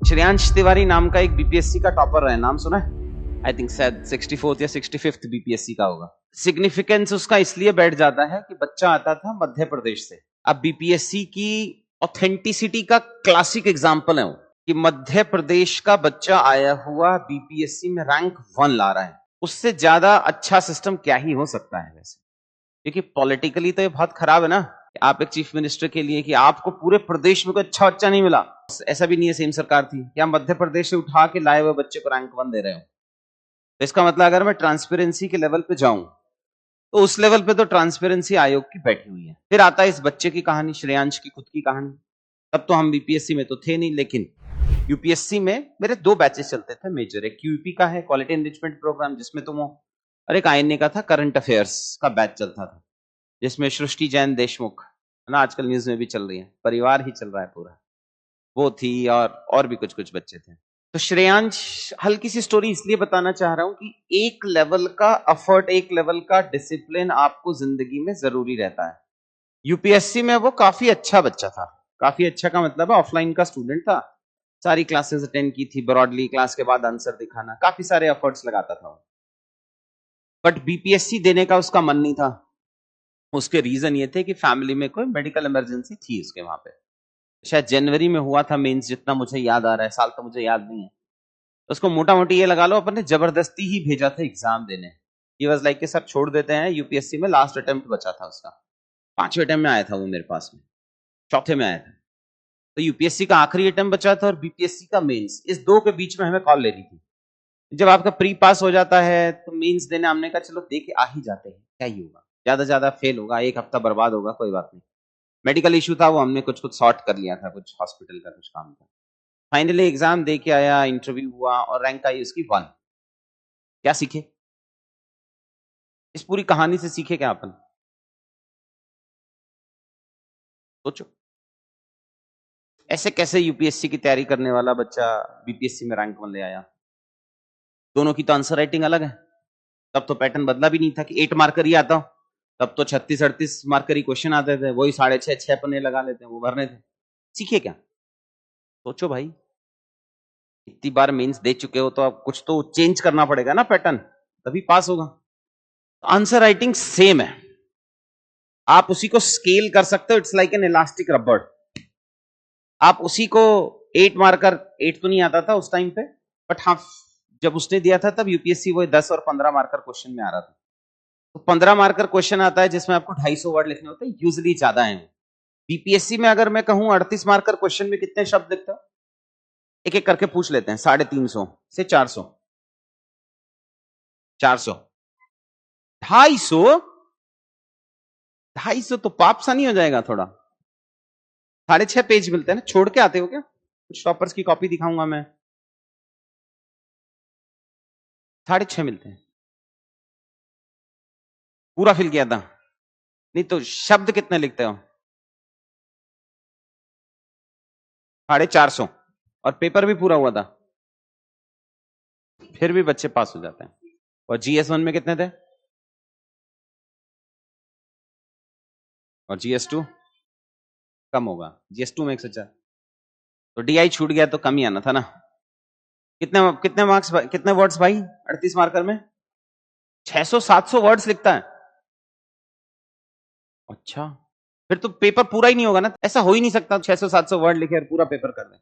श्रेयांश तिवारी नाम का एक बीपीएससी का टॉपर है, नाम सुना है? आई थिंक शायद 64th या 65th बीपीएससी का होगा। सिग्निफिकेंस उसका इसलिए बैठ जाता है कि बच्चा आता था मध्य प्रदेश से। अब बीपीएससी की ऑथेंटिसिटी का क्लासिक एग्जांपल है वो, कि मध्य प्रदेश का बच्चा आया हुआ बीपीएससी में रैंक 1 ला रहा है। उससे ज्यादा अच्छा सिस्टम क्या ही हो सकता है वैसे, क्योंकि पॉलिटिकली तो ये बहुत खराब है ना। आप एक चीफ मिनिस्टर के लिए कि आपको पूरे प्रदेश में कोई अच्छा बच्चा नहीं मिला, ऐसा भी नहीं है। सेम सरकार थी कि आप मध्य प्रदेश से उठा के लाए हुए बच्चे को रैंक 1 दे रहे हो। तो इसका मतलब अगर मैं ट्रांसपेरेंसी के लेवल पे जाऊं तो उस लेवल पे तो ट्रांसपेरेंसी आयोग की बैठी हुई है। फिर आता है इस बच्चे की कहानी, श्रेयांश की खुद की कहानी। तब तो हम बीपीएससी में तो थे नहीं, लेकिन यूपीएससी में मेरे 2 बैचेस चलते थे मेजर। एक क्यूईपी का है, क्वालिटी एनरिचमेंट प्रोग्राम, जिसमें तुम हो, और एक आईएनए का था, करंट अफेयर्स का बैच चलता था, जिसमें सृष्टि जैन देशमुख है ना, आजकल न्यूज में भी चल रही है, परिवार ही चल रहा है पूरा, वो थी, और भी कुछ कुछ बच्चे थे। तो श्रेयांश, हल्की सी स्टोरी इसलिए बताना चाह रहा हूं कि एक लेवल का एफर्ट, एक लेवल का डिसिप्लिन आपको जिंदगी में जरूरी रहता है। यूपीएससी में वो काफी अच्छा बच्चा था। काफी अच्छा का मतलब है ऑफलाइन का स्टूडेंट था, सारी क्लासेस अटेंड की थी, ब्रॉडली क्लास के बाद आंसर दिखाना, काफी सारे एफर्ट्स लगाता था वो। बट बीपीएससी देने का उसका मन नहीं था। उसके रीजन ये थे कि फैमिली में कोई मेडिकल इमरजेंसी थी उसके वहां पे। शायद जनवरी में हुआ था मेंस, जितना मुझे याद आ रहा है, साल तो मुझे याद नहीं है। उसको मोटा मोटी ये लगा लो अपन ने जबरदस्ती ही भेजा था एग्जाम देने। ही वाज लाइक कि सर छोड़ देते हैं, यूपीएससी में लास्ट अटेम्प्ट बचा था उसका, 5वें अटेम्प्ट में आया था वो मेरे पास में, 4थे में आया था। तो यूपीएससी का आखिरी अटेम्प्ट बचा था और बीपीएससी का मेंस, इस 2 के बीच में हमें कॉल लेनी थी। जब आपका प्री पास हो जाता है तो मेंस देने, हमने कहा चलो दे के आ ही जाते हैं, क्या ही होगा, ज्यादा ज्यादा फेल होगा, 1 हफ्ता बर्बाद होगा, कोई बात नहीं। मेडिकल इशू था, वो हमने कुछ कुछ सॉर्ट कर लिया था, कुछ हॉस्पिटल का कुछ काम था। फाइनली एग्जाम दे के आया, इंटरव्यू हुआ और रैंक आई उसकी 1। क्या सीखे इस पूरी कहानी से? सीखे क्या अपन? सोचो, ऐसे कैसे यूपीएससी की तैयारी करने वाला बच्चा बीपीएससी में रैंक 1 ले आया? दोनों की तो आंसर राइटिंग अलग है। तब तो पैटर्न बदला भी नहीं था कि 8 मार्कर ही आता हो, तब तो 36-38 मार्कर ही क्वेश्चन आते थे, वही 6.5 पन्ने लगा लेते हैं, वो भरने थे। सीखे क्या? सोचो भाई, इतनी बार मेंस दे चुके हो तो अब कुछ तो चेंज करना पड़ेगा ना पैटर्न, तभी पास होगा। आंसर राइटिंग सेम है, आप उसी को स्केल कर सकते हो, इट्स लाइक एन इलास्टिक रबड़। आप उसी को 8 मार्कर, 8 तो नहीं आता था उस टाइम पे, बट हाँ जब उसने दिया था तब यूपीएससी वो 10 और 15 मार्कर क्वेश्चन में आ रहा था। तो 15 मार्कर क्वेश्चन आता है जिसमें आपको 250 वर्ड लिखने होते हैं, यूजुअली ज्यादा है। बीपीएससी में अगर मैं कहूं 38 मार्कर क्वेश्चन में कितने शब्द लिखते हो, एक एक करके पूछ लेते हैं, 350 से 400, 400, 250, 250 तो पाप सा नहीं हो जाएगा थोड़ा? 6.5 पेज मिलते हैं ना, छोड़ के आते हो क्या? कुछ टॉपर्स की कॉपी दिखाऊंगा मैं, 6.5 मिलते हैं, पूरा फिल किया था। नहीं तो शब्द कितने लिखते हो? 450, और पेपर भी पूरा हुआ था, फिर भी बच्चे पास हो जाते हैं। और GS1 में कितने थे? और GS2 कम होगा, GS2 में 104, तो DI छूट गया तो कम ही आना था ना। कितने कितने मार्क्स, कितने वर्ड्स भाई 38 मार्कर में? 600-700 वर्ड्स लिखता है। अच्छा, फिर तो पेपर पूरा ही नहीं होगा ना, ऐसा हो ही नहीं सकता 600-700 वर्ड लिखे और पूरा पेपर कर दे।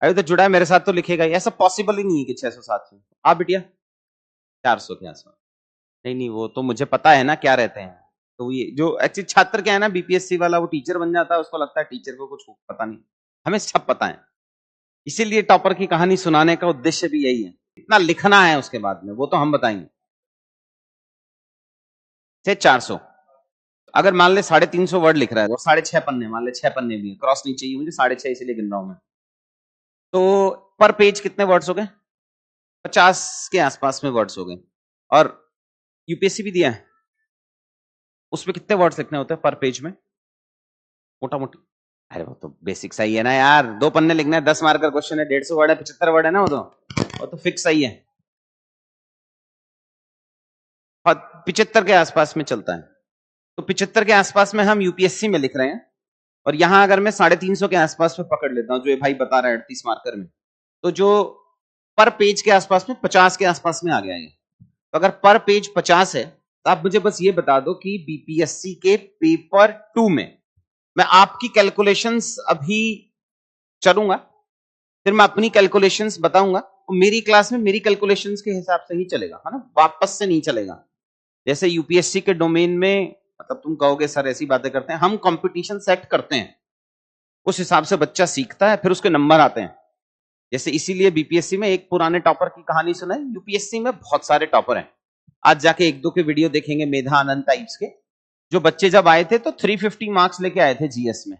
अभी तो जुड़ा है मेरे साथ तो लिखेगा ही, ऐसा पॉसिबल ही नहीं है कि 600-700। आप बिटिया 400 के आसपास? नहीं नहीं, वो तो मुझे पता है ना क्या रहते हैं। तो ये जो एक्चुअली छात्र क्या है ना, बीपीएससी वाला वो टीचर बन जाता है, उसको लगता है टीचर को कुछ पता नहीं, हमें सब पता है। इसीलिए टॉपर की कहानी सुनाने का उद्देश्य भी यही है, इतना लिखना है उसके बाद में, वो तो हम बताएंगे। से 400, अगर मान ले 350 वर्ड लिख रहा है और 6.5 पन्ने, मान ले 6 पन्ने भी है, क्रॉस नहीं चाहिए मुझे, 6.5 इसलिए गिन रहा हूं मैं। तो पर पेज कितने वर्ड्स हो गए? 50 के आसपास में वर्ड्स हो गए। और यूपीएससी भी दिया है, उसमें कितने वर्ड्स लिखने होते हैं पर पेज में मोटा मोटी? अरे वो तो बेसिक सही है ना यार, 2 पन्ने लिखना है, 10 मार्क का क्वेश्चन है, 150 वर्ड है, 75 वर्ड है ना, वो तो फिक्स सही है। 75 के आसपास में चलता है। तो 75 के आसपास में हम यूपीएससी में लिख रहे हैं, और यहां अगर मैं 350 के आसपास में पकड़ लेता हूं, जो ये भाई बता रहा है 38 मार्कर में, तो जो पर पेज के आसपास में 50 के आसपास में आ गया ये। तो अगर पर पेज 50 है तो आप मुझे बस ये बता दो कि बीपीएससी के पेपर 2 में मैं आपकी कैलकुलेशंस अभी चलूंगा, फिर मैं अपनी कैलकुलेशंस बताऊंगा, और मेरी क्लास में मेरी कैलकुलेशंस के हिसाब से ही चलेगा, है ना, वापस से नहीं चलेगा। जैसे यूपीएससी के डोमेन में मतलब तुम कहोगे सर ऐसी बातें करते हैं, हम कंपटीशन सेट करते हैं, उस हिसाब से बच्चा सीखता है, फिर उसके नंबर आते हैं। जैसे इसीलिए बीपीएससी में एक पुराने टॉपर की कहानी सुनाई, यूपीएससी में बहुत सारे टॉपर हैं, आज जाके एक दो के वीडियो देखेंगे मेधा आनंद टाइप्स के, जो बच्चे जब आए थे तो 350 मार्क्स लेके आए थे जीएस में,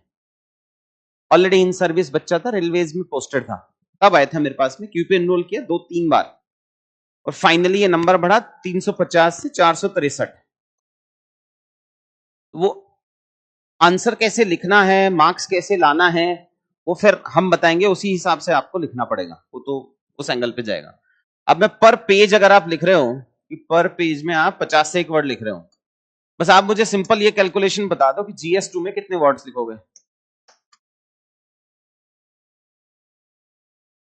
ऑलरेडी इन सर्विस बच्चा था, रेलवेज में पोस्टेड था, तब आए थे मेरे पास में, क्यूपी एनरोल किया 2-3 बार, और फाइनली ये नंबर बढ़ा 350 से 463। वो आंसर कैसे लिखना है, मार्क्स कैसे लाना है, वो फिर हम बताएंगे, उसी हिसाब से आपको लिखना पड़ेगा, वो तो उस एंगल पे जाएगा। अब मैं पर पेज अगर आप लिख रहे हो कि पर पेज में आप 50 से एक वर्ड लिख रहे हो, बस आप मुझे सिंपल ये कैलकुलेशन बता दो कि जीएस2 में कितने वर्ड्स लिखोगे।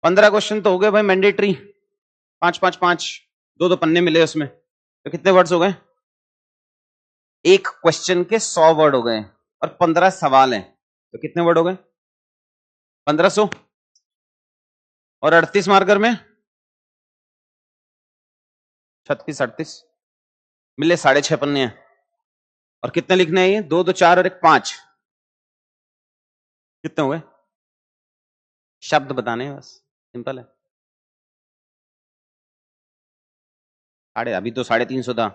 15 क्वेश्चन तो हो गए भाई मैंडेटरी, 5-5-5, 2-2 पन्ने मिले उसमें, तो कितने वर्ड्स हो गए? एक क्वेश्चन के 100 वर्ड हो गए, और 15 सवाल हैं, तो कितने वर्ड हो गए? 1500। और 38 मार्कर में 36-38 मिले 6.5 पन्ने हैं, और कितने लिखने हैं ये? 2-2-4 और 1-5, कितने हो गए? शब्द बताने हैं बस, सिंपल है। अभी तो 350 था,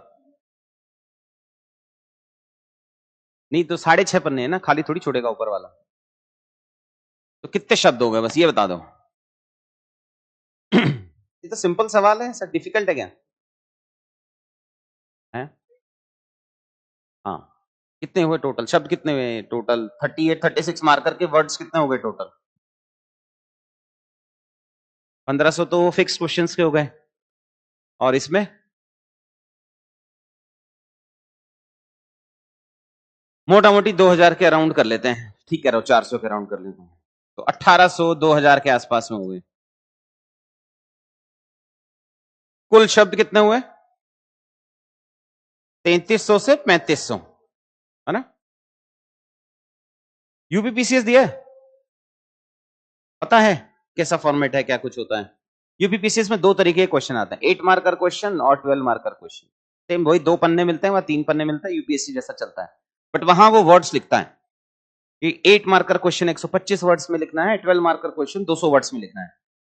नहीं तो 6.5 पन्ने है ना, खाली थोड़ी छोड़ेगा ऊपर वाला। तो कितने शब्द हो गए बस ये बता दो। ये तो सिंपल सवाल है सर, डिफिकल्ट है क्या है? हाँ, कितने हुए टोटल शब्द, कितने हुए टोटल? 38-36 मार्कर के वर्ड्स कितने हो गए टोटल? 1500 तो फिक्स क्वेश्चंस के हो गए, और इसमें मोटा मोटी 2000 के अराउंड कर लेते हैं, ठीक कह रहे हो, 400 के अराउंड कर लेते हैं, तो 1800-2000 के आसपास में हो गए। कुल शब्द कितने हुए? 3300 से 3500, है ना? यूपीपीसीएस दिया है, पता है कैसा फॉर्मेट है, क्या कुछ होता है? यूपीपीसीएस में 2 तरीके के क्वेश्चन आते हैं, 8 मार्कर क्वेश्चन और 12 मार्कर क्वेश्चन। सेम वही 2 पन्ने मिलते हैं, वहां 3 पन्ने मिलता है, यूपीएससी जैसा चलता है, बट वहां वो वर्ड्स लिखता है कि 8 मार्कर क्वेश्चन 125 वर्ड्स में लिखना है, 12 मार्कर क्वेश्चन 200 वर्ड्स में लिखना है।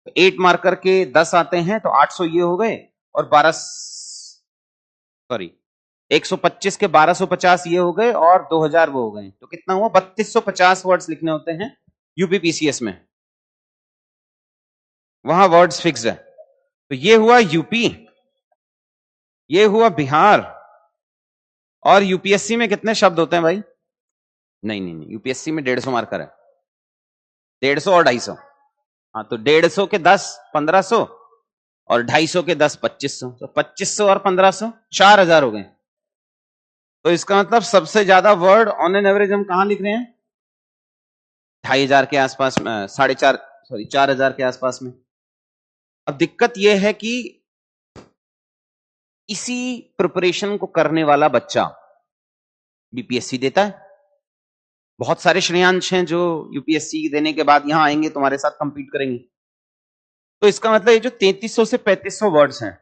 तो 8 मार्कर के 10 आते हैं तो 800 ये हो गए, और 125 के 1250 ये हो गए, और 2000 वो हो गए, तो कितना हुआ? 3250 वर्ड्स लिखने होते हैं यूपीपीसीएस में, वहां वर्ड्स फिक्स है। तो ये हुआ यूपी, ये हुआ बिहार। और यूपीएससी में कितने शब्द होते हैं भाई? नहीं नहीं नहीं, यूपीएससी में 150 मार्कर है, 150 और 250। हाँ, तो 150 के 10 1500, और 250 के 10 2500, तो 2500 और 1500 4000 हो गए। तो इसका मतलब सबसे ज्यादा वर्ड ऑन एन एवरेज हम कहां लिख रहे हैं? 2500 के आसपास में, 4000 के आसपास में। अब दिक्कत यह है कि इसी प्रिपरेशन को करने वाला बच्चा बीपीएससी देता है। बहुत सारे श्रेयांश हैं जो यूपीएससी देने के बाद यहां आएंगे, तुम्हारे साथ कंपीट करेंगे। तो इसका मतलब ये जो 3300 से 3500 वर्ड्स हैं,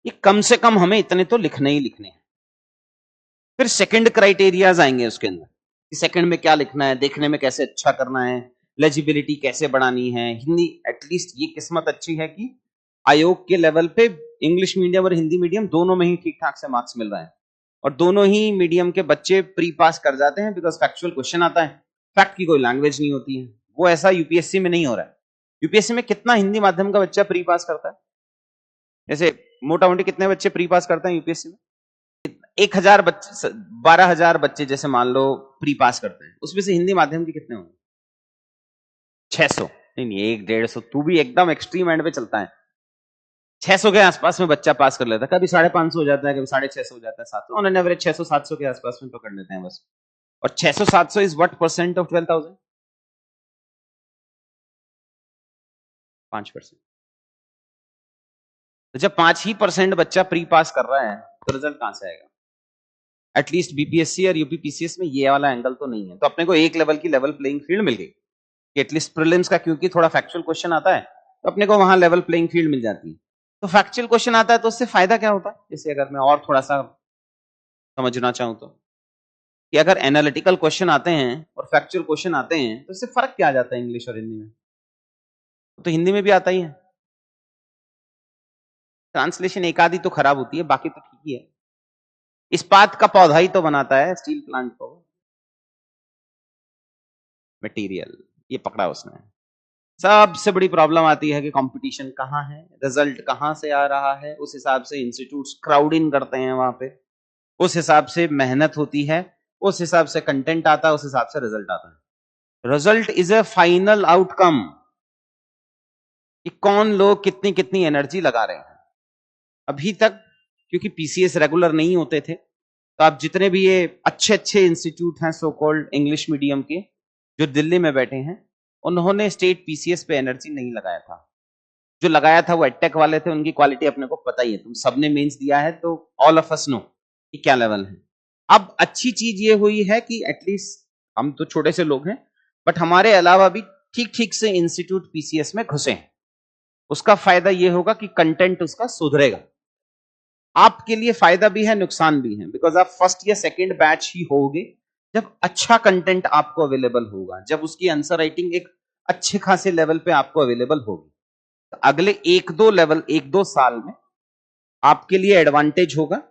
ये कम से कम हमें इतने तो लिखने ही लिखने हैं। फिर सेकंड क्राइटेरियाज आएंगे उसके अंदर कि सेकंड में क्या लिखना है, देखने में कैसे अच्छा करना है, लेजिबिलिटी कैसे बढ़ानी है, हिंदी। एटलीस्ट ये किस्मत अच्छी है कि आयोग के लेवल पे इंग्लिश मीडियम और हिंदी मीडियम दोनों में ही ठीक ठाक से मार्क्स मिल रहे हैं, और दोनों ही मीडियम के बच्चे प्री पास कर जाते हैं, बिकॉज फैक्चुअल क्वेश्चन आता है, फैक्ट की कोई लैंग्वेज नहीं होती है। वो ऐसा यूपीएससी में नहीं हो रहा है। यूपीएससी में कितना हिंदी माध्यम का बच्चा प्री पास करता है? जैसे मोटा मोटी कितने बच्चे प्री पास करते हैं यूपीएससी में? 1000 बच्चे, 12000 बच्चे जैसे मान लो प्री पास करते हैं, उसमें से हिंदी माध्यम के कितने होंगे? 600। नहीं नहीं, 100-150, तू भी एकदम एक्सट्रीम एंड पे चलता है। 600 के आसपास में बच्चा पास कर लेता है, कभी 550 हो जाता है, कभी 650 हो जाता है, 700, ऑन एन एवरेज 600-700 के आसपास में पकड़ लेते हैं बस। और 600-700 इज व्हाट परसेंट ऑफ 12,000? 5%। तो जब 5% बच्चा प्री पास कर रहा है तो रिजल्ट कहां से आएगा? एटलीस्ट बीपीएससी और यूपीपीसीएस में ये वाला एंगल तो नहीं है। तो अपने को एक लेवल की लेवल प्लेइंग फील्ड मिल गई कि एटलीस्ट प्रीलिम्स का क्योंकि थोड़ा फैक्चुअल क्वेश्चन आता है तो अपने को वहां लेवल प्लेइंग फील्ड मिल जाती है। तो फैक्चुअल क्वेश्चन आता है तो उससे फायदा क्या होता है? जैसे अगर मैं और थोड़ा सा समझना चाहूं तो कि अगर एनालिटिकल क्वेश्चन आते हैं और फैक्चुअल क्वेश्चन आते हैं तो इससे फर्क क्या आ जाता है इंग्लिश और हिंदी में? तो हिंदी में भी आता ही है, ट्रांसलेशन एक आधी तो खराब होती है, बाकी तो ठीक ही है। इस्पात का पौधा ही तो बनाता है स्टील प्लांट को, मटेरियल, ये पकड़ा उसने। सबसे बड़ी प्रॉब्लम आती है कि कंपटीशन कहाँ है, रिजल्ट कहाँ से आ रहा है, उस हिसाब से इंस्टीट्यूट्स क्राउड इन करते हैं वहां पे, उस हिसाब से मेहनत होती है, उस हिसाब से कंटेंट आता है, उस हिसाब से रिजल्ट आता है। Result is a final outcome कि कौन लोग कितनी कितनी एनर्जी लगा रहे हैं। अभी तक क्योंकि पीसीएस रेगुलर नहीं होते थे तो आप जितने भी ये अच्छे अच्छे इंस्टीट्यूट हैं सो कॉल्ड इंग्लिश मीडियम के जो दिल्ली में बैठे हैं, उन्होंने स्टेट पीसीएस पे एनर्जी नहीं लगाया था। जो लगाया था वो एडटेक वाले थे, उनकी क्वालिटी अपने को पता ही है, तुम सबने मेंस दिया है तो ऑल ऑफ अस नो कि क्या लेवल है। अब अच्छी चीज ये हुई है कि एटलीस्ट हम तो छोटे से लोग हैं बट हमारे अलावा भी ठीक ठीक से इंस्टीट्यूट पीसीएस में घुसे हैं। उसका फायदा ये होगा कि कंटेंट उसका सुधरेगा। आपके लिए फायदा भी है नुकसान भी है, बिकॉज आप फर्स्ट या सेकेंड बैच ही होगे जब अच्छा कंटेंट आपको अवेलेबल होगा, जब उसकी आंसर राइटिंग एक अच्छे खासे लेवल पे आपको अवेलेबल होगी। तो अगले एक दो साल में आपके लिए एडवांटेज होगा,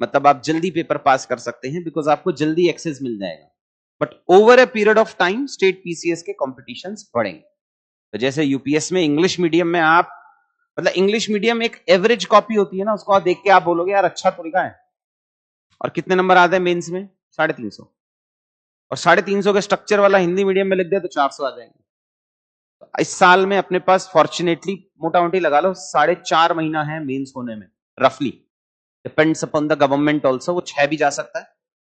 मतलब आप जल्दी पेपर पास कर सकते हैं बिकॉज आपको जल्दी एक्सेस मिल जाएगा। But over a period of time state PCS के कॉम्पिटिशन्स बढ़ेंगे। तो जैसे यूपीएस में इंग्लिश मीडियम में आप, मतलब इंग्लिश मीडियम एक एवरेज कॉपी होती है ना, उसको आप देख के आप बोलोगे यार अच्छा तो लिखा है। और कितने नंबर आते हैं मेंस में? 350। और 350 के स्ट्रक्चर वाला हिंदी मीडियम में लिख दिया तो 400 आ जाएंगे। तो इस साल में अपने पास फॉर्चुनेटली मोटा मोटी लगा लो 4.5 महीना है मेंस होने में, रफली depends upon the government also, वो 6 भी जा सकता है,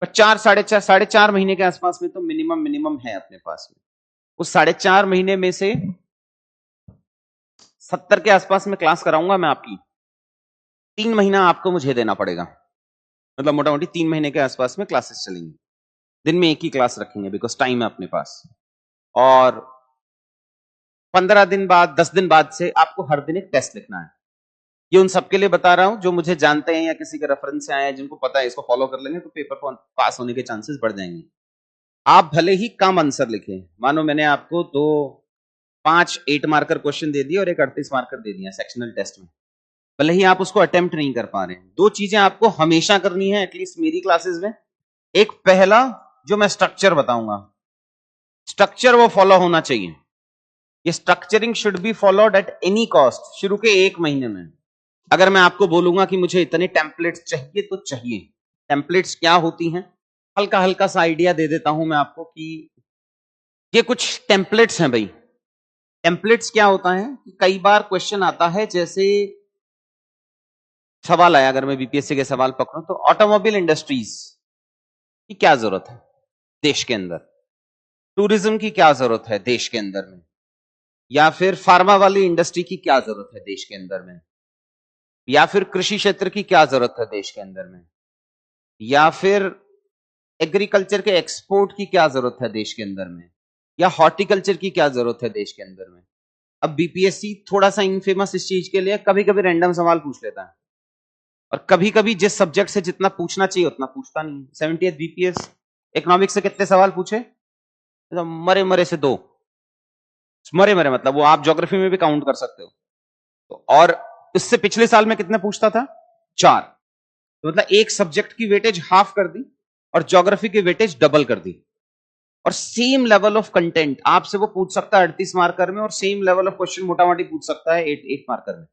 पर 4 साढ़े चार महीने के आसपास में तो मिनिमम है अपने पास में। उस 4.5 महीने में से 70 के आसपास में क्लास कराऊंगा मैं आपकी। 3 महीना आपको मुझे देना पड़ेगा, मतलब मोटा मोटी 3 महीने के आसपास में क्लासेस चलेंगी। दिन में एक ही क्लास रखेंगे बिकॉज टाइम है अपने पास। और 15 दिन बाद 10 दिन बाद से आपको हर दिन एक टेस्ट लिखना है। ये उन सबके लिए बता रहा हूं जो मुझे जानते हैं या किसी के रेफरेंस से आए हैं, जिनको पता है इसको फॉलो कर लेंगे तो पेपर पास होने के चांसेस बढ़ जाएंगे। आप भले ही कम आंसर लिखें, मानो मैंने आपको 5 8 मार्कर क्वेश्चन दे दिए और एक 38 मार्कर दे दिया सेक्शनल टेस्ट में, भले ही आप उसको अटेम्प्ट नहीं कर पा रहे हैं। 2 चीजें आपको हमेशा करनी है एटलीस्ट मेरी क्लासेस में। एक, पहला जो मैं स्ट्रक्चर बताऊंगा, स्ट्रक्चर वो फॉलो होना चाहिए। ये structuring should be followed at any cost. शुरू के 1 महीने में अगर मैं आपको बोलूंगा कि मुझे इतने टेम्पलेट्स चाहिए तो चाहिए। टेम्पलेट्स क्या होती हैं, हल्का हल्का सा आइडिया दे देता हूं मैं आपको कि ये कुछ टेम्पलेट्स हैं भाई। टेम्पलेट्स क्या होता है कि कई बार क्वेश्चन आता है, जैसे सवाल आया, अगर मैं बीपीएससी के सवाल पकड़ूं तो ऑटोमोबाइल इंडस्ट्रीज की क्या जरूरत है देश के अंदर, टूरिज्म की क्या जरूरत है देश के अंदर में, या फिर फार्मा वाली इंडस्ट्री की क्या जरूरत है देश के अंदर में, या फिर कृषि क्षेत्र की क्या जरूरत है देश के अंदर में, या फिर एग्रीकल्चर के एक्सपोर्ट की क्या जरूरत है देश के अंदर में, या हॉर्टिकल्चर की क्या जरूरत है देश के अंदर में। अब बीपीएससी थोड़ा सा इनफेमस इस चीज के लिए कभी कभी रैंडम सवाल पूछ लेता है और कभी कभी जिस सब्जेक्ट से जितना पूछना चाहिए उतना पूछता नहीं। 70th बीपीएस इकोनॉमिक्स से कितने सवाल पूछे? तो मरे मरे से 2, मरे मरे मतलब वो आप ज्योग्राफी में भी काउंट कर सकते हो। तो और इससे पिछले साल में कितने पूछता था? 4। तो मतलब एक सब्जेक्ट की वेटेज हाफ कर दी और ज्योग्राफी की वेटेज डबल कर दी। और सेम लेवल ऑफ कंटेंट आपसे वो पूछ सकता है 38 मार्कर में, और सेम लेवल ऑफ क्वेश्चन मोटा मोटी पूछ सकता है 8 मार्कर में।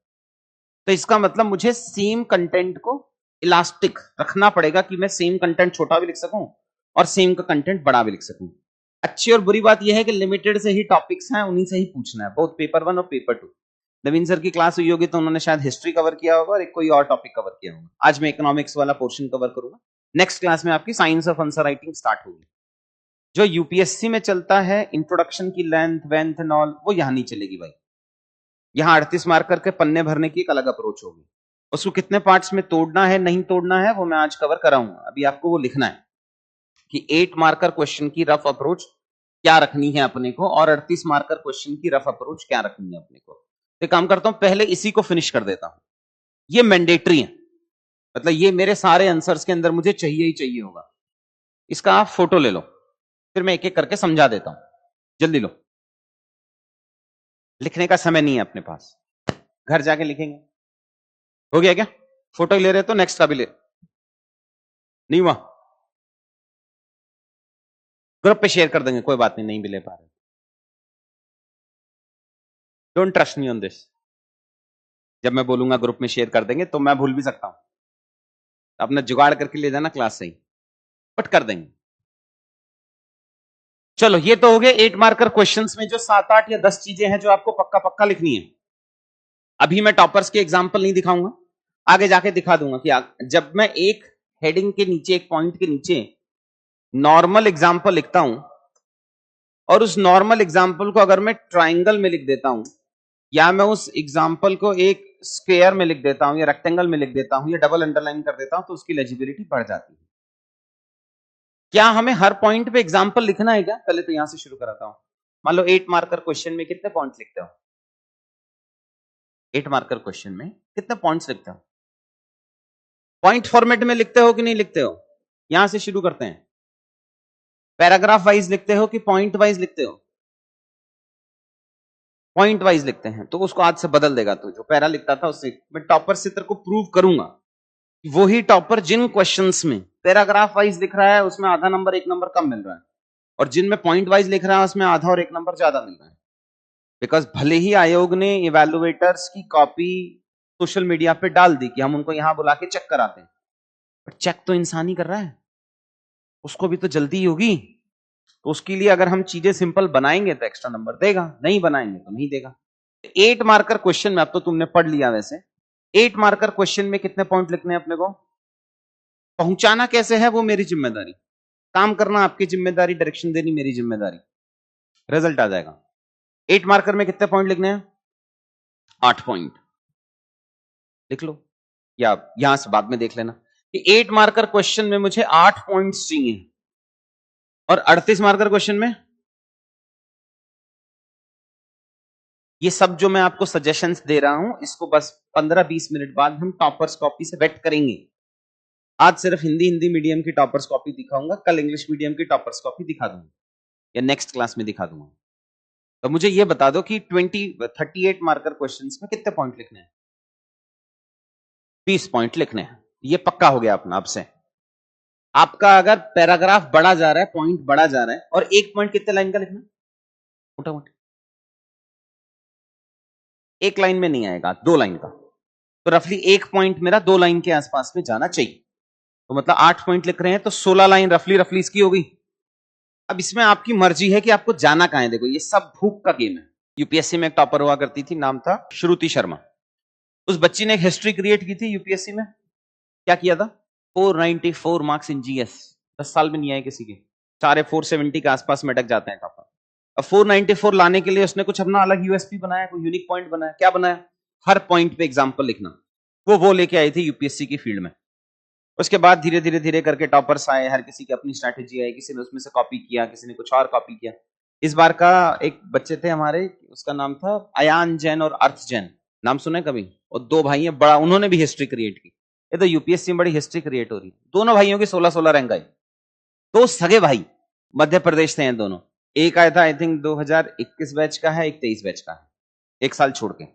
तो इसका मतलब मुझे सेम कंटेंट को इलास्टिक रखना पड़ेगा कि मैं सेम कंटेंट छोटा भी लिख सकूं और सेम का कंटेंट बड़ा भी लिख सकूं। अच्छी और बुरी बात यह है कि लिमिटेड से ही टॉपिक्स हैं, उन्हीं से ही पूछना है, बहुत पेपर 1 और पेपर 2। नवीन सर की क्लास हुई होगी तो उन्होंने शायद हिस्ट्री कवर किया होगा और एक कोई और टॉपिक कवर किया होगा। आज मैं इकोनॉमिक्स वाला पोर्शन कवर करूंगा। नेक्स्ट क्लास में आपकी science of answer writing start होगी। जो यूपीएससी में चलता है इंट्रोडक्शन की लेंथ वेंथ एंड ऑल, वो यहां नहीं चलेगी भाई। यहां 38 मार्कर के पन्ने भरने की एक अलग अप्रोच होगी। उसको कितने पार्ट्स में तोड़ना है नहीं तोड़ना है वो मैं आज कवर कराऊंगा। अभी आपको वो लिखना है कि 8 मार्कर क्वेश्चन की रफ अप्रोच क्या रखनी है अपने को और 38 मार्कर क्वेश्चन की रफ अप्रोच क्या रखनी है अपने को। तो काम करता हूं, पहले इसी को फिनिश कर देता हूं। ये मैंडेटरी है, मतलब ये मेरे सारे आंसर्स के अंदर मुझे चाहिए ही चाहिए होगा। इसका आप फोटो ले लो, फिर मैं एक एक करके समझा देता हूं। जल्दी लो, लिखने का समय नहीं है अपने पास, घर जाके लिखेंगे। हो गया क्या? फोटो ले रहे तो नेक्स्ट का भी ले, नहीं हुआ ग्रुप पे शेयर कर देंगे, कोई बात नहीं, नहीं भी ले पा रहे। Don't trust me on this. जब मैं बोलूंगा ग्रुप में शेयर कर देंगे तो मैं भूल भी सकता हूं, अपना जुगाड़ करके ले जाना क्लास से ही, बट कर देंगे। चलो ये तो हो गए 8 मार्कर क्वेश्चंस में जो 7, 8 या 10 चीजें हैं जो आपको पक्का पक्का लिखनी है। अभी मैं टॉपर्स के एग्जाम्पल नहीं दिखाऊंगा, आगे जाके दिखा दूंगा कि जब मैं एक हेडिंग के नीचे, एक पॉइंट के नीचे नॉर्मल एग्जाम्पल लिखता हूं और उस नॉर्मल एग्जाम्पल को अगर मैं ट्राइंगल में लिख देता हूं या मैं उस एग्जाम्पल को एक स्क्वायर में लिख देता हूं या रेक्टेंगल में लिख देता हूं या डबल अंडरलाइन कर देता हूं तो उसकी लेजिबिलिटी बढ़ जाती है। क्या हमें हर पॉइंट पे एग्जाम्पल लिखना है क्या? पहले तो यहां से शुरू कराता हूं। मान लो 8 मार्कर क्वेश्चन में कितने पॉइंट्स लिखते हो? 8 मार्कर क्वेश्चन में कितने पॉइंट्स लिखते हो? पॉइंट फॉर्मेट में लिखते हो कि नहीं लिखते हो? यहां से शुरू करते हैं। पैराग्राफ वाइज लिखते हो कि पॉइंट वाइज लिखते हो? पॉइंट वाइज लिखते हैं, तो उसको आज से बदल देगा। तो जो पैरा लिखता था उससे मैं टॉपर से तेरे को प्रूव करूंगा। वही टॉपर जिन क्वेश्चंस में पैराग्राफ वाइज लिख रहा है उसमें आधा नंबर 1 नंबर कम मिल रहा है, और जिनमें पॉइंट वाइज लिख रहा है उसमें आधा और 1 नंबर ज्यादा मिल रहा है। बिकॉज भले ही आयोग ने इवैल्यूएटर्स की कॉपी सोशल मीडिया पे डाल दी कि हम उनको यहां बुला के चेक कराते हैं, बट चेक तो इंसान ही कर रहा है, उसको भी तो जल्दी ही होगी। तो उसके लिए अगर हम चीजें सिंपल बनाएंगे तो एक्स्ट्रा नंबर देगा, नहीं बनाएंगे तो नहीं देगा। 8 मार्कर क्वेश्चन में, अब तो तुमने पढ़ लिया वैसे, 8 मार्कर क्वेश्चन में कितने पॉइंट लिखने हैं अपने को? पहुंचाना कैसे है वो मेरी जिम्मेदारी, काम करना आपकी जिम्मेदारी, डायरेक्शन देनी मेरी जिम्मेदारी, रिजल्ट आ जाएगा। 8 मार्कर में कितने पॉइंट लिखने हैं? 8 पॉइंट लिख लो, या यहां से बाद में देख लेना कि 8 मार्कर क्वेश्चन में मुझे 8 पॉइंट्स चाहिए, और 38 मार्कर क्वेश्चन में ये सब जो मैं आपको सजेशंस दे रहा हूं इसको बस 15-20 मिनट बाद हम टॉपर्स कॉपी से वेट करेंगे। आज सिर्फ हिंदी मीडियम की टॉपर्स कॉपी दिखाऊंगा, कल इंग्लिश मीडियम की टॉपर्स कॉपी दिखा दूंगा या नेक्स्ट क्लास में दिखा दूंगा। तो मुझे ये बता दो कि 38 मार्कर क्वेश्चंस में कितने पॉइंट लिखने हैं? 20 पॉइंट लिखने हैं। ये पक्का हो गया अपना। अब से आपका अगर पैराग्राफ बढ़ा जा रहा है, पॉइंट बढ़ा जा रहा है, और एक पॉइंट कितने लाइन का लिखना मोटा मोटी? एक लाइन में नहीं आएगा, 2 लाइन का। तो रफली एक पॉइंट मेरा 2 लाइन के आसपास में जाना चाहिए। तो मतलब 8 पॉइंट लिख रहे हैं तो 16 लाइन रफली इसकी होगी। अब इसमें आपकी मर्जी है कि आपको जाना कहां है। देखो ये सब भूख का गेम है। यूपीएससी में एक टॉपर हुआ करती थी, नाम था श्रुति शर्मा। उस बच्ची ने एक हिस्ट्री क्रिएट की थी यूपीएससी में। क्या किया था? 494 मार्क्स इन जीएस। 10 साल में नहीं आए किसी के, सारे 470 के आसपास में अटक जाते हैं टॉपर। अब 494 लाने के लिए उसने कुछ अपना अलग यूएसपी बनाया, कोई यूनिक पॉइंट बनाया। क्या बनाया? हर पॉइंट पे एग्जांपल लिखना। वो लेके आई थी यूपीएससी की फील्ड में। उसके बाद धीरे धीरे करके टॉपर्स आए, हर किसी की अपनी स्ट्रैटेजी आई, किसी ने उसमें से कॉपी किया, किसी ने कुछ और कॉपी किया। इस बार का एक बच्चे थे हमारे, उसका नाम था अयान जैन और अर्थ जैन, नाम सुने कभी? और 2 भाई हैं, बड़ा उन्होंने भी हिस्ट्री क्रिएट की। ये तो यूपीएससी में बड़ी हिस्ट्री क्रिएट हो रही है। दोनों भाइयों की 16-16 रैंक आई। 2 सगे भाई, मध्य प्रदेश से हैं दोनों। एक आया था आई थिंक 2021 बैच का है, एक 23 बैच का है, 1 साल छोड़ के।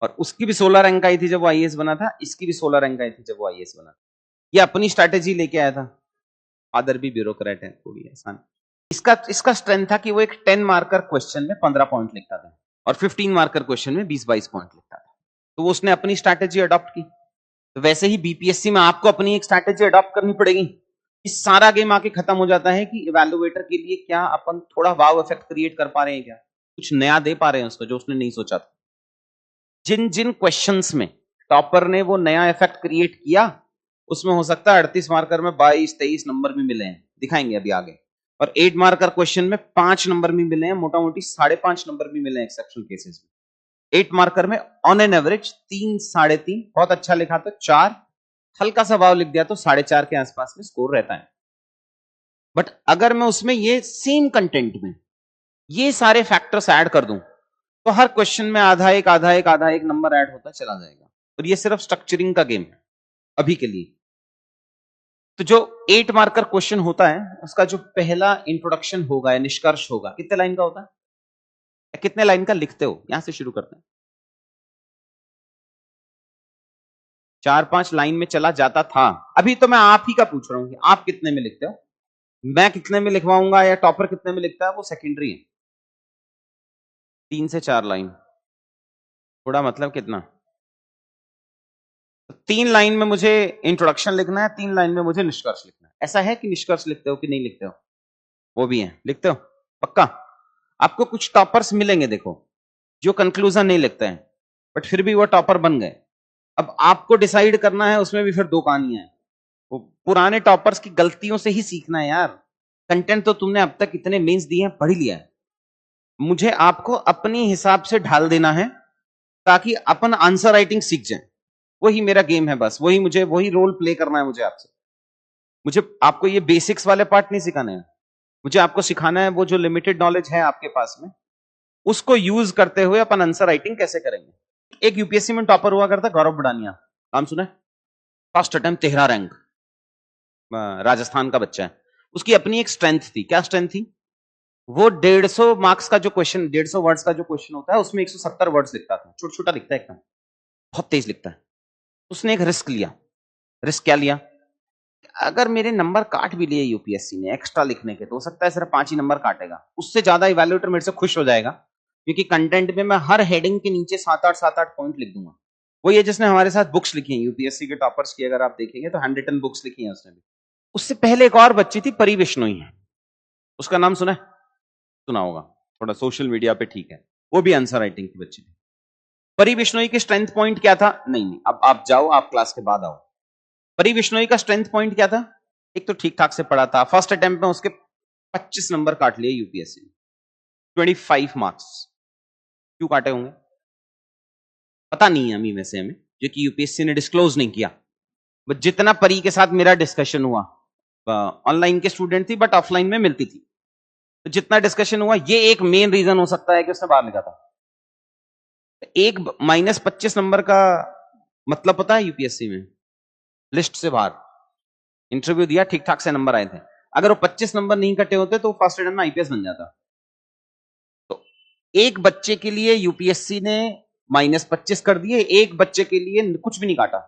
और उसकी भी 16 रैंक आई थी जब वो आईएएस बना था, इसकी भी 16 रैंक आई थी जब वो आईएएस बना था। ये अपनी स्ट्रैटेजी लेके आया था। फादर भी ब्यूरोक्रेट है, थोड़ी आसान। इसका स्ट्रेंथ था कि वो एक 10 मार्कर क्वेश्चन में 15 पॉइंट लिखता था और 15 मार्कर क्वेश्चन में 20-22 पॉइंट लिखता था। तो वो उसने अपनी स्ट्रैटेजी अडॉप्ट की। तो वैसे ही बीपीएससी में आपको अपनी एक स्ट्रैटेजी अडॉप्ट करनी पड़ेगी। इस सारा गेम आके खत्म हो जाता है कि इवैल्यूएटर के लिए क्या अपन थोड़ा वाव इफेक्ट क्रिएट कर पा रहे हैं, क्या कुछ नया दे पा रहे हैं उसको जो उसने नहीं सोचा था। जिन जिन क्वेश्चंस में टॉपर ने वो नया इफेक्ट क्रिएट किया उसमें हो सकता है 38 मार्कर में 22-23 नंबर भी मिले हैं, दिखाएंगे अभी आगे। और 8 मार्कर क्वेश्चन में 5 नंबर भी मिले हैं, मोटा मोटी 5.5 नंबर भी मिले हैं एक्सेप्शनल केसेस में। 8 मार्कर में ऑन एन एवरेज 3, 3.5, बहुत अच्छा लिखा तो 4, हल्का सा भाव लिख दिया तो 4.5 के आसपास में स्कोर रहता है। बट अगर मैं उसमें ये सेम कंटेंट में ये सारे फैक्टर्स ऐड कर दूं तो हर क्वेश्चन में आधा एक नंबर ऐड होता चला जाएगा। और ये सिर्फ स्ट्रक्चरिंग का गेम है अभी के लिए। तो जो 8 मार्कर क्वेश्चन होता है उसका जो पहला इंट्रोडक्शन होगा या निष्कर्ष होगा, कितने लाइन का होता है, कितने लाइन का लिखते हो? यहां से शुरू करते हैं। 4-5 लाइन में चला जाता था। अभी तो मैं आप ही का पूछ रहा हूं कि आप कितने में लिखते हो। मैं कितने में लिखवाऊंगा या टॉपर कितने में लिखता है वो सेकेंडरी है। 3 से 4 लाइन, थोड़ा मतलब कितना, 3 लाइन में मुझे इंट्रोडक्शन लिखना है, 3 लाइन में मुझे निष्कर्ष लिखना है। ऐसा है कि निष्कर्ष लिखते हो कि नहीं लिखते हो? वो भी है, लिखते हो पक्का? आपको कुछ टॉपर्स मिलेंगे देखो जो कंक्लूजन नहीं लिखते हैं बट फिर भी वो टॉपर बन गए। अब आपको डिसाइड करना है, उसमें भी फिर दो कहानियां हैं। वो पुराने टॉपर्स की गलतियों से ही सीखना है यार। कंटेंट तो तुमने अब तक इतने मेंस दिए हैं, पढ़ ही लिया है। मुझे आपको अपनी हिसाब से ढाल देना है ताकि अपन आंसर राइटिंग सीख जाए। वही मेरा गेम है, बस वही रोल प्ले करना है मुझे आपसे। मुझे आपको ये बेसिक्स वाले पार्ट नहीं सिखाने हैं। मुझे आपको सिखाना है वो जो लिमिटेड नॉलेज है आपके पास में, उसको यूज करते हुए अपन आंसर राइटिंग कैसे करेंगे। एक यूपीएससी में टॉपर हुआ करता गौरव बड़ानिया, नाम सुना है? फर्स्ट अटेम्प्ट 13 रैंक, राजस्थान का बच्चा है। उसकी अपनी एक स्ट्रेंथ थी। क्या स्ट्रेंथ थी? वो 150 मार्क्स का जो क्वेश्चन, 150 वर्ड्स का जो क्वेश्चन होता है उसमें 170 वर्ड्स लिखता था। छोटा छोटा लिखता है एकदम, बहुत तेज लिखता है। उसने एक रिस्क लिया। रिस्क क्या लिया? अगर मेरे नंबर काट भी लिए यूपीएससी ने एक्स्ट्रा लिखने के, तो हो सकता है सिर्फ 5 ही नंबर काटेगा, उससे ज्यादा इवैल्यूएटर मेरे से खुश हो जाएगा क्योंकि कंटेंट में मैं हर हेडिंग के नीचे 7-8 पॉइंट लिख दूंगा। वो ये जिसने हमारे साथ बुक्स लिखी हैं यूपीएससी के टॉपर्स की, अगर आप देखेंगे तो हैंड रिटन बुक्स लिखी हैं उसने भी। उससे पहले एक और बच्ची थी, परी बिश्नोई है, उसका नाम सुना है? सुना होगा, थोड़ा सोशल मीडिया पे ठीक है। वो भी आंसर राइटिंग की बच्ची थी। परी बिश्नोई की स्ट्रेंथ पॉइंट क्या था? नहीं, अब आप जाओ, आप क्लास के बाद आओ। परी बिश्नोई का स्ट्रेंथ पॉइंट क्या था? एक तो ठीक ठाक से पढ़ा था। फर्स्ट अटेम्प्ट में उसके 25 नंबर काट लिए यूपीएससी ने, 25 मार्क्स। क्यों काटे होंगे पता नहीं है हमें, वैसे हमें, जो कि यूपीएससी ने डिस्क्लोज नहीं किया। बट जितना परी के साथ मेरा डिस्कशन हुआ, ऑनलाइन के स्टूडेंट थी बट ऑफलाइन में मिलती थी, तो जितना डिस्कशन हुआ, ये एक मेन रीजन हो सकता है कि उसने बाहर लिखा था। एक -25 नंबर का मतलब पता है यूपीएससी में? लिस्ट से बाहर। इंटरव्यू दिया, ठीक ठाक से नंबर आए थे, अगर वो 25 नंबर नहीं कटे होते तो फर्स्ट अटेम्प्ट में आईपीएस बन जाता। तो एक बच्चे के लिए यूपीएससी ने -25 कर दिए, एक बच्चे के लिए कुछ भी नहीं काटा।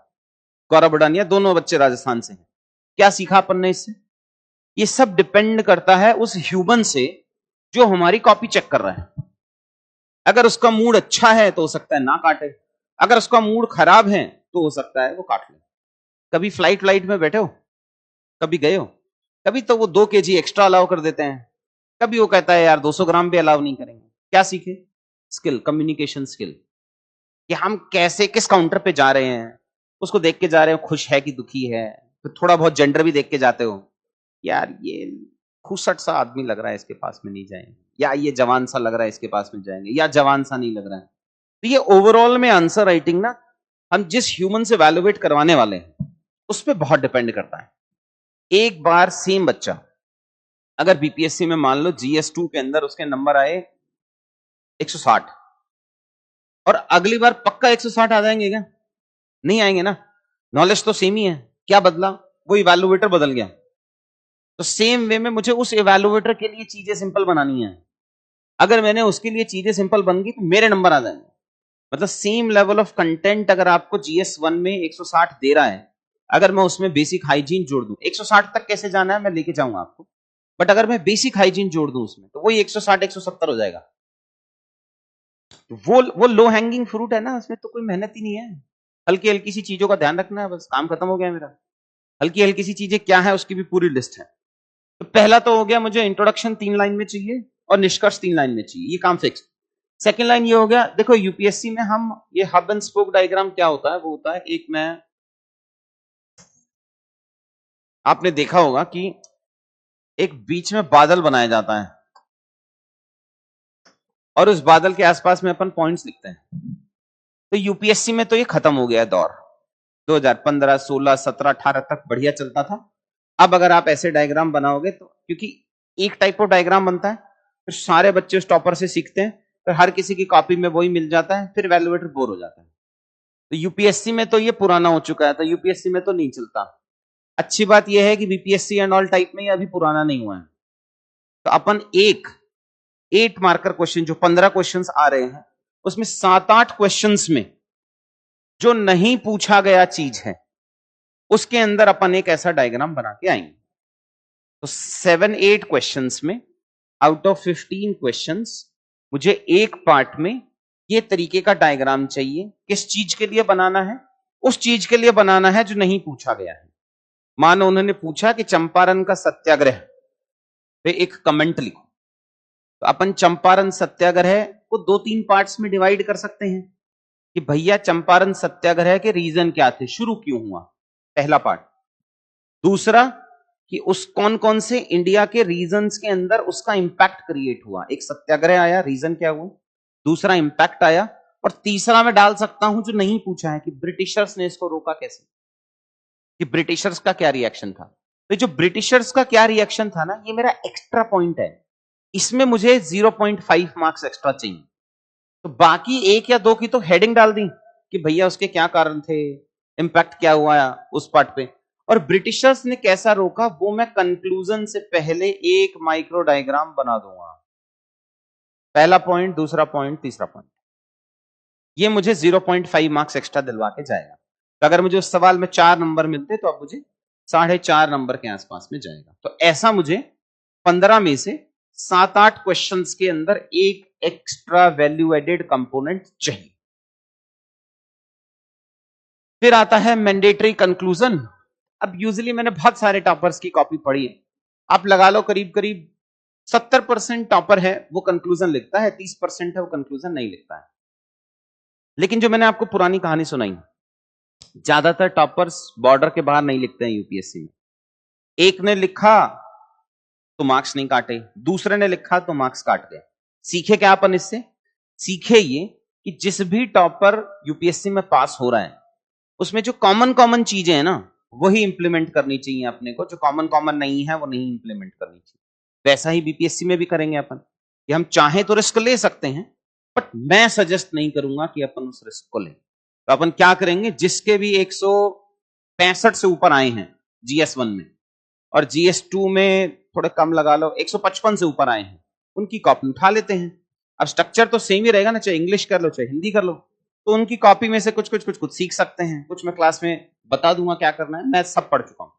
गौरव बड़ानिया, दोनों बच्चे राजस्थान से हैं। क्या सीखा अपन ने इससे? ये सब डिपेंड करता है उस ह्यूमन से जो हमारी कॉपी चेक कर रहा है। अगर उसका मूड अच्छा है तो हो सकता है ना काटे, अगर उसका मूड खराब है तो हो सकता है वो काट ले। कभी फ्लाइट में बैठे हो? कभी गए हो? कभी तो वो 2 kg एक्स्ट्रा अलाउ कर देते हैं, कभी वो कहता है यार 200 ग्राम भी अलाउ नहीं करेंगे। क्या सीखे? स्किल, कम्युनिकेशन स्किल, कि हम कैसे किस काउंटर पे जा रहे हैं, उसको देख के जा रहे हो खुश है कि दुखी है, फिर थोड़ा बहुत जेंडर भी देख के जाते हो, यार ये खूसट सा आदमी लग रहा है, इसके पास में नहीं जाएंगे, या ये जवान सा लग रहा है इसके पास में जाएंगे, या जवान सा नहीं लग रहा है। तो ये ओवरऑल में आंसर राइटिंग ना, हम जिस ह्यूमन से वैल्यूएट करवाने वाले हैं उस पर बहुत डिपेंड करता है। एक बार सेम बच्चा अगर बीपीएससी में मान लो जीएस2 के अंदर उसके नंबर आए 160, और अगली बार पक्का 160 आ जाएंगे क्या? नहीं आएंगे ना। नॉलेज तो सेम ही है, क्या बदला? वो इवैल्यूएटर बदल गया। तो सेम वे में मुझे उस इवैल्यूएटर के लिए चीजें सिंपल बनानी है। अगर मैंने उसके लिए चीजें सिंपल बन गई तो मेरे नंबर आ जाएंगे। मतलब सेम लेवल ऑफ कंटेंट अगर आपको जीएस1 में 160 दे रहा है, अगर मैं उसमें बेसिक हाइजीन जोड़ दूं, 160 तक कैसे जाना है मैं लेके जाऊंगा आपको, बट अगर मैं बेसिक हाइजीन जोड़ दूं उसमें, तो वही 160 170 हो जाएगा। तो वो लो हैंगिंग फ्रूट है ना, उसमें तो कोई मेहनत ही नहीं है। हल्की हल्की सी चीजों का ध्यान रखना है, बस काम खत्म हो गया मेरा। हल्की हल्की सी चीजें क्या है उसकी भी पूरी लिस्ट है। तो पहला तो हो गया, मुझे इंट्रोडक्शन 3 लाइन में चाहिए और निष्कर्ष 3 लाइन में चाहिए, ये काम फिक्स। सेकेंड लाइन ये हो गया, देखो यूपीएससी में हम ये हब एंड स्पोक डायग्राम क्या होता है, वो होता है एक, मैं आपने देखा होगा कि एक बीच में बादल बनाया जाता है, और उस बादल के आसपास में अपन पॉइंट्स लिखते हैं। तो यूपीएससी में तो ये खत्म हो गया दौर। 2015, 16, 17, 18 तक बढ़िया चलता था। अब अगर आप ऐसे डायग्राम बनाओगे तो, क्योंकि एक टाइप ऑफ डायग्राम बनता है, फिर सारे बच्चे उस टॉपर से सीखते हैं, फिर हर किसी की कॉपी में वही मिल जाता है, फिर वैल्यूएटर बोर हो जाता है। तो यूपीएससी में तो ये पुराना हो चुका है, तो यूपीएससी में तो नहीं चलता। अच्छी बात यह है कि बीपीएससी एंड ऑल टाइप में ये अभी पुराना नहीं हुआ है। तो अपन 8 मार्कर क्वेश्चन, जो 15 क्वेश्चंस आ रहे हैं, उसमें 7-8 क्वेश्चंस में जो नहीं पूछा गया चीज है उसके अंदर अपन एक ऐसा डायग्राम बना के आएंगे। तो 7-8 क्वेश्चंस में आउट ऑफ 15 क्वेश्चंस मुझे एक पार्ट में ये तरीके का डायग्राम चाहिए। किस चीज के लिए बनाना है? उस चीज के लिए बनाना है जो नहीं पूछा गया है। मानो उन्होंने पूछा कि चंपारण का सत्याग्रह पे एक कमेंट लिखो, तो अपन चंपारण सत्याग्रह को 2-3 पार्ट्स में डिवाइड कर सकते हैं कि भैया चंपारण सत्याग्रह के रीजन क्या थे, शुरू क्यों हुआ, पहला पार्ट। दूसरा कि उस कौन कौन से इंडिया के रीजन्स के अंदर उसका इंपैक्ट क्रिएट हुआ। एक सत्याग्रह आया, रीजन क्या हुआ, दूसरा इंपैक्ट आया, और तीसरा मैं डाल सकता हूं जो नहीं पूछा है कि ब्रिटिशर्स ने इसको रोका कैसे, कि ब्रिटिशर्स का क्या रिएक्शन था। तो जो ब्रिटिशर्स का क्या रिएक्शन था ना, ये मेरा एक्स्ट्रा पॉइंट है, इसमें मुझे 0.5 मार्क्स एक्स्ट्रा चाहिए। तो बाकी 1 या 2 की तो हेडिंग डाल दी कि भैया उसके क्या कारण थे, इंपैक्ट क्या हुआ उस पार्ट पे, और ब्रिटिशर्स ने कैसा रोका वो मैं कंक्लूजन से पहले एक माइक्रो डायग्राम बना दूंगा। पहला पॉइंट, दूसरा पॉइंट, तीसरा पॉइंट, ये मुझे 0.5 मार्क्स एक्स्ट्रा दिलवा के जाएगा। तो अगर मुझे उस सवाल में 4 नंबर मिलते तो अब मुझे 4.5 नंबर के आसपास में जाएगा। तो ऐसा मुझे 15 में से 7-8 क्वेश्चंस के अंदर एक एक्स्ट्रा वैल्यू एडेड कंपोनेंट चाहिए। फिर आता है मैंडेटरी कंक्लूजन। अब यूजुअली मैंने बहुत सारे टॉपर्स की कॉपी पढ़ी है, आप लगा लो करीब करीब 70% टॉपर है वो कंक्लूजन लिखता है, 30% है वो कंक्लूजन नहीं लिखता है। लेकिन जो मैंने आपको पुरानी कहानी सुनाई, ज्यादातर टॉपर्स बॉर्डर के बाहर नहीं लिखते हैं यूपीएससी में। एक ने लिखा तो मार्क्स नहीं काटे, दूसरे ने लिखा तो मार्क्स काट गए। सीखे क्या अपन इससे? सीखे ये कि जिस भी टॉपर यूपीएससी में पास हो रहा है उसमें जो कॉमन चीजें हैं ना वही इंप्लीमेंट करनी चाहिए अपने को, जो कॉमन नहीं है वो नहीं इंप्लीमेंट करनी चाहिए। वैसा ही बीपीएससी में भी करेंगे अपन कि हम चाहे तो रिस्क ले सकते हैं, बट मैं सजेस्ट नहीं करूंगा कि अपन उस रिस्क को लें। तो अपन क्या करेंगे, जिसके भी 165 से ऊपर आए हैं जीएस1 में, और जीएस2 में थोड़े कम लगा लो 155 से ऊपर आए हैं, उनकी कॉपी उठा लेते हैं। अब स्ट्रक्चर तो सेम ही रहेगा ना, चाहे इंग्लिश कर लो चाहे हिंदी कर लो, तो उनकी कॉपी में से कुछ सीख सकते हैं, कुछ मैं क्लास में बता दूंगा क्या करना है, मैं सब पढ़ चुका हूं।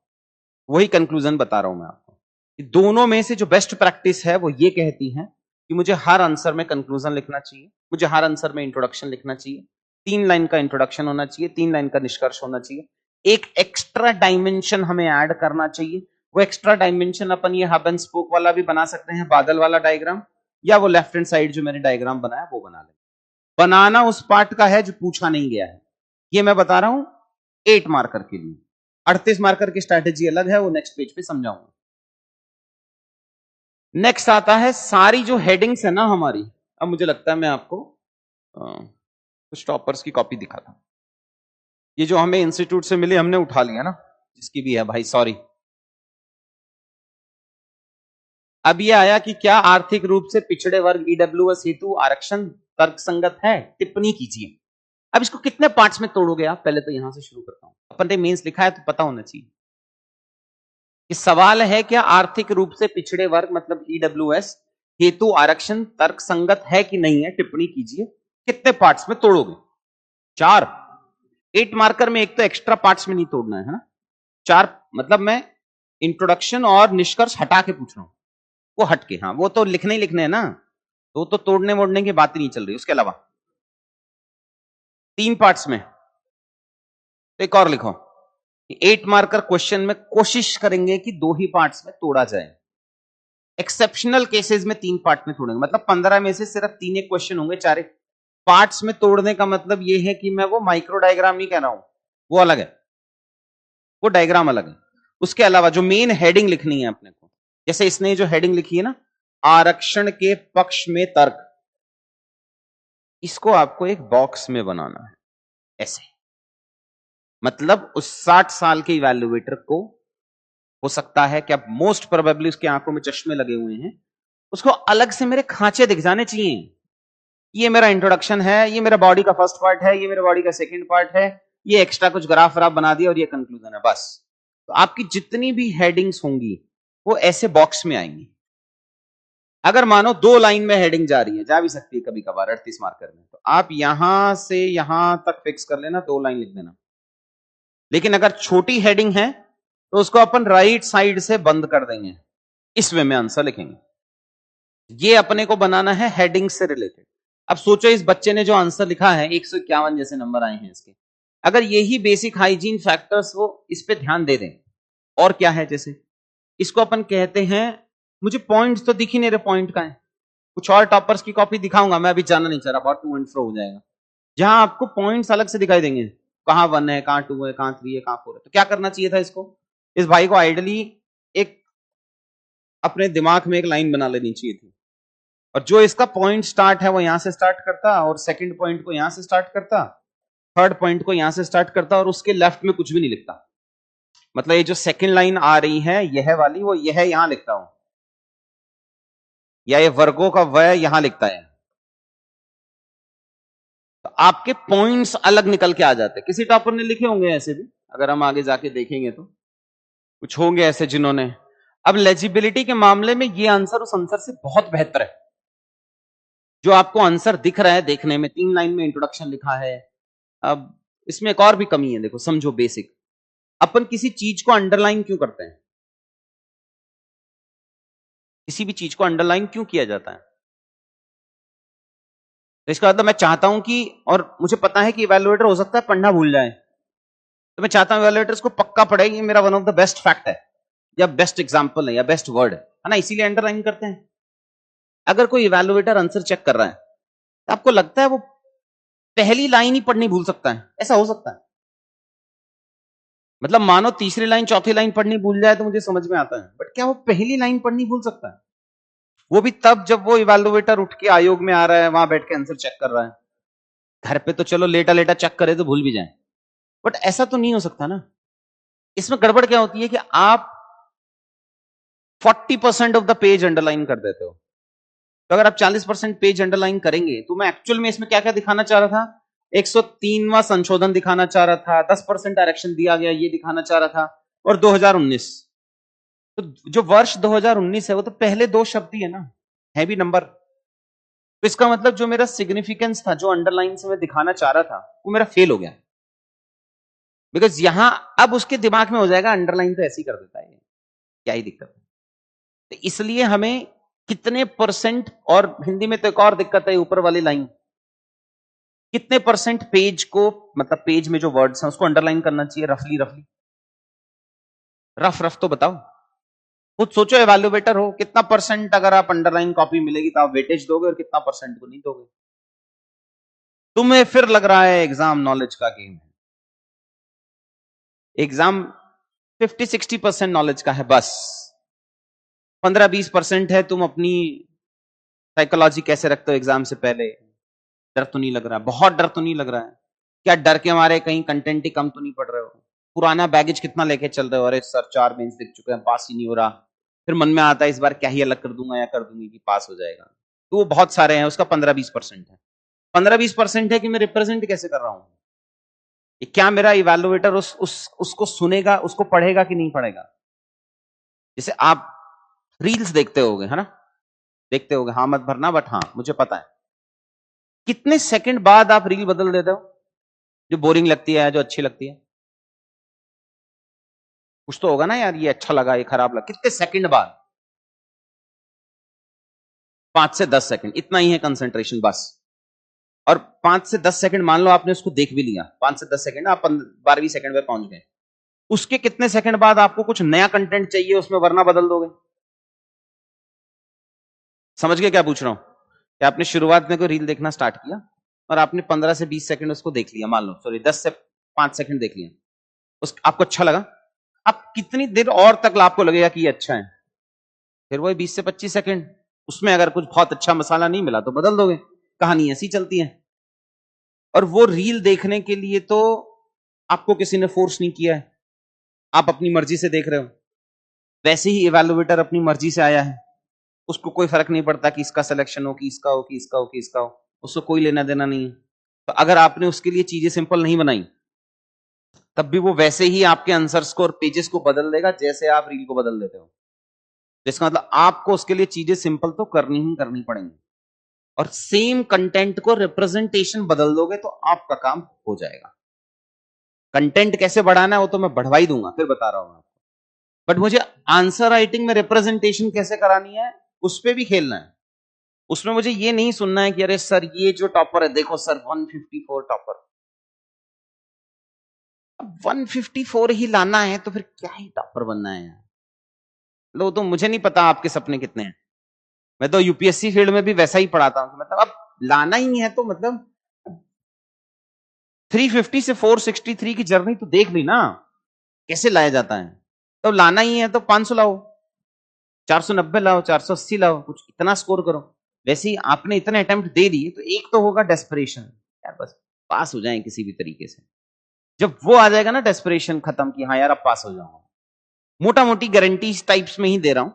वही कंक्लूजन बता रहा हूं मैं आपको कि दोनों में से जो बेस्ट प्रैक्टिस है वो ये कहती है कि मुझे हर आंसर में कंक्लूजन लिखना चाहिए, मुझे हर आंसर में इंट्रोडक्शन लिखना चाहिए, 3 लाइन का इंट्रोडक्शन होना चाहिए, 3 लाइन का निष्कर्ष होना चाहिए, एक एक्स्ट्रा डायमेंशन हमें ऐड करना चाहिए। वो एक्स्ट्रा डायमेंशन अपन ये हब एंड स्पोक वाला भी बना सकते हैं, बादल वाला डायग्राम, या वो लेफ्ट हैंड साइड जो मैंने डायग्राम बनाया वो बना लें। बनाना उस पार्ट का है जो पूछा नहीं गया है, ये मैं बता रहा हूं 8 मार्कर के लिए। 38 मार्कर की स्ट्रैटेजी अलग है, वो नेक्स्ट पेज पे समझाऊंगा। नेक्स्ट आता है सारी जो हेडिंग्स है ना हमारी। अब मुझे लगता है मैं आपको कुछ टॉपर्स की कॉपी दिखाता हूं। ये जो हमें इंस्टीट्यूट से मिली हमने उठा लिया ना, जिसकी भी है भाई सॉरी। अब ये आया कि क्या आर्थिक रूप से पिछड़े वर्ग ईडब्ल्यूएस हेतु आरक्षण तर्कसंगत है, टिप्पणी कीजिए। अब इसको कितने पार्ट्स में तोड़ोगे आप, पहले तो यहां से शुरू करता हूं। अपन ने मेंस लिखा है तो पता होना चाहिए कि सवाल है क्या आर्थिक रूप से पिछड़े वर्ग मतलब ईडब्ल्यूएस हेतु आरक्षण तर्कसंगत है कि नहीं है, टिप्पणी कीजिए। कितने पार्ट्स में तोड़ोगे? 4। 8 मार्कर में एक तो एक्स्ट्रा पार्ट्स में नहीं तोड़ना है ना, 4 मतलब मैं इंट्रोडक्शन और निष्कर्ष हटा के पूछ रहा हूं, वो हटके, हाँ वो तो लिखने ही लिखने हैं ना, तो तोड़ने मोड़ने की बात ही नहीं चल रही। उसके अलावा 3 पार्ट्स में, तो एक और लिखो कि 8 मार्कर क्वेश्चन में कोशिश करेंगे कि 2 ही पार्ट्स में तोड़ा जाए। एक्सेप्शनल केसेस में 3 पार्ट में तोड़ेंगे, मतलब 15 में से सिर्फ 3 एक क्वेश्चन होंगे, 4 पार्ट्स में तोड़ने का मतलब ये है कि मैं वो माइक्रो डायग्राम नहीं कह रहा हूं, वो अलग है, वो डायग्राम अलग है। उसके अलावा जो मेन हेडिंग लिखनी है अपने को, जैसे इसने जो हेडिंग लिखी है ना, आरक्षण के पक्ष में तर्क, इसको आपको एक बॉक्स में बनाना है ऐसे, मतलब उस 60 साल के इवैल्यूएटर को हो सकता है कि अब मोस्ट प्रोबेबली उसकी आंखों में चश्मे लगे हुए हैं, उसको अलग से मेरे खांचे दिख जाने चाहिए। ये मेरा इंट्रोडक्शन है, ये मेरा बॉडी का फर्स्ट पार्ट है, ये मेरे बॉडी का सेकंड पार्ट है, ये एक्स्ट्रा कुछ ग्राफ व्राफ बना दिया और ये कंक्लूजन है, बस। तो आपकी जितनी भी हेडिंग्स होंगी वो ऐसे बॉक्स में आएंगी। अगर मानो 2 लाइन में हेडिंग जा रही है, जा भी सकती है कभी कभार 38 मार्कर में, तो आप यहां से यहां तक फिक्स कर लेना, 2 लाइन लिख देना। लेकिन अगर छोटी हेडिंग है तो उसको अपन राइट साइड से बंद कर देंगे, इस वे में आंसर लिखेंगे। ये अपने को बनाना है हेडिंग से रिलेटेड। अब सोचो इस बच्चे ने जो आंसर लिखा है, 151 जैसे नंबर आए हैं इसके, अगर यही बेसिक हाइजीन फैक्टर्स वो इस पे ध्यान दे दें, और क्या है, जैसे इसको अपन कहते हैं, मुझे पॉइंट्स तो दिख ही नहीं रहे, पॉइंट का है, कुछ और टॉपर्स की कॉपी दिखाऊंगा, मैं अभी जाना नहीं चाह रहा, बहुत टू एंड फ्रो हो जाएगा, जहां आपको पॉइंट्स अलग से दिखाई देंगे, कहां 1 है, कहां 2 है, कहां 3 है, कहां 4 है। तो क्या करना चाहिए था इसको, इस भाई को आइडियली एक अपने दिमाग में एक लाइन बना लेनी चाहिए थी, और जो इसका पॉइंट स्टार्ट है वो यहां से स्टार्ट करता, और सेकंड पॉइंट को यहां से स्टार्ट करता, थर्ड पॉइंट को यहां से स्टार्ट करता, और उसके लेफ्ट में कुछ भी नहीं लिखता। मतलब ये जो सेकंड लाइन आ रही है यह वाली, वो यह यहां लिखता हूं, या ये वर्गों का व यहां लिखता है, तो आपके पॉइंट्स अलग निकल के आ जाते। किसी टॉपर ने लिखे होंगे ऐसे भी, अगर हम आगे जाके देखेंगे तो कुछ होंगे ऐसे जिन्होंने। अब लेजिबिलिटी के मामले में ये आंसर उस आंसर से बहुत बेहतर है। जो आपको आंसर दिख रहा है देखने में, 3 लाइन में इंट्रोडक्शन लिखा है। अब इसमें एक और भी कमी है, देखो समझो बेसिक, अपन किसी चीज को अंडरलाइन क्यों करते हैं, किसी भी चीज को अंडरलाइन क्यों किया जाता है, तो इसका मतलब मैं चाहता हूं कि, और मुझे पता है कि इवैल्यूएटर हो सकता है पढ़ना भूल जाए, तो मैं चाहता हूं इवैल्यूएटर इसको पक्का पढ़े, ये मेरा one of the best fact है, या बेस्ट एग्जांपल है, या बेस्ट वर्ड है ना, इसीलिए अंडरलाइन करते हैं। अगर कोई इवैल्यूएटर आंसर चेक कर रहा है, तो आपको लगता है वो पहली लाइन ही पढ़नी भूल सकता है, ऐसा हो सकता है? मतलब मानो तीसरी लाइन चौथी लाइन पढ़नी भूल जाए तो मुझे समझ में आता है, बट क्या वो पहली लाइन पढ़नी भूल सकता है? वो भी तब जब वो इवैल्यूएटर उठ के आयोग में आ रहा है, वहां बैठ के आंसर चेक कर रहा है। घर पे तो चलो लेटा लेटा चेक करे तो भूल भी जाए, बट ऐसा तो नहीं हो सकता ना। इसमें गड़बड़ क्या होती है कि आप 40% ऑफ द पेज अंडरलाइन कर देते हो। तो अगर आप 40% पेज अंडरलाइन करेंगे, तो मैं एक्चुअल में इसमें क्या क्या दिखाना चाह रहा था, 103वां संशोधन दिखाना चाह रहा था, 10% डायरेक्शन दिया गया ये दिखाना चाह रहा था, और 2019। तो जो वर्ष 2019 है वो तो पहले 2 शब्द ही है ना, है भी नंबर। तो इसका मतलब जो मेरा सिग्निफिकेंस था, जो अंडरलाइन से मैं दिखाना चाह रहा था, वो मेरा फेल हो गया, बिकॉज यहां अब उसके दिमाग में हो जाएगा अंडरलाइन तो ऐसे ही कर देता है, क्या ही दिक्कत है। तो इसलिए हमें कितने परसेंट, और हिंदी में तो एक और दिक्कत है, ऊपर वाली लाइन, कितने परसेंट पेज को, मतलब पेज में जो वर्ड्स हैं उसको अंडरलाइन करना चाहिए, रफली रफली, रफ तो बताओ, खुद सोचो, इवैल्यूएटर हो, कितना परसेंट अगर आप अंडरलाइन कॉपी मिलेगी तो आप वेटेज दोगे, और कितना परसेंट को नहीं दोगे? तुम्हें फिर लग रहा है एग्जाम नॉलेज का गेम है, एग्जाम 50-60% नॉलेज का है, बस 15-20% है तुम अपनी साइकोलॉजी कैसे रखते हो एग्जाम से पहले। डर तो नहीं लग रहा, बहुत डर तो नहीं लग रहा है? क्या डर के मारे कहीं कंटेंट ही कम तो नहीं पढ़ रहे हो? पुराना बैगेज कितना लेके चल रहे हो, अरे सर 4 मेंस दिख चुके हैं, पास ही नहीं हो रहा, फिर मन में आता है इस बार क्या ही अलग कर दूंगा या कर दूंगी कि पास हो जाएगा। तो वो बहुत सारे हैं, उसका 15-20% है। 15-20% है कि मैं रिप्रेजेंट कैसे कर रहा हूं, क्या मेरा इवैल्यूएटर उसको सुनेगा, उसको पढ़ेगा कि नहीं पढ़ेगा? जैसे आप रील्स देखते होगे, है ना, देखते होगे, हाँ मत भरना, बट हाँ मुझे पता है, कितने सेकंड बाद आप रील बदल देते हो, जो बोरिंग लगती है, जो अच्छी लगती है? कुछ तो होगा ना यार, ये अच्छा लगा, ये खराब लगा, कितने सेकंड बाद? 5 से 10 सेकंड, इतना ही है कंसंट्रेशन बस। और 5 से 10 सेकंड मान लो आपने उसको देख भी लिया, 5 से 10 सेकंड, आप 12वीं सेकंड पे पहुंच गए, उसके कितने सेकंड बाद आपको कुछ नया कंटेंट चाहिए उसमें, वरना बदल दोगे? समझ गए क्या पूछ रहा हूं? कि आपने शुरुआत में कोई रील देखना स्टार्ट किया, और आपने 15 से 20 सेकंड उसको देख लिया, मान लो, सॉरी 10 से 5 सेकंड देख लिया, आपको अच्छा लगा, अब कितनी देर और तक आपको लगेगा कि ये अच्छा है? फिर वही 20 से 25 सेकंड, उसमें अगर कुछ बहुत अच्छा मसाला नहीं मिला तो बदल दोगे, कहानी ऐसी चलती है। और वो रील देखने के लिए तो आपको किसी ने फोर्स नहीं किया है, आप अपनी मर्जी से देख रहे हो। वैसे ही इवैल्यूएटर अपनी मर्जी से आया है, उसको कोई फर्क नहीं पड़ता कि इसका सिलेक्शन हो कि इसका हो कि इसका हो कि इसका हो, उसको कोई लेना देना नहीं है। तो अगर आपने उसके लिए चीजें सिंपल नहीं बनाई, तब भी वो वैसे ही आपके आंसर्स को और पेजेस को बदल देगा जैसे आप रील को बदल देते हो। जिसका मतलब आपको उसके लिए चीजें सिंपल तो करनी ही करनी पड़ेंगी, और सेम कंटेंट को रिप्रेजेंटेशन बदल दोगे तो आपका काम हो जाएगा। कंटेंट कैसे बढ़ाना है वो तो मैं बढ़वा ही दूंगा, फिर बता रहा हूं आपको, बट मुझे आंसर राइटिंग में रिप्रेजेंटेशन कैसे करानी है उस पर भी खेलना है। उसमें मुझे ये नहीं सुनना है कि अरे सर ये जो टॉपर है देखो सर 154 टॉपर। अब 154 ही लाना है तो फिर क्या ही टॉपर बनना है यार। लो, तो मुझे नहीं पता आपके सपने कितने हैं, मैं तो यूपीएससी फील्ड में भी वैसा ही पढ़ाता हूं, मतलब अब लाना ही है तो मतलब 350 से 463 की जर्नी तो देख ली ना कैसे लाया जाता है। तो लाना ही है तो 500 लाओ, 490 लाओ, 480 लाओ, कुछ इतना स्कोर करो। वैसे ही आपने इतने अटेम्प्ट दे दिए तो एक तो होगा डेस्परेशन, यार बस पास हो जाए किसी भी तरीके से। जब वो आ जाएगा ना डेस्परेशन खत्म कि हाँ यार अब पास हो जाऊंगा, मोटा मोटी गारंटी टाइप्स में ही दे रहा हूं,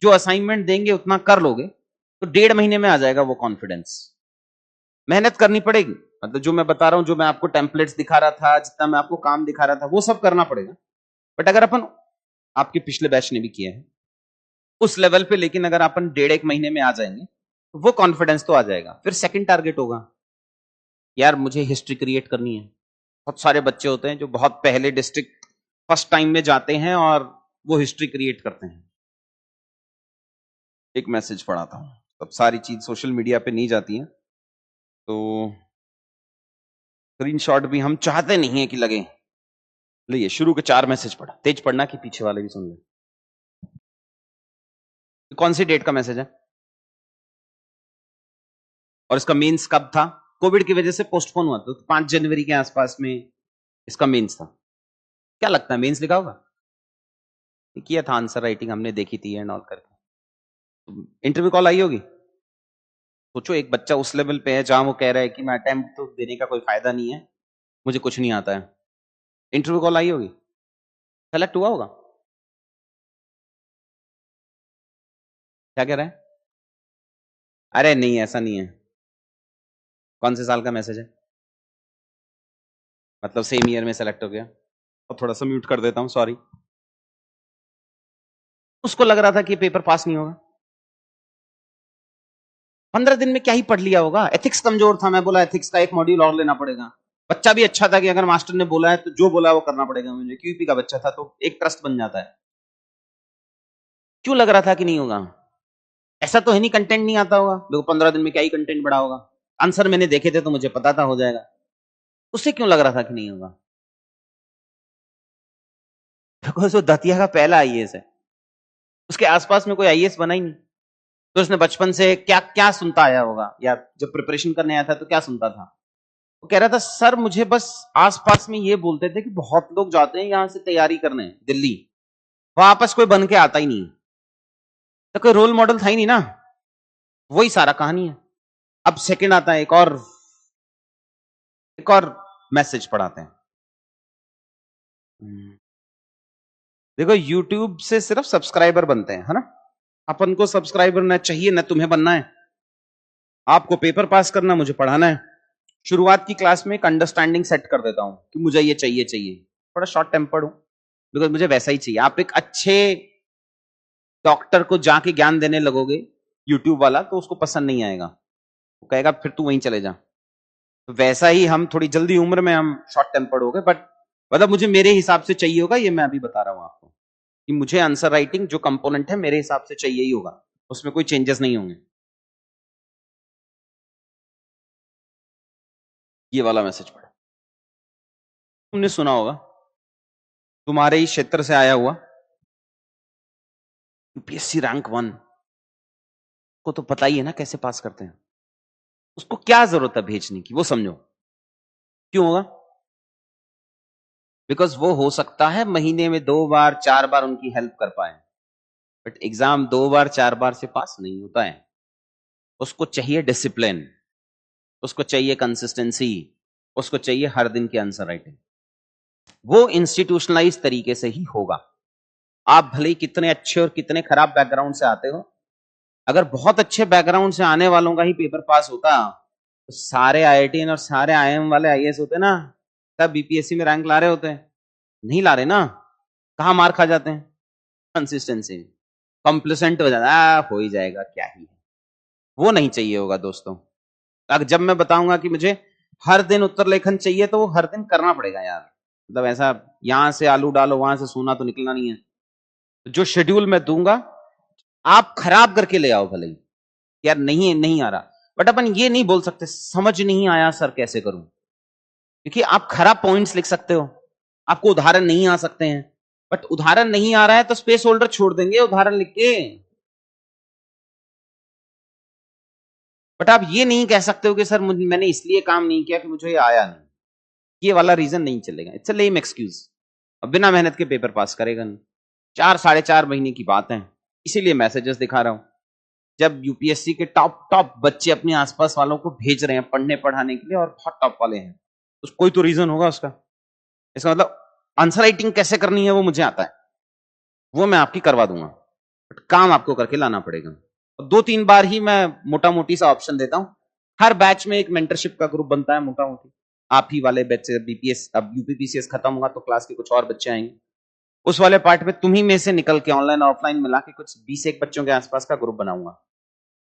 जो असाइनमेंट देंगे उतना कर लोगे तो 1.5 महीने में आ जाएगा वो कॉन्फिडेंस। मेहनत करनी पड़ेगी, मतलब जो मैं बता रहा हूं, जो मैं आपको टेम्पलेट्स दिखा रहा था, जितना मैं आपको काम दिखा रहा था, वो सब करना पड़ेगा। बट अगर अपन, आपके पिछले बैच ने भी किया है उस लेवल पे, लेकिन अगर अपन 1.5 महीने में आ जाएंगे तो वो कॉन्फिडेंस तो आ जाएगा। फिर सेकंड टारगेट होगा, यार मुझे हिस्ट्री क्रिएट करनी है। बहुत सारे बच्चे होते हैं जो बहुत पहले डिस्ट्रिक्ट फर्स्ट टाइम में जाते हैं और वो हिस्ट्री क्रिएट करते हैं। एक मैसेज पढ़ाता हूं, अब सारी चीज सोशल मीडिया पे नहीं जाती है तो स्क्रीनशॉट भी हम चाहते नहीं है कि लगे। लिए शुरू के 4 मैसेज पढ़ा, तेज पढ़ना कि पीछे वाले भी सुन ले। कौन सी डेट का मैसेज है और इसका मेंस कब था? कोविड की वजह से पोस्टपोन हुआ था, तो 5 जनवरी के आसपास में इसका मेंस था। क्या लगता है मेंस लिखा होगा? किया था आंसर राइटिंग हमने देखी थी एंड ऑल करके। इंटरव्यू कॉल आई होगी। सोचो एक बच्चा उस लेवल पे है जहां वो कह रहा है कि मैं अटेम्प्ट तो देने का कोई फायदा नहीं है, मुझे कुछ नहीं आता है। इंटरव्यू कॉल आई होगी, सेलेक्ट हुआ होगा। क्या कह रहा है? अरे नहीं ऐसा नहीं है। कौन से साल का मैसेज है? मतलब सेम ईयर में सेलेक्ट हो गया। और थोड़ा सा म्यूट कर देता हूं, सॉरी। उसको लग रहा था कि पेपर पास नहीं होगा। 15 दिन में क्या ही पढ़ लिया होगा। एथिक्स कमजोर था, मैं बोला एथिक्स का एक मॉड्यूल और लेना पड़ेगा। बच्चा भी अच्छा था कि अगर मास्टर ने बोला है तो जो बोला है वो करना पड़ेगा मुझे। क्यूपी का बच्चा था तो एक ट्रस्ट बन जाता है। क्यों लग रहा था कि नहीं होगा? ऐसा तो है नहीं कंटेंट नहीं आता होगा, देखो 15 दिन में क्या ही कंटेंट बढ़ा होगा। आंसर मैंने देखे थे तो मुझे पता था हो जाएगा। उससे क्यों लग रहा था कि नहीं होगा? बिकॉज वो दतिया का पहला आईएएस है, उसके आसपास में कोई आईएएस बना ही नहीं। तो उसने बचपन से क्या क्या सुनता आया होगा, या जब प्रिपरेशन करने आया था तो क्या सुनता था? वो कह रहा था सर मुझे बस आसपास में ये बोलते थे कि बहुत लोग जाते हैं यहां से तैयारी करने दिल्ली, वापस कोई बन के आता ही नहीं, तो कोई रोल मॉडल था ही नहीं ना। वही सारा कहानी है। अब सेकंड आता है, एक और मैसेज पढ़ाते हैं। देखो YouTube से सिर्फ सब्सक्राइबर बनते हैं, है ना? अपन को सब्सक्राइबर ना चाहिए ना तुम्हें बनना है। आपको पेपर पास करना, मुझे पढ़ाना है। शुरुआत की क्लास में एक अंडरस्टैंडिंग सेट कर देता हूं कि मुझे ये चाहिए चाहिए। थोड़ा शॉर्ट टेम्पर्ड हूं, बिकॉज मुझे वैसा ही चाहिए। आप एक अच्छे डॉक्टर को जाके ज्ञान देने लगोगे यूट्यूब वाला, तो उसको पसंद नहीं आएगा, वो कहेगा फिर तू वहीं चले जा। तो वैसा ही हम थोड़ी जल्दी उम्र में हम शॉर्ट टेम्पर्ड हो गए, बट मतलब मुझे मेरे हिसाब से चाहिए होगा, ये मैं अभी बता रहा हूं आपको कि मुझे आंसर राइटिंग जो कंपोनेंट है मेरे हिसाब से चाहिए ही होगा, उसमें कोई चेंजेस नहीं होंगे। ये वाला मैसेज पढ़ो, तुमने सुना होगा, तुम्हारे ही क्षेत्र से आया हुआ यूपीएससी रैंक 1 को तो पता ही है ना कैसे पास करते हैं। उसको क्या जरूरत है भेजने की, वो समझो। क्यों होगा? बिकॉज वो हो सकता है महीने में 2 बार 4 बार उनकी हेल्प कर पाए, बट एग्जाम 2 बार 4 बार से पास नहीं होता है। उसको चाहिए डिसिप्लिन, उसको चाहिए कंसिस्टेंसी, उसको चाहिए हर दिन की आंसर राइटिंग। वो इंस्टीट्यूशनलाइज तरीके से ही होगा। आप भले ही कितने अच्छे और कितने खराब बैकग्राउंड से आते हो, अगर बहुत अच्छे बैकग्राउंड से आने वालों का ही पेपर पास होता तो सारे आईआईटी और सारे आईएम वाले आईएएस होते ना, तब बीपीएससी में रैंक ला रहे होते हैं। नहीं ला रहे ना, कहां मार खा जाते हैं? कंसिस्टेंसी में कॉम्प्लिसेंट हो जाता है, हो ही जाएगा क्या ही है। वो नहीं चाहिए होगा दोस्तों। अगर जब मैं बताऊंगा कि मुझे हर दिन उत्तर लेखन चाहिए तो वो हर दिन करना पड़ेगा यार। मतलब ऐसा यहां से आलू डालो वहां से सोना तो निकलना नहीं है। तो जो शेड्यूल मैं दूंगा आप खराब करके ले आओ भले ही, यार नहीं आ रहा, बट अपन ये नहीं बोल सकते समझ नहीं आया सर कैसे करूं, क्योंकि आप खराब पॉइंट्स लिख सकते हो, आपको उदाहरण नहीं आ सकते हैं, बट उदाहरण नहीं आ रहा है तो स्पेस होल्डर छोड़ देंगे उदाहरण लिख के। बट आप ये नहीं कह सकते हो कि सर मैंने इसलिए काम नहीं किया कि मुझे ये आया नहीं, ये वाला रीजन नहीं चलेगा। It's a lame excuse. अब बिना मेहनत के पेपर पास करेगा नहीं। 4-4.5 महीने की बात है, इसीलिए मैसेजेस दिखा रहा हूं। जब यूपीएससी के टॉप टॉप बच्चे अपने आसपास वालों को भेज रहे हैं पढ़ने पढ़ाने के लिए और बहुत टॉप वाले हैं, तो कोई तो रीजन होगा उसका। इसका मतलब आंसर राइटिंग कैसे करनी है वो मुझे आता है, वो मैं आपकी करवा दूंगा, बट काम आपको करके लाना पड़ेगा। और 2-3 बार ही मैं मोटा मोटी सा ऑप्शन देता हूं। हर बैच में एक मेंटरशिप का ग्रुप बनता है मोटा मोटी। आप ही वाले बैच से बीपीएस, अब यूपीपीसीएस खत्म होगा तो क्लास के कुछ और बच्चे आएंगे, उस वाले पार्ट में तुम्ही में से निकल के ऑनलाइन ऑफलाइन मिला के कुछ 20 बच्चों के आसपास का ग्रुप बनाऊंगा।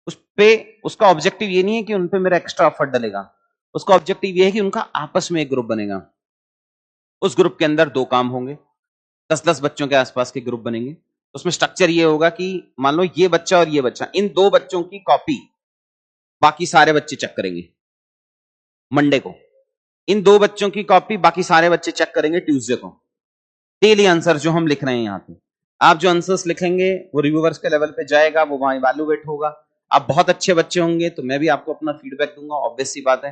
उस पे उसका ऑब्जेक्टिव ये नहीं है कि उन पे मेरा एक्स्ट्रा एफर्ट डलेगा, उसका ऑब्जेक्टिव ये है कि उनका आपस में एक ग्रुप बनेगा। उस ग्रुप के अंदर 2 काम होंगे, 10-10 बच्चों के आसपास के ग्रुप बनेंगे। उसमें स्ट्रक्चर ये होगा कि मान लो ये बच्चा और ये बच्चा, इन 2 बच्चों की कॉपी बाकी सारे बच्चे चेक करेंगे मंडे को, इन 2 बच्चों की कॉपी बाकी सारे बच्चे चेक करेंगे ट्यूसडे को। डेली आंसर जो हम लिख रहे हैं यहां पे, आप जो आंसर्स लिखेंगे वो रिव्यूअर्स के लेवल पे जाएगा, वो वहां इवैल्यूएट होगा। आप बहुत अच्छे बच्चे होंगे तो मैं भी आपको अपना फीडबैक दूंगा, ऑब्वियस सी बात है।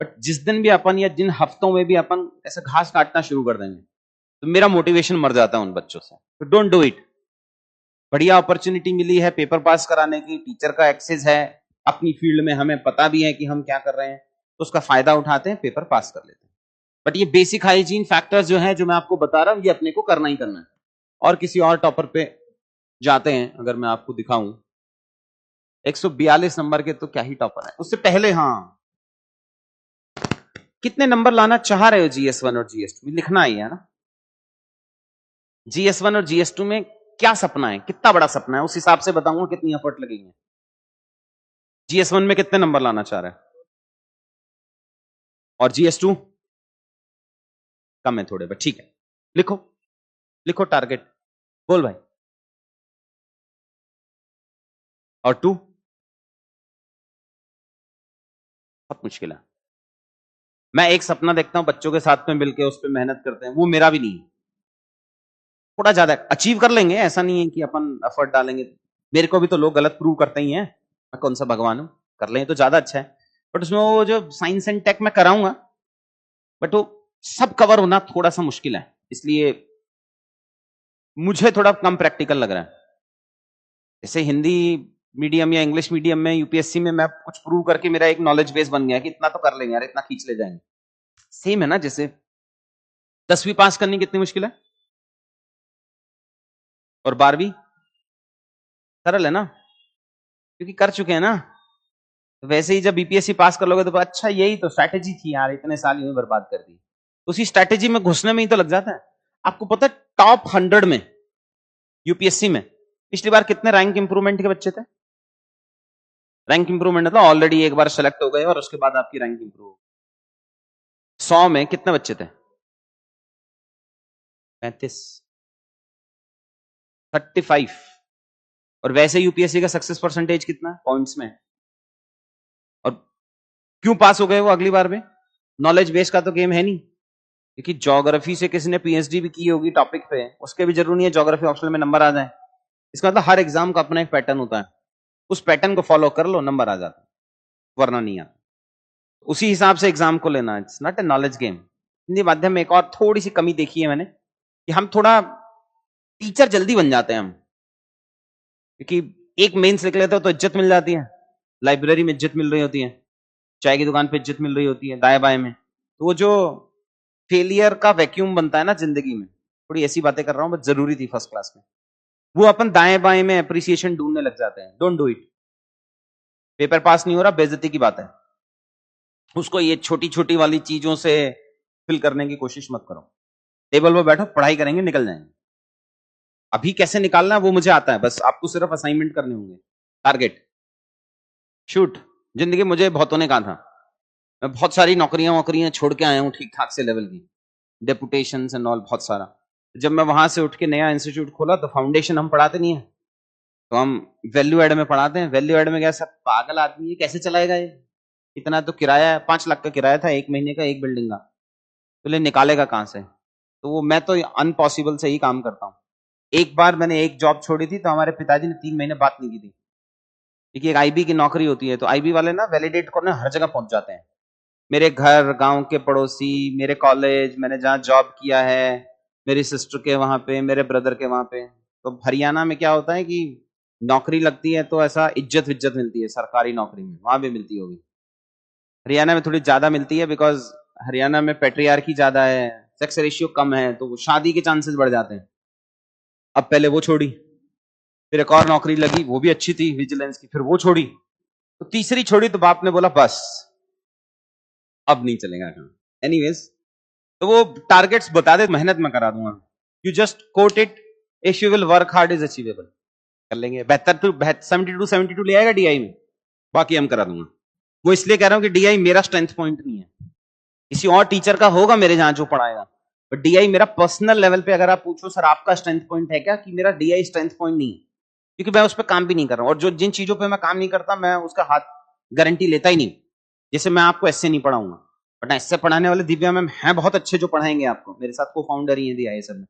बट जिस दिन भी अपन या जिन हफ्तों में भी अपन ऐसे घास काटना शुरू कर देंगे तो मेरा मोटिवेशन मर जाता है उन बच्चों से। तो डोंट डू इट। बढ़िया अपॉर्चुनिटी मिली है पेपर पास कराने की, टीचर का एक्सेस है, अपनी फील्ड में हमें पता भी है कि हम क्या कर रहे हैं, तो उसका फायदा उठाते हैं, पेपर पास कर लेते हैं। बट ये बेसिक हाइजीन फैक्टर्स जो है जो मैं आपको बता रहा हूं, ये अपने को करना ही करना है। और किसी और टॉपर पे जाते हैं, अगर मैं आपको दिखाऊं 142 नंबर के तो क्या ही टॉपर है। उससे पहले हाँ, कितने नंबर लाना चाह रहे हो जीएस1 और जीएस2 लिखना ही है ना। जीएस1 और जीएस2 में क्या सपना है, कितना बड़ा सपना है, उस हिसाब से बताऊंगा कितनी एफर्ट लगेगी। जीएस1 में कितने नंबर लाना चाह रहे हैं, और जीएस2 कम है थोड़े, बट ठीक है, लिखो लिखो टारगेट, बोल भाई। और 2 बहुत मुश्किल है। मैं एक सपना देखता हूं बच्चों के साथ में मिलकर उस पर मेहनत करते हैं, वो मेरा भी नहीं है। थोड़ा ज्यादा अचीव कर लेंगे, ऐसा नहीं है कि अपन एफर्ट डालेंगे, मेरे को भी तो लोग गलत प्रूव करते ही हैं, मैं कौन सा भगवान हूं, कर लें तो ज्यादा अच्छा है। बट उसमें वो जो साइंस एंड टेक में कराऊंगा, बट वो सब कवर होना थोड़ा सा मुश्किल है, इसलिए मुझे थोड़ा कम प्रैक्टिकल लग रहा है। जैसे हिंदी मीडियम या इंग्लिश मीडियम में यूपीएससी में मैं कुछ प्रूव करके मेरा एक नॉलेज बेस बन गया कि इतना तो कर लेंगे यार, इतना खींच ले जाएंगे। सेम है ना, जैसे 10वीं पास करनी कितनी मुश्किल है, और 12वीं सरल है ना, क्योंकि कर चुके हैं ना। तो वैसे ही जब बीपीएससी पास कर लोगे तो अच्छा यही तो स्ट्रैटेजी थी यार, इतने साल यूं बर्बाद कर दी। उसी स्ट्रैटेजी में घुसने में ही तो लग जाता है। आपको पता है टॉप 100 में यूपीएससी में पिछली बार कितने रैंक इंप्रूवमेंट के बच्चे थे? रैंक इंप्रूवमेंट मतलब ऑलरेडी एक बार सेलेक्ट हो गए और उसके बाद आपकी रैंक इंप्रूव। 100 में कितने बच्चे थे? 35, 35। और वैसे यूपीएससी का सक्सेस परसेंटेज कितना पॉइंट्स में? और क्यों पास हो गए वो अगली बार में? नॉलेज बेस का तो गेम है नहीं, क्योंकि ज्योग्राफी से किसी ने पीएचडी भी की होगी टॉपिक पे, उसके भी जरूरी नहीं है ज्योग्राफी ऑप्शनल में नंबर आ जाए। इसका मतलब हर एग्जाम का अपना एक पैटर्न होता है, उस पैटर्न को फॉलो कर लो, नंबर आ जाता है, वरना नहीं आता। उसी हिसाब से एग्जाम को लेना, it's not a knowledge game. Hindi माध्यम में एक और थोड़ी सी कमी देखी है मैंने, कि हम थोड़ा टीचर जल्दी बन जाते हैं हम, क्योंकि एक मेंस लिख लेते हो तो इज्जत मिल जाती है, लाइब्रेरी में इज्जत मिल रही होती है, चाय की दुकान पे इज्जत मिल रही होती है, दाएं बाएं में। तो वो जो फेलियर का वैक्यूम बनता है ना जिंदगी में, थोड़ी ऐसी बातें कर रहा हूं बट जरूरी थी फर्स्ट क्लास में, वो अपन दाएं बाएं में अप्रिसिएशन ढूंढने लग जाते हैं। Don't do it. Paper pass नहीं हो रहा, बेइज्जती की बात है, उसको ये छोटी छोटी वाली चीजों से फिल करने की कोशिश मत करो। टेबल पर बैठो, पढ़ाई करेंगे, निकल जाएंगे। अभी कैसे निकालना है वो मुझे आता है, बस आपको सिर्फ असाइनमेंट करने होंगे। Target shoot. जिंदगी मुझे बहुतों ने कहा था, मैं बहुत सारी नौकरियां छोड़ के आया हूं ठीक ठाक से लेवल की, डेपुटेशन एंड ऑल, बहुत सारा। जब मैं वहां से उठ के नया इंस्टीट्यूट खोला तो फाउंडेशन हम पढ़ाते नहीं है, तो हम वैल्यू एड में पढ़ाते हैं। वैल्यू एड में क्या, सब पागल आदमी है, कैसे चलाएगा ये, इतना तो किराया है, 5 लाख का किराया था 1 महीने का, एक बिल्डिंग का, तो ले निकालेगा कहां से। तो वो मैं तो अनपॉसिबल से ही काम करता हूँ। एक बार मैंने एक जॉब छोड़ी थी तो हमारे पिताजी ने 3 महीने बात नहीं की थी, क्योंकि एक आईबी की नौकरी होती है, तो आईबी वाले ना वैलिडेट करने हर जगह पहुंच जाते हैं। मेरे घर, गांव के पड़ोसी, मेरे कॉलेज, मैंने जहां जॉब किया है, मेरी सिस्टर के वहां पे, मेरे ब्रदर के वहां पे। तो हरियाणा में क्या होता है कि नौकरी लगती है तो ऐसा इज्जत विज्जत मिलती है, सरकारी नौकरी में वहां भी मिलती होगी। हरियाणा में थोड़ी ज्यादा मिलती है, बिकॉज हरियाणा में पेट्रियार्की ज्यादा है, सेक्स रेशियो कम है, तो शादी के चांसेस बढ़ जाते हैं। अब पहले वो छोड़ी, फिर एक और नौकरी लगी, वो भी अच्छी थी विजिलेंस की, फिर वो छोड़ी, तो तीसरी छोड़ी तो बाप ने बोला बस अब नहीं चलेगा काम। एनीवेज, तो वो टारगेट्स बता दे, मेहनत में करा दूंगा। You just quote it, if you will work hard is achievable. कर लेंगे। 72 ले आएगा डीआई में, बाकी हम करा दूंगा। वो इसलिए कह रहा हूं कि डीआई मेरा स्ट्रेंथ पॉइंट नहीं है, किसी और टीचर का होगा मेरे जहां जो पढ़ाएगा, बट डीआई मेरा पर्सनल लेवल पे। अगर आप पूछो सर आपका स्ट्रेंथ पॉइंट है क्या, कि मेरा डीआई स्ट्रेंथ पॉइंट नहीं है, क्योंकि मैं उस पर काम भी नहीं कर रहा हूं, और जो जिन चीजों पे मैं काम नहीं करता मैं उसका हाथ गारंटी लेता ही नहीं। जैसे मैं आपको ऐसे नहीं पढ़ाऊंगा, बट ऐसे पढ़ाने वाले दिव्या मैम हैं बहुत अच्छे जो पढ़ाएंगे आपको, मेरे साथ को फाउंडर ही है डीआई सर में।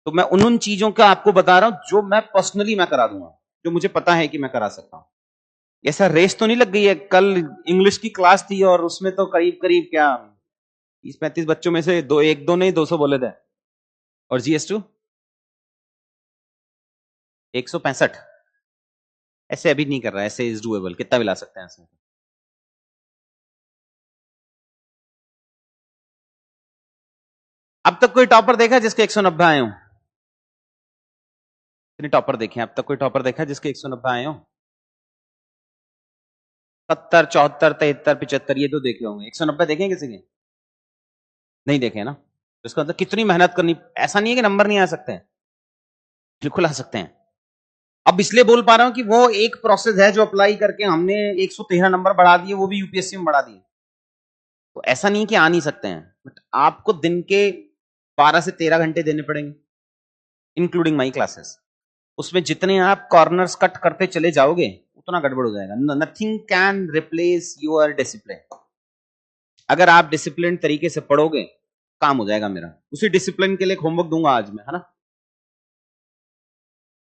तो मैं उन चीजों का आपको बता रहा हूं जो मैं पर्सनली मैं करा दूंगा, जो मुझे पता है कि मैं करा सकता हूं। ऐसा रेस तो नहीं लग गई है। कल इंग्लिश की क्लास थी और उसमें तो करीब करीब क्या 30-35 बच्चों में से एक दो ने 200 बोले थे, और जीएस2 165। ऐसे अभी नहीं कर रहा, ऐसे इज डूएबल, कितना भी ला सकते हैं ऐसे। अब तक कोई टॉपर देखा जिसके 190 आए हो? कितने टॉपर देखे अब तक? कोई टॉपर देखा जिसके 190 आए हो? 70, 74, 73, 75 ये तो देखे होंगे, 190 देखे किसी के? नहीं देखे ना। तो इसका मतलब कितनी मेहनत करनी। ऐसा नहीं है कि नंबर नहीं आ सकते हैं, बिल्कुल आ सकते हैं। अब इसलिए बोल पा रहा हूं कि वो एक प्रोसेस है जो अप्लाई करके हमने 113 नंबर बढ़ा दिए, वो भी यूपीएससी में बढ़ा दिए। तो ऐसा नहीं कि आ नहीं सकते हैं, बट आपको दिन के 12 से 13 घंटे देने पड़ेंगे, इंक्लूडिंग माई क्लासेस। उसमें जितने आप कॉर्नर्स कट करते चले जाओगे उतना गड़बड़ हो जाएगा। Nothing can replace your discipline. अगर आप डिसिप्लिन तरीके से पढ़ोगे काम हो जाएगा मेरा। उसी डिसिप्लिन के लिए होमवर्क दूंगा आज मैं, है ना।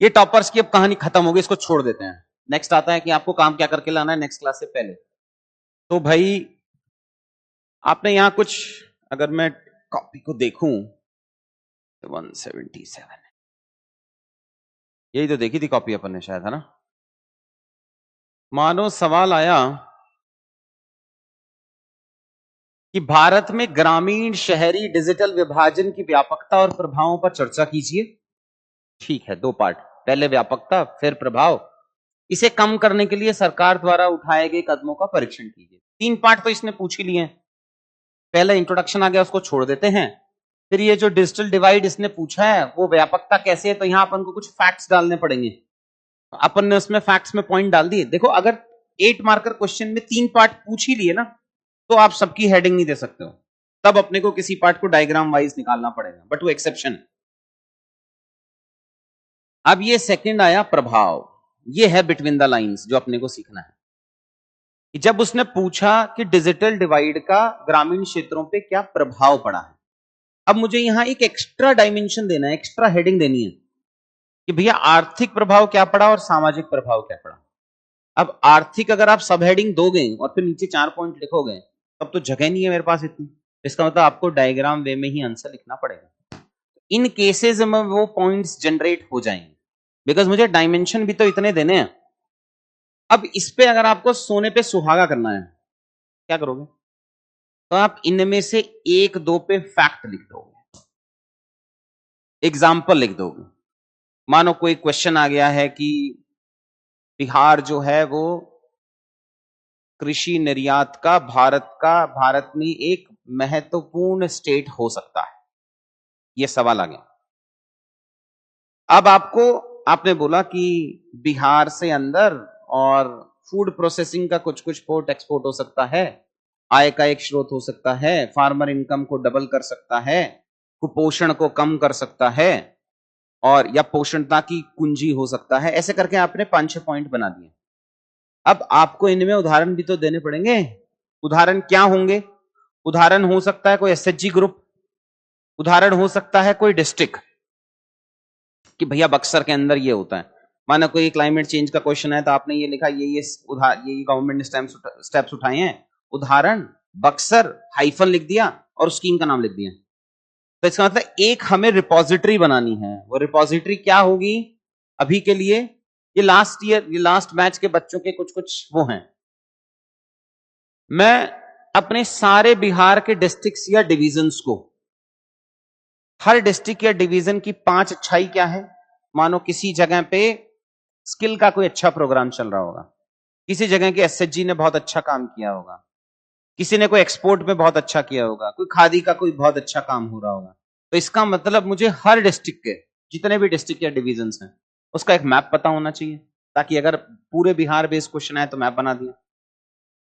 ये टॉपर्स की अब कहानी खत्म होगी, इसको छोड़ देते हैं। नेक्स्ट आता है कि आपको काम क्या करके लाना है नेक्स्ट क्लास से पहले। तो भाई आपने यहां कुछ, अगर मैं कॉपी को देखूं 177, यही तो देखी थी कॉपी अपन ने शायद, है ना। मानो सवाल आया कि भारत में ग्रामीण शहरी डिजिटल विभाजन की व्यापकता और प्रभावों पर चर्चा कीजिए। ठीक है, 2 पार्ट, पहले व्यापकता फिर प्रभाव। इसे कम करने के लिए सरकार द्वारा उठाए गए कदमों का परीक्षण कीजिए। 3 पार्ट तो इसने पूछ ही लिए। पहले इंट्रोडक्शन आ गया, उसको छोड़ देते हैं। फिर ये जो डिजिटल डिवाइड इसने पूछा है वो व्यापकता कैसे है, तो यहां अपन को कुछ फैक्ट्स डालने पड़ेंगे। अपन ने उसमें फैक्ट्स में पॉइंट डाल दिए। देखो, अगर 8 मार्कर क्वेश्चन में 3 पार्ट पूछ ही लिए ना, तो आप सबकी हेडिंग नहीं दे सकते हो, तब अपने को किसी पार्ट को डायग्राम वाइज निकालना पड़ेगा, बट वो एक्सेप्शन है। अब ये सेकंड आया प्रभाव, ये है बिटवीन द लाइंस जो अपने को सीखना है। कि जब उसने पूछा कि डिजिटल डिवाइड का ग्रामीण क्षेत्रों पे क्या प्रभाव पड़ा है, अब मुझे यहां एक एक्स्ट्रा डायमेंशन देना है, एक्स्ट्रा हेडिंग देनी है कि भैया आर्थिक प्रभाव क्या पड़ा और सामाजिक प्रभाव क्या पड़ा। अब आर्थिक अगर आप सब हेडिंग दोगे और फिर नीचे 4 पॉइंट लिखोगे, तब तो जगह नहीं है मेरे पास इतनी। इसका मतलब आपको डायग्राम वे में ही आंसर लिखना पड़ेगा। इन केसेस में वो पॉइंट्स जनरेट हो जाएंगे, बिकॉज मुझे डायमेंशन भी तो इतने देने हैं। अब इस पे अगर आपको सोने पे सुहागा करना है, क्या करोगे? तो आप इनमें से एक दो पे फैक्ट लिख दोगे, एग्जाम्पल लिख दोगे। मानो कोई क्वेश्चन आ गया है कि बिहार जो है वो कृषि निर्यात का भारत में एक महत्वपूर्ण स्टेट हो सकता है, यह सवाल आ गया। अब आपने बोला कि बिहार से अंदर और फूड प्रोसेसिंग का कुछ कुछ पोर्ट एक्सपोर्ट हो सकता है, आय का एक स्रोत हो सकता है, फार्मर इनकम को डबल कर सकता है, कुपोषण को कम कर सकता है, और या पोषणता की कुंजी हो सकता है। ऐसे करके आपने 5-6 पॉइंट बना दिए। अब आपको इनमें उदाहरण भी तो देने पड़ेंगे। उदाहरण क्या होंगे? उदाहरण हो सकता है कोई एसएचजी ग्रुप, उदाहरण हो सकता है कोई डिस्ट्रिक्ट कि भैया बक्सर के अंदर ये होता है। माना कोई क्लाइमेट चेंज का क्वेश्चन है तो आपने ये लिखा, ये गवर्नमेंट ने स्टेप्स उठाए हैं, उदाहरण बक्सर हाइफन लिख दिया और स्कीम का नाम लिख दिया। तो इसका मतलब एक हमें रिपोजिटरी बनानी है। वो रिपोजिटरी क्या होगी? अभी के लिए ये लास्ट बैच के बच्चों के कुछ कुछ वो हैं। मैं अपने सारे बिहार के डिस्ट्रिक्ट्स या डिवीजन्स को, हर डिस्ट्रिक्ट या डिवीजन की 5 अच्छाई क्या है। मानो किसी जगह पे स्किल का कोई अच्छा प्रोग्राम चल रहा होगा, किसी जगह के एसएचजी ने बहुत अच्छा काम किया होगा, किसी ने कोई एक्सपोर्ट में बहुत अच्छा किया होगा, कोई खादी का कोई बहुत अच्छा काम हो रहा होगा। तो इसका मतलब मुझे हर डिस्ट्रिक्ट के जितने भी डिस्ट्रिक्ट या डिवीजन हैं उसका एक मैप पता होना चाहिए, ताकि अगर पूरे बिहार बेस्ड क्वेश्चन आए तो मैप बना दिया।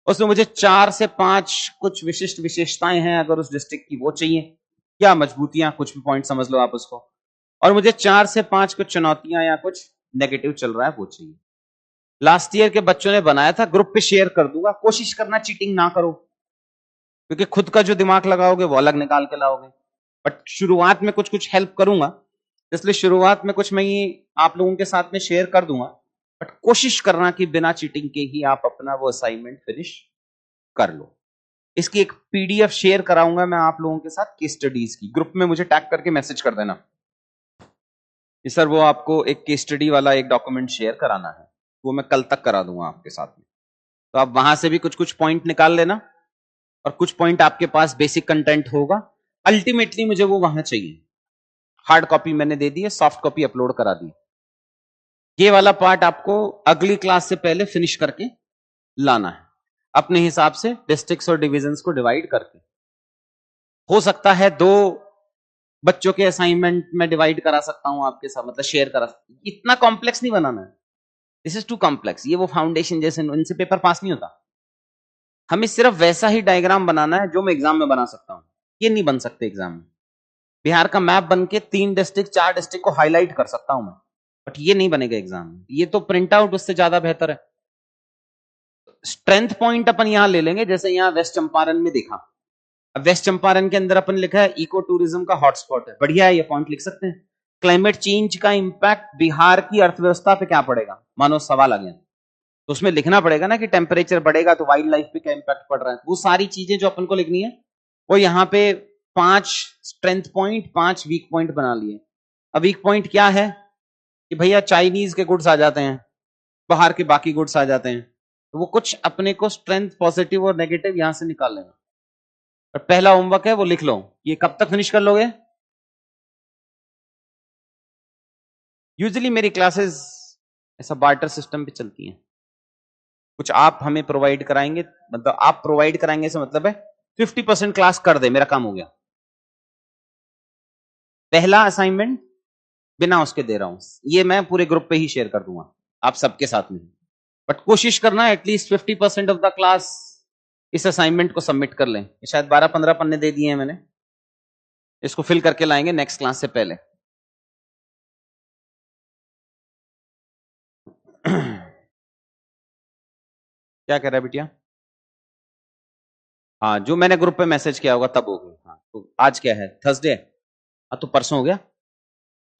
उसमें मुझे 4 से 5 कुछ विशिष्ट विशेषताएं हैं अगर उस डिस्ट्रिक्ट की, वो चाहिए, या मजबूतियां, कुछ भी पॉइंट समझ लो आप उसको। और मुझे 4 से 5 कुछ चुनौतियां या कुछ नेगेटिव चल रहा है वो चाहिए। लास्ट ईयर के बच्चों ने बनाया था, ग्रुप पे शेयर कर दूंगा। कोशिश करना चीटिंग ना करो, क्योंकि खुद का जो दिमाग लगाओगे वो अलग निकाल के लाओगे। बट शुरुआत में कुछ कुछ हेल्प करूंगा, इसलिए शुरुआत में कुछ मैं ये आप लोगों के साथ में शेयर कर दूंगा। बट कोशिश करना कि बिना चीटिंग के ही आप अपना वो असाइनमेंट फिनिश कर लो। इसकी एक पीडीएफ शेयर कराऊंगा मैं आप लोगों के साथ केस स्टडीज की। ग्रुप में मुझे टैग करके मैसेज कर देना कि सर वो आपको एक केस स्टडी वाला एक डॉक्यूमेंट शेयर कराना है, वो मैं कल तक करा दूंगा आपके साथ में। तो आप वहां से भी कुछ कुछ पॉइंट निकाल लेना, और कुछ पॉइंट आपके पास बेसिक कंटेंट होगा। अल्टीमेटली मुझे वो वहां चाहिए। हार्ड कॉपी मैंने दे दी है, सॉफ्ट कॉपी अपलोड करा दी। ये वाला पार्ट आपको अगली क्लास से पहले फिनिश करके लाना है, अपने हिसाब से डिस्ट्रिक्ट्स और डिविजन्स को डिवाइड करके। हो सकता है 2 बच्चों के असाइनमेंट में डिवाइड करा सकता हूं आपके साथ, मतलब शेयर करा सकता हूं। इतना कॉम्प्लेक्स नहीं बनाना है, दिस इज टू कॉम्प्लेक्स। ये वो फाउंडेशन जैसे, इनसे पेपर पास नहीं होता। हमें सिर्फ वैसा ही डायग्राम बनाना है जो मैं एग्जाम में बना सकता हूं। ये नहीं बन सकते एग्जाम में। बिहार का मैप बन के 3 डिस्ट्रिक्ट 4 डिस्ट्रिक्ट को हाईलाइट कर सकता हूं मैं, बट ये नहीं बनेगा एग्जाम में। ये तो प्रिंट आउट उससे ज्यादा बेहतर है। स्ट्रेंथ पॉइंट अपन यहां ले लेंगे, जैसे यहां वेस्ट चंपारण में देखा। अब वेस्ट चंपारण के अंदर अपन लिखा है इको टूरिज्म का हॉटस्पॉट है, बढ़िया है, ये पॉइंट लिख सकते हैं। क्लाइमेट चेंज का इंपैक्ट बिहार की अर्थव्यवस्था पे क्या पड़ेगा, मानो सवाल आ गया, तो उसमें लिखना पड़ेगा ना कि टेम्परेचर बढ़ेगा तो वाइल्ड लाइफ पे क्या इंपैक्ट पड़ रहा है। वो सारी चीजें जो अपन को लिखनी है वो यहाँ पे 5 स्ट्रेंथ पॉइंट 5 वीक पॉइंट बना लिए। अब वीक पॉइंट क्या है कि भैया चाइनीज के गुड्स आ जाते हैं, बाहर के बाकी गुड्स आ जाते हैं, तो वो कुछ अपने को स्ट्रेंथ पॉजिटिव और नेगेटिव यहां से निकाल लेना। और पहला होमवर्क है वो लिख लो। ये कब तक फिनिश कर लोगे? यूजुअली मेरी क्लासेस ऐसा बार्टर सिस्टम पे चलती हैं। कुछ आप हमें प्रोवाइड कराएंगे, मतलब आप प्रोवाइड कराएंगे से मतलब है 50% क्लास कर दे, मेरा काम हो गया। पहला असाइनमेंट बिना उसके दे रहा हूं, ये मैं पूरे ग्रुप पे ही शेयर कर दूंगा आप सबके साथ में। बट कोशिश करना एटलीस्ट 50% ऑफ द क्लास इस असाइनमेंट को सबमिट कर लें। शायद 12-15 पन्ने दे दिए हैं मैंने, इसको फिल करके लाएंगे नेक्स्ट क्लास से पहले। क्या कह रहा है बिटिया? हाँ, जो मैंने ग्रुप पे मैसेज किया होगा तब होगी। हाँ, तो आज क्या है, थर्सडे है। हाँ, तो परसों हो गया।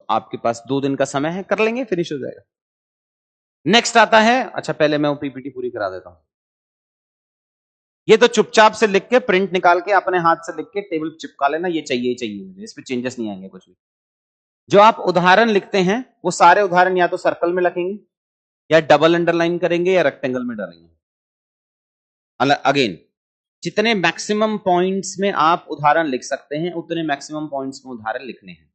आपके पास 2 दिन का समय है, कर लेंगे, फिनिश हो जाएगा। नेक्स्ट आता है, अच्छा पहले मैं वो पीपीटी पूरी करा देता हूं। ये तो चुपचाप से लिख के प्रिंट निकाल के अपने हाथ से लिख के टेबल चिपका लेना, ये चाहिए ही चाहिए मुझे, इस पे चेंजेस नहीं आएंगे कुछ भी। जो आप उदाहरण लिखते हैं वो सारे उदाहरण या तो सर्कल में लिखेंगे या डबल अंडरलाइन करेंगे या रेक्टेंगल में डालेंगे। अगेन जितने मैक्सिमम पॉइंट्स में आप उदाहरण लिख सकते हैं उतने मैक्सिमम पॉइंट्स में उदाहरण लिखने हैं।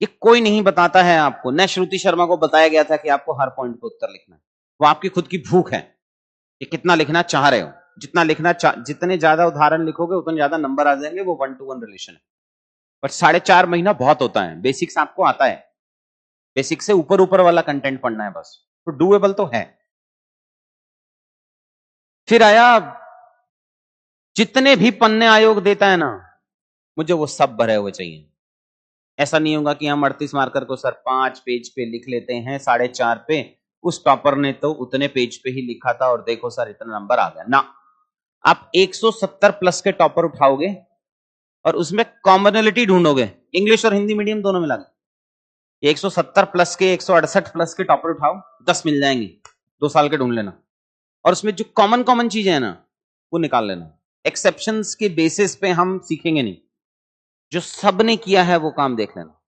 ये कोई नहीं बताता है आपको, न श्रुति शर्मा को बताया गया था कि आपको हर पॉइंट पे उत्तर लिखना है। वो आपकी खुद की भूख है कि कितना लिखना चाह रहे हो। जितने ज्यादा उदाहरण लिखोगे उतने ज्यादा नंबर आ जाएंगे, वो 1 to 1 रिलेशन है। पर 4.5 महीना बहुत होता है, बेसिक्स आपको आता है, बेसिक से ऊपर ऊपर वाला कंटेंट पढ़ना है बस, तो डूएबल तो है। फिर आया, जितने भी पन्ने आयोग देता है ना, मुझे वो सब भरे हुए चाहिए। ऐसा नहीं होगा कि हम 38 मार्कर को सर 5 पेज पे लिख लेते हैं, 4.5 पे, उस टॉपर ने तो उतने पेज पे ही लिखा था और देखो सर इतना नंबर आ गया ना। आप 170 प्लस के टॉपर उठाओगे और उसमें कॉमनलिटी ढूंढोगे, इंग्लिश और हिंदी मीडियम दोनों मिला के 170 प्लस के 168 प्लस के टॉपर उठाओ, 10 मिल जाएंगे, 2 साल के ढूंढ लेना, और उसमें जो कॉमन चीजें है ना वो निकाल लेना। एक्सेप्शंस के बेसिस पे हम सीखेंगे नहीं, जो सबने किया है वो काम देख लेना।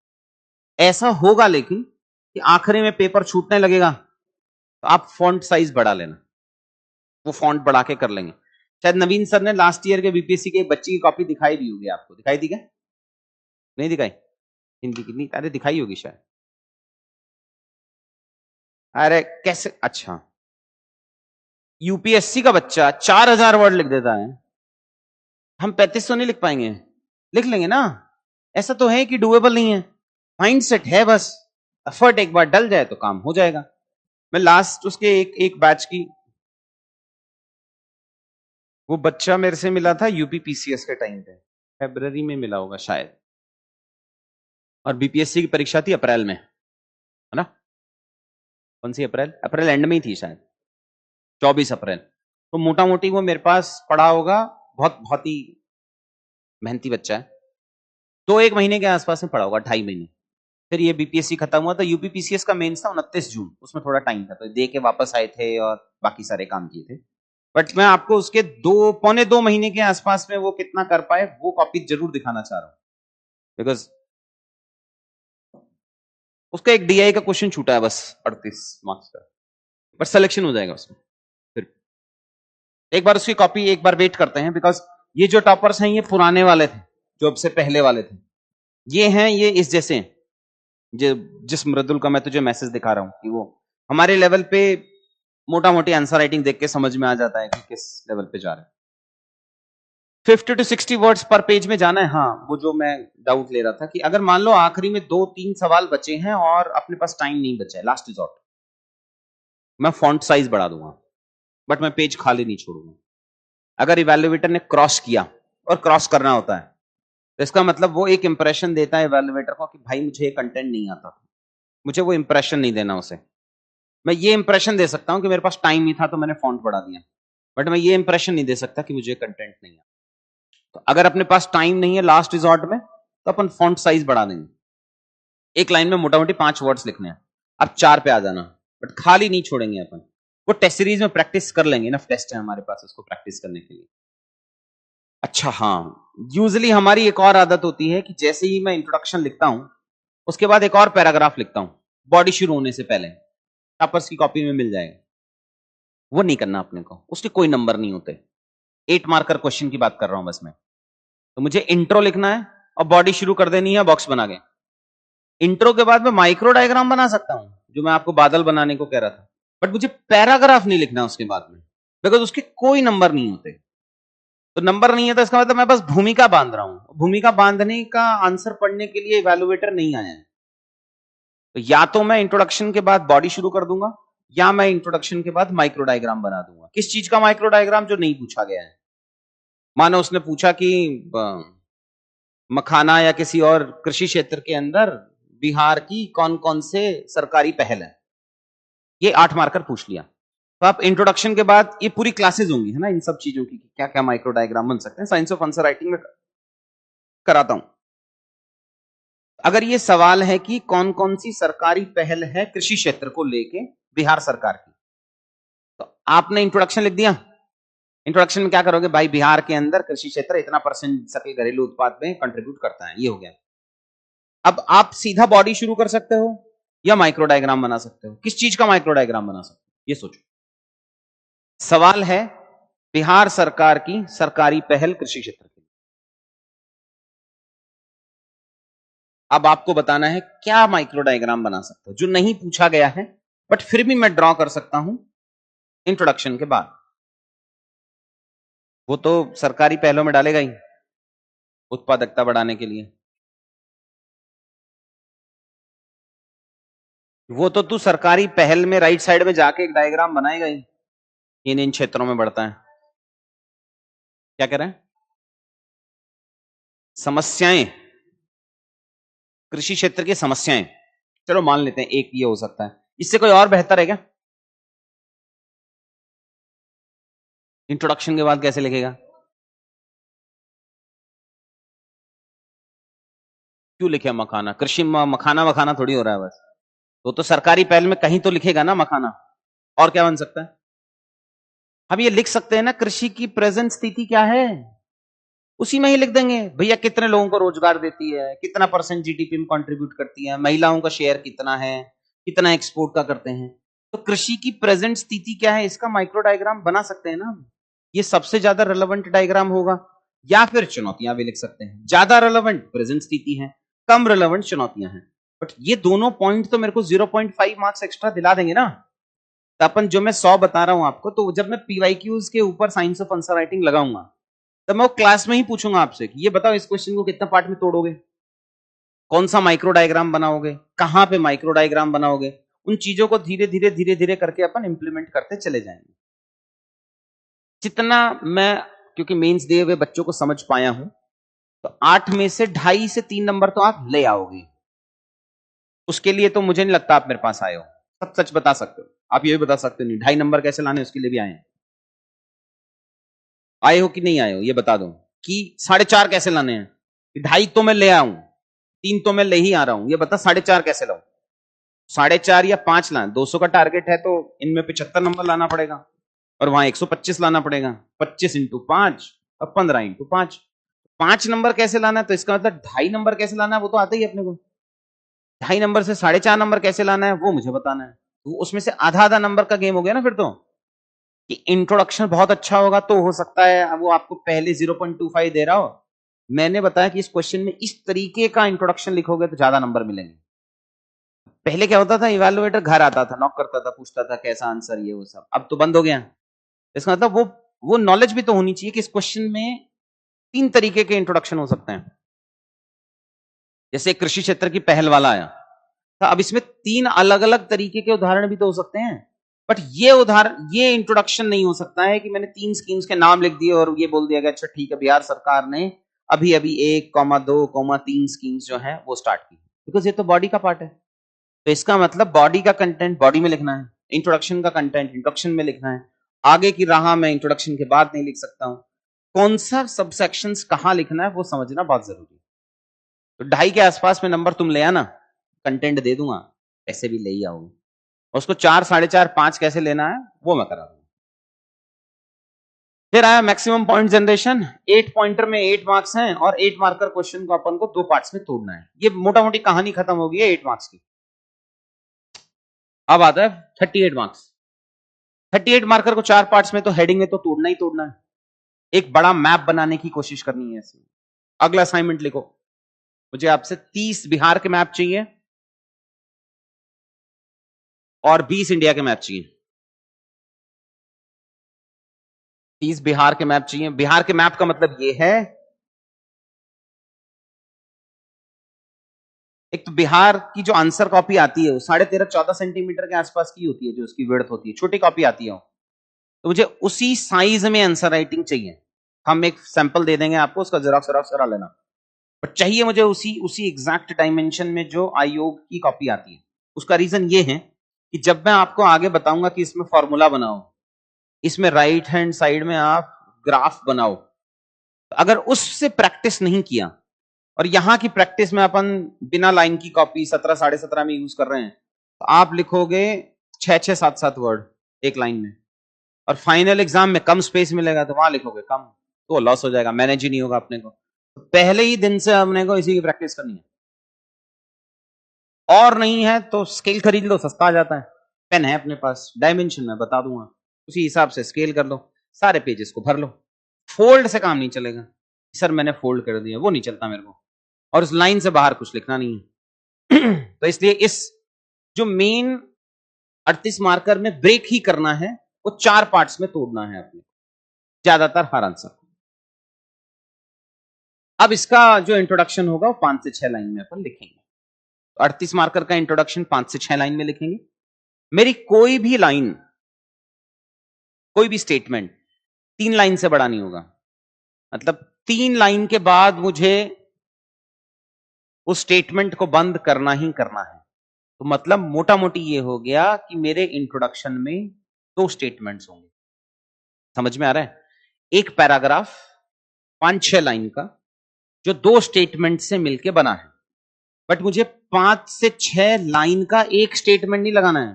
ऐसा होगा लेकिन कि आखिरी में पेपर छूटने लगेगा तो आप फॉन्ट साइज बढ़ा लेना, वो फॉन्ट बढ़ा के कर लेंगे। शायद नवीन सर ने लास्ट ईयर के बीपीएससी के एक बच्ची की कॉपी दिखाई भी होगी आपको, दिखाई थी क्या? नहीं दिखाई? हिंदी की नहीं, अरे दिखाई होगी शायद। अरे कैसे, अच्छा यूपीएससी का बच्चा 4000 वर्ड लिख देता है, हम 3500 नहीं लिख पाएंगे? लिख लेंगे ना। ऐसा तो है कि डूएबल नहीं है, माइंडसेट है, बस एफर्ट एक बार डल जाए तो काम हो जाएगा। मैं लास्ट उसके एक बैच की, वो बच्चा मेरे से मिला था यूपी पीसीएस के टाइम पे, फरवरी में मिला होगा शायद, और बीपीएससी की परीक्षा थी अप्रैल में, है ना? कौन सी अप्रैल? अप्रैल एंड में ही थी शायद, 24 अप्रैल। तो मोटा मोटी वो मेरे पास पढ़ा होगा, बहुत ही मेहनती बच्चा है, 1 महीने के आसपास में पढ़ा होगा, 2.5 महीने। फिर ये बीपीएससी खत्म हुआ, तो यूपीपीसीएस का मेंस था 29 जून, उसमें थोड़ा टाइम था, तो दे के वापस आए थे और बाकी सारे काम किए थे। बट मैं आपको उसके 2 महीने के आसपास में वो कितना कर पाए वो कॉपी जरूर दिखाना चाह रहा हूं, बिकॉज उसका एक डीआई का क्वेश्चन छूटा है बस 38 मार्क्स का, बट सिलेक्शन हो जाएगा उसमें। फिर एक बार उसकी कॉपी एक बार वेट करते हैं, बिकॉज ये जो टॉपर्स हैं ये पुराने वाले थे, जो अब से पहले वाले थे, ये हैं, ये इस जैसे जिस मृदुल का मैं तुझे मैसेज दिखा रहा हूं कि वो हमारे लेवल पे मोटा मोटी आंसर राइटिंग देख के समझ में आ जाता है कि किस लेवल पे जा रहे हैं। 50 to 60 वर्ड्स पर पेज में जाना है। हाँ, वो जो मैं डाउट ले रहा था कि अगर मान लो आखिरी में 2-3 सवाल बचे हैं और अपने पास टाइम नहीं बचा है, लास्ट रिजॉर्ट, मैं फॉन्ट साइज बढ़ा दूंगा, बट मैं पेज खाली नहीं छोड़ूंगा। अगर इवैल्यूएटर ने क्रॉस किया, और क्रॉस करना होता है, तो इसका मतलब वो एक इंप्रेशन देता है इवैल्यूएटर को कि भाई मुझे ये कंटेंट नहीं आता, मुझे वो इंप्रेशन नहीं देना उसे। मैं ये इंप्रेशन दे सकता हूं कि मेरे पास टाइम नहीं था तो मैंने फॉन्ट बढ़ा दिया, बट मैं ये इंप्रेशन नहीं दे सकता कि मुझे कंटेंट नहीं आता। तो अगर अपने पास टाइम नहीं है लास्ट रिजॉर्ट में, तो अपन फॉन्ट साइज बढ़ा देंगे। एक लाइन में मोटा मोटी 5 वर्ड्स लिखने हैं, अब 4 पे आ जाना, बट खाली नहीं छोड़ेंगे अपन। वो टेस्ट सीरीज में प्रैक्टिस कर लेंगे ना, टेस्ट है हमारे पास उसको प्रैक्टिस करने के लिए। अच्छा हाँ, यूजुअली हमारी एक और आदत होती है कि जैसे ही मैं इंट्रोडक्शन लिखता हूं उसके बाद एक और पैराग्राफ लिखता हूं, बॉडी शुरू होने से पहले, टॉपर्स की कॉपी में मिल जाएगा। वो नहीं करना अपने को, उसके कोई नंबर नहीं होते। 8 मार्कर क्वेश्चन की बात कर रहा हूं बस मैं। तो मुझे इंट्रो लिखना है और बॉडी शुरू कर देनी है बॉक्स बना के। इंट्रो के बाद मैं माइक्रो डायग्राम बना सकता हूं, जो मैं आपको बादल बनाने को कह रहा था, बट मुझे पैराग्राफ नहीं लिखना उसके बाद में, बिकॉज उसके कोई नंबर नहीं होते। तो नंबर नहीं है तो इसका मतलब मैं बस भूमिका बांध रहा हूं। भूमिका बांधने का आंसर पढ़ने के लिए इवैल्यूएटर नहीं आया है। तो या तो मैं इंट्रोडक्शन के बाद बॉडी शुरू कर दूंगा, या मैं इंट्रोडक्शन के बाद माइक्रो डायग्राम बना दूंगा। किस चीज का माइक्रो डायग्राम? जो नहीं पूछा गया है। मानो उसने पूछा कि मखाना या किसी और कृषि क्षेत्र के अंदर बिहार की कौन कौन से सरकारी पहल है, ये 8 मार्कर पूछ लिया। तो आप इंट्रोडक्शन के बाद ये पूरी क्लासेस होंगी, है ना, इन सब चीजों की, क्या क्या माइक्रो डायग्राम बन सकते हैं, साइंस ऑफ आंसर राइटिंग में कराता हूं। अगर ये सवाल है कि कौन कौन सी सरकारी पहल है कृषि क्षेत्र को लेके बिहार सरकार की, तो आपने इंट्रोडक्शन लिख दिया। इंट्रोडक्शन में क्या करोगे? भाई बिहार के अंदर कृषि क्षेत्र इतना % सकल घरेलू उत्पाद में कंट्रीब्यूट करता है, ये हो गया। अब आप सीधा बॉडी शुरू कर सकते हो या माइक्रो डायग्राम बना सकते हो। किस चीज का माइक्रो डायग्राम बना सकते हो ये सोचो। सवाल है बिहार सरकार की सरकारी पहल कृषि क्षेत्र के लिए। अब आपको बताना है क्या माइक्रो डायग्राम बना सकते हो जो नहीं पूछा गया है, बट फिर भी मैं ड्रॉ कर सकता हूं इंट्रोडक्शन के बाद। वो तो सरकारी पहलों में डालेगा ही, उत्पादकता बढ़ाने के लिए। वो तो तू सरकारी पहल में राइट साइड में जाके एक डायग्राम बनाएगा ही, इन इन क्षेत्रों में बढ़ता है। क्या कह रहे हैं? समस्याएं, कृषि क्षेत्र की समस्याएं, चलो मान लेते हैं एक ये हो सकता है। इससे कोई और बेहतर है क्या? इंट्रोडक्शन के बाद कैसे लिखेगा? क्यों लिखे मखाना? कृषि मखाना मखाना थोड़ी हो रहा है बस। तो सरकारी पहल में कहीं तो लिखेगा ना मखाना। और क्या बन सकता है? हम ये लिख सकते हैं ना, कृषि की प्रेजेंट स्थिति क्या है, उसी में ही लिख देंगे भैया कितने लोगों को रोजगार देती है, कितना % जीडीपी में कंट्रीब्यूट करती है, महिलाओं का शेयर कितना है, कितना एक्सपोर्ट का करते हैं। तो कृषि की प्रेजेंट स्थिति क्या है, इसका माइक्रो डायग्राम बना सकते हैं ना। ये सबसे ज्यादा रेलेवेंट डायग्राम होगा। या फिर चुनौतियां भी लिख सकते हैं। ज्यादा रेलेवेंट प्रेजेंट स्थिति है, कम रेलेवेंट चुनौतियां हैं। बट ये दोनों पॉइंट तो मेरे को 0.5 मार्क्स एक्स्ट्रा दिला देंगे ना। तो अपन जो मैं 100 बता रहा हूं आपको, तो जब मैं पीवाईक्यूज के ऊपर साइंस ऑफ आंसर राइटिंग लगाऊंगा, तो मैं वो क्लास में ही पूछूंगा आपसे कि ये बताओ इस क्वेश्चन को कितना पार्ट में तोड़ोगे, कौन सा माइक्रो डायग्राम बनाओगे, कहां पे माइक्रो डायग्राम बनाओगे। उन चीजों को धीरे धीरे करके अपन इंप्लीमेंट करते चले जाएंगे। जितना मैं, क्योंकि मेंस दिए हुए बच्चों को समझ पाया हूं, तो 8 में से 2.5 से 3 नंबर तो आप ले आओगे। उसके लिए तो मुझे नहीं लगता आप मेरे पास आए हो। सब सच बता सकते हो। आप ये भी बता सकते हो नहीं 2.5 नंबर कैसे लाने, उसके लिए भी आए हैं। आए हो कि नहीं आए हो ये बता दो। कि 4.5 कैसे लाने हैं? 2.5 तो मैं ले आऊं, 3 तो मैं ले ही आ रहा हूं, ये बता 4.5 कैसे लाऊं? 4.5 या 5 लाएं? 200 का टारगेट है तो इनमें 75 नंबर लाना पड़ेगा और वहां 125 लाना पड़ेगा। 25 इंटू 5 और 15 इंटू 5। 5 नंबर कैसे लाना है? तो इसका मतलब 2.5 नंबर कैसे लाना है वो तो आता ही अपने को। 2.5 नंबर से 4.5 नंबर कैसे लाना है वो मुझे बताना है। तो उसमें से आधा आधा नंबर का गेम हो गया ना फिर तो। कि इंट्रोडक्शन बहुत अच्छा होगा तो हो सकता है वो आपको पहले 0.25 दे रहा हो। मैंने बताया कि इस क्वेश्चन में इस तरीके का इंट्रोडक्शन लिखोगे तो ज्यादा नंबर मिलेंगे। पहले क्या होता था, इवैल्यूएटर घर आता था, नॉक करता था, पूछता था कैसा आंसर ये वो सब। अब तो बंद हो गया। इसका मतलब वो नॉलेज भी तो होनी चाहिए कि इस क्वेश्चन में 3 तरीके के इंट्रोडक्शन हो सकते हैं। जैसे कृषि क्षेत्र की पहल वाला आया, तो अब इसमें 3 अलग अलग तरीके के उदाहरण भी तो हो सकते हैं। बट ये उदाहरण, ये इंट्रोडक्शन नहीं हो सकता है कि मैंने 3 स्कीम्स के नाम लिख दिए और ये बोल दिया गया अच्छा ठीक है बिहार सरकार ने अभी अभी 1,2,3 स्कीम्स जो है वो स्टार्ट की, बिकॉज ये तो बॉडी का पार्ट है। तो इसका मतलब बॉडी का कंटेंट बॉडी में लिखना है, इंट्रोडक्शन का कंटेंट इंट्रोडक्शन में लिखना है। आगे की राह मैं इंट्रोडक्शन के बाद नहीं लिख सकता हूं। कौन सा सबसेक्शंस कहां लिखना है वो समझना बहुत जरूरी है। तो 2.5 के आसपास में नंबर तुम ले आना, कंटेंट दे दूंगा, ऐसे भी ले ही आओगे। उसको 4, 4.5, 5 कैसे लेना है वो मैं करा दूंगा। फिर आया मैक्सिमम पॉइंट जनरेशन। 8 पॉइंटर में 8 मार्क्स हैं और 8 मार्कर क्वेश्चन को अपन को 2 पार्ट्स में तोड़ना है। ये मोटा मोटी कहानी खत्म हो गई है 8 मार्क्स की। अब आता है 38 मार्क्स। 38 मार्कर को 4 पार्ट्स में तो हेडिंग में तो तोड़ना ही तोड़ना है। एक बड़ा मैप बनाने की कोशिश करनी है इसमें। अगला असाइनमेंट लिखो, मुझे आपसे 30 बिहार के मैप चाहिए और 20 इंडिया के मैप चाहिए। 30 बिहार के मैप चाहिए। बिहार के मैप का मतलब यह है, एक तो बिहार की जो आंसर कॉपी आती है वो 13.5-14 सेंटीमीटर के आसपास की होती है, जो उसकी विड्थ होती है, छोटी कॉपी आती है। तो मुझे उसी साइज में आंसर राइटिंग चाहिए। हम एक सैंपल दे देंगे आपको, उसका जेरॉक्स करा लेना। बट चाहिए मुझे उसी उसी एग्जैक्ट डायमेंशन में जो आयोग की कॉपी आती है। उसका रीजन ये है कि जब मैं आपको आगे बताऊंगा कि इसमें फॉर्मूला बनाओ, इसमें राइट हैंड साइड में आप ग्राफ बनाओ, तो अगर उससे प्रैक्टिस नहीं किया और यहां की प्रैक्टिस में अपन बिना लाइन की कॉपी 17, 17.5 में यूज कर रहे हैं, तो आप लिखोगे 6, 7 वर्ड एक लाइन में, और फाइनल एग्जाम में कम स्पेस मिलेगा तो वहां लिखोगे कम, तो लॉस हो जाएगा, मैनेज ही नहीं होगा अपने को। तो पहले ही दिन से अपने को इसी की प्रैक्टिस करनी है। और नहीं है तो स्केल खरीद लो, सस्ता आ जाता है। पेन है अपने पास, डायमेंशन में बता दूंगा, उसी हिसाब से स्केल कर लो। सारे पेजेस को भर लो। फोल्ड से काम नहीं चलेगा। सर मैंने फोल्ड कर दिया, वो नहीं चलता मेरे को, और उस लाइन से बाहर कुछ लिखना नहीं है। तो इसलिए इस जो मेन 38 मार्कर में ब्रेक ही करना है, वो 4 पार्ट्स में तोड़ना है अपने, ज्यादातर हर आंसर। अब इसका जो इंट्रोडक्शन होगा वो 5 से 6 लाइन में अपन लिखेंगे। तो 38 मार्कर का इंट्रोडक्शन 5 से 6 लाइन में लिखेंगे। मेरी कोई भी लाइन, कोई भी स्टेटमेंट 3 लाइन से बड़ा नहीं होगा। मतलब 3 लाइन के बाद मुझे उस स्टेटमेंट को बंद करना ही करना है। तो मतलब मोटा मोटी ये हो गया कि मेरे इंट्रोडक्शन में 2 स्टेटमेंट्स होंगे। समझ में आ रहा है? एक पैराग्राफ 5-6 लाइन का जो 2 स्टेटमेंट से मिलके बना है, बट मुझे 5 से 6 लाइन का एक स्टेटमेंट नहीं लगाना है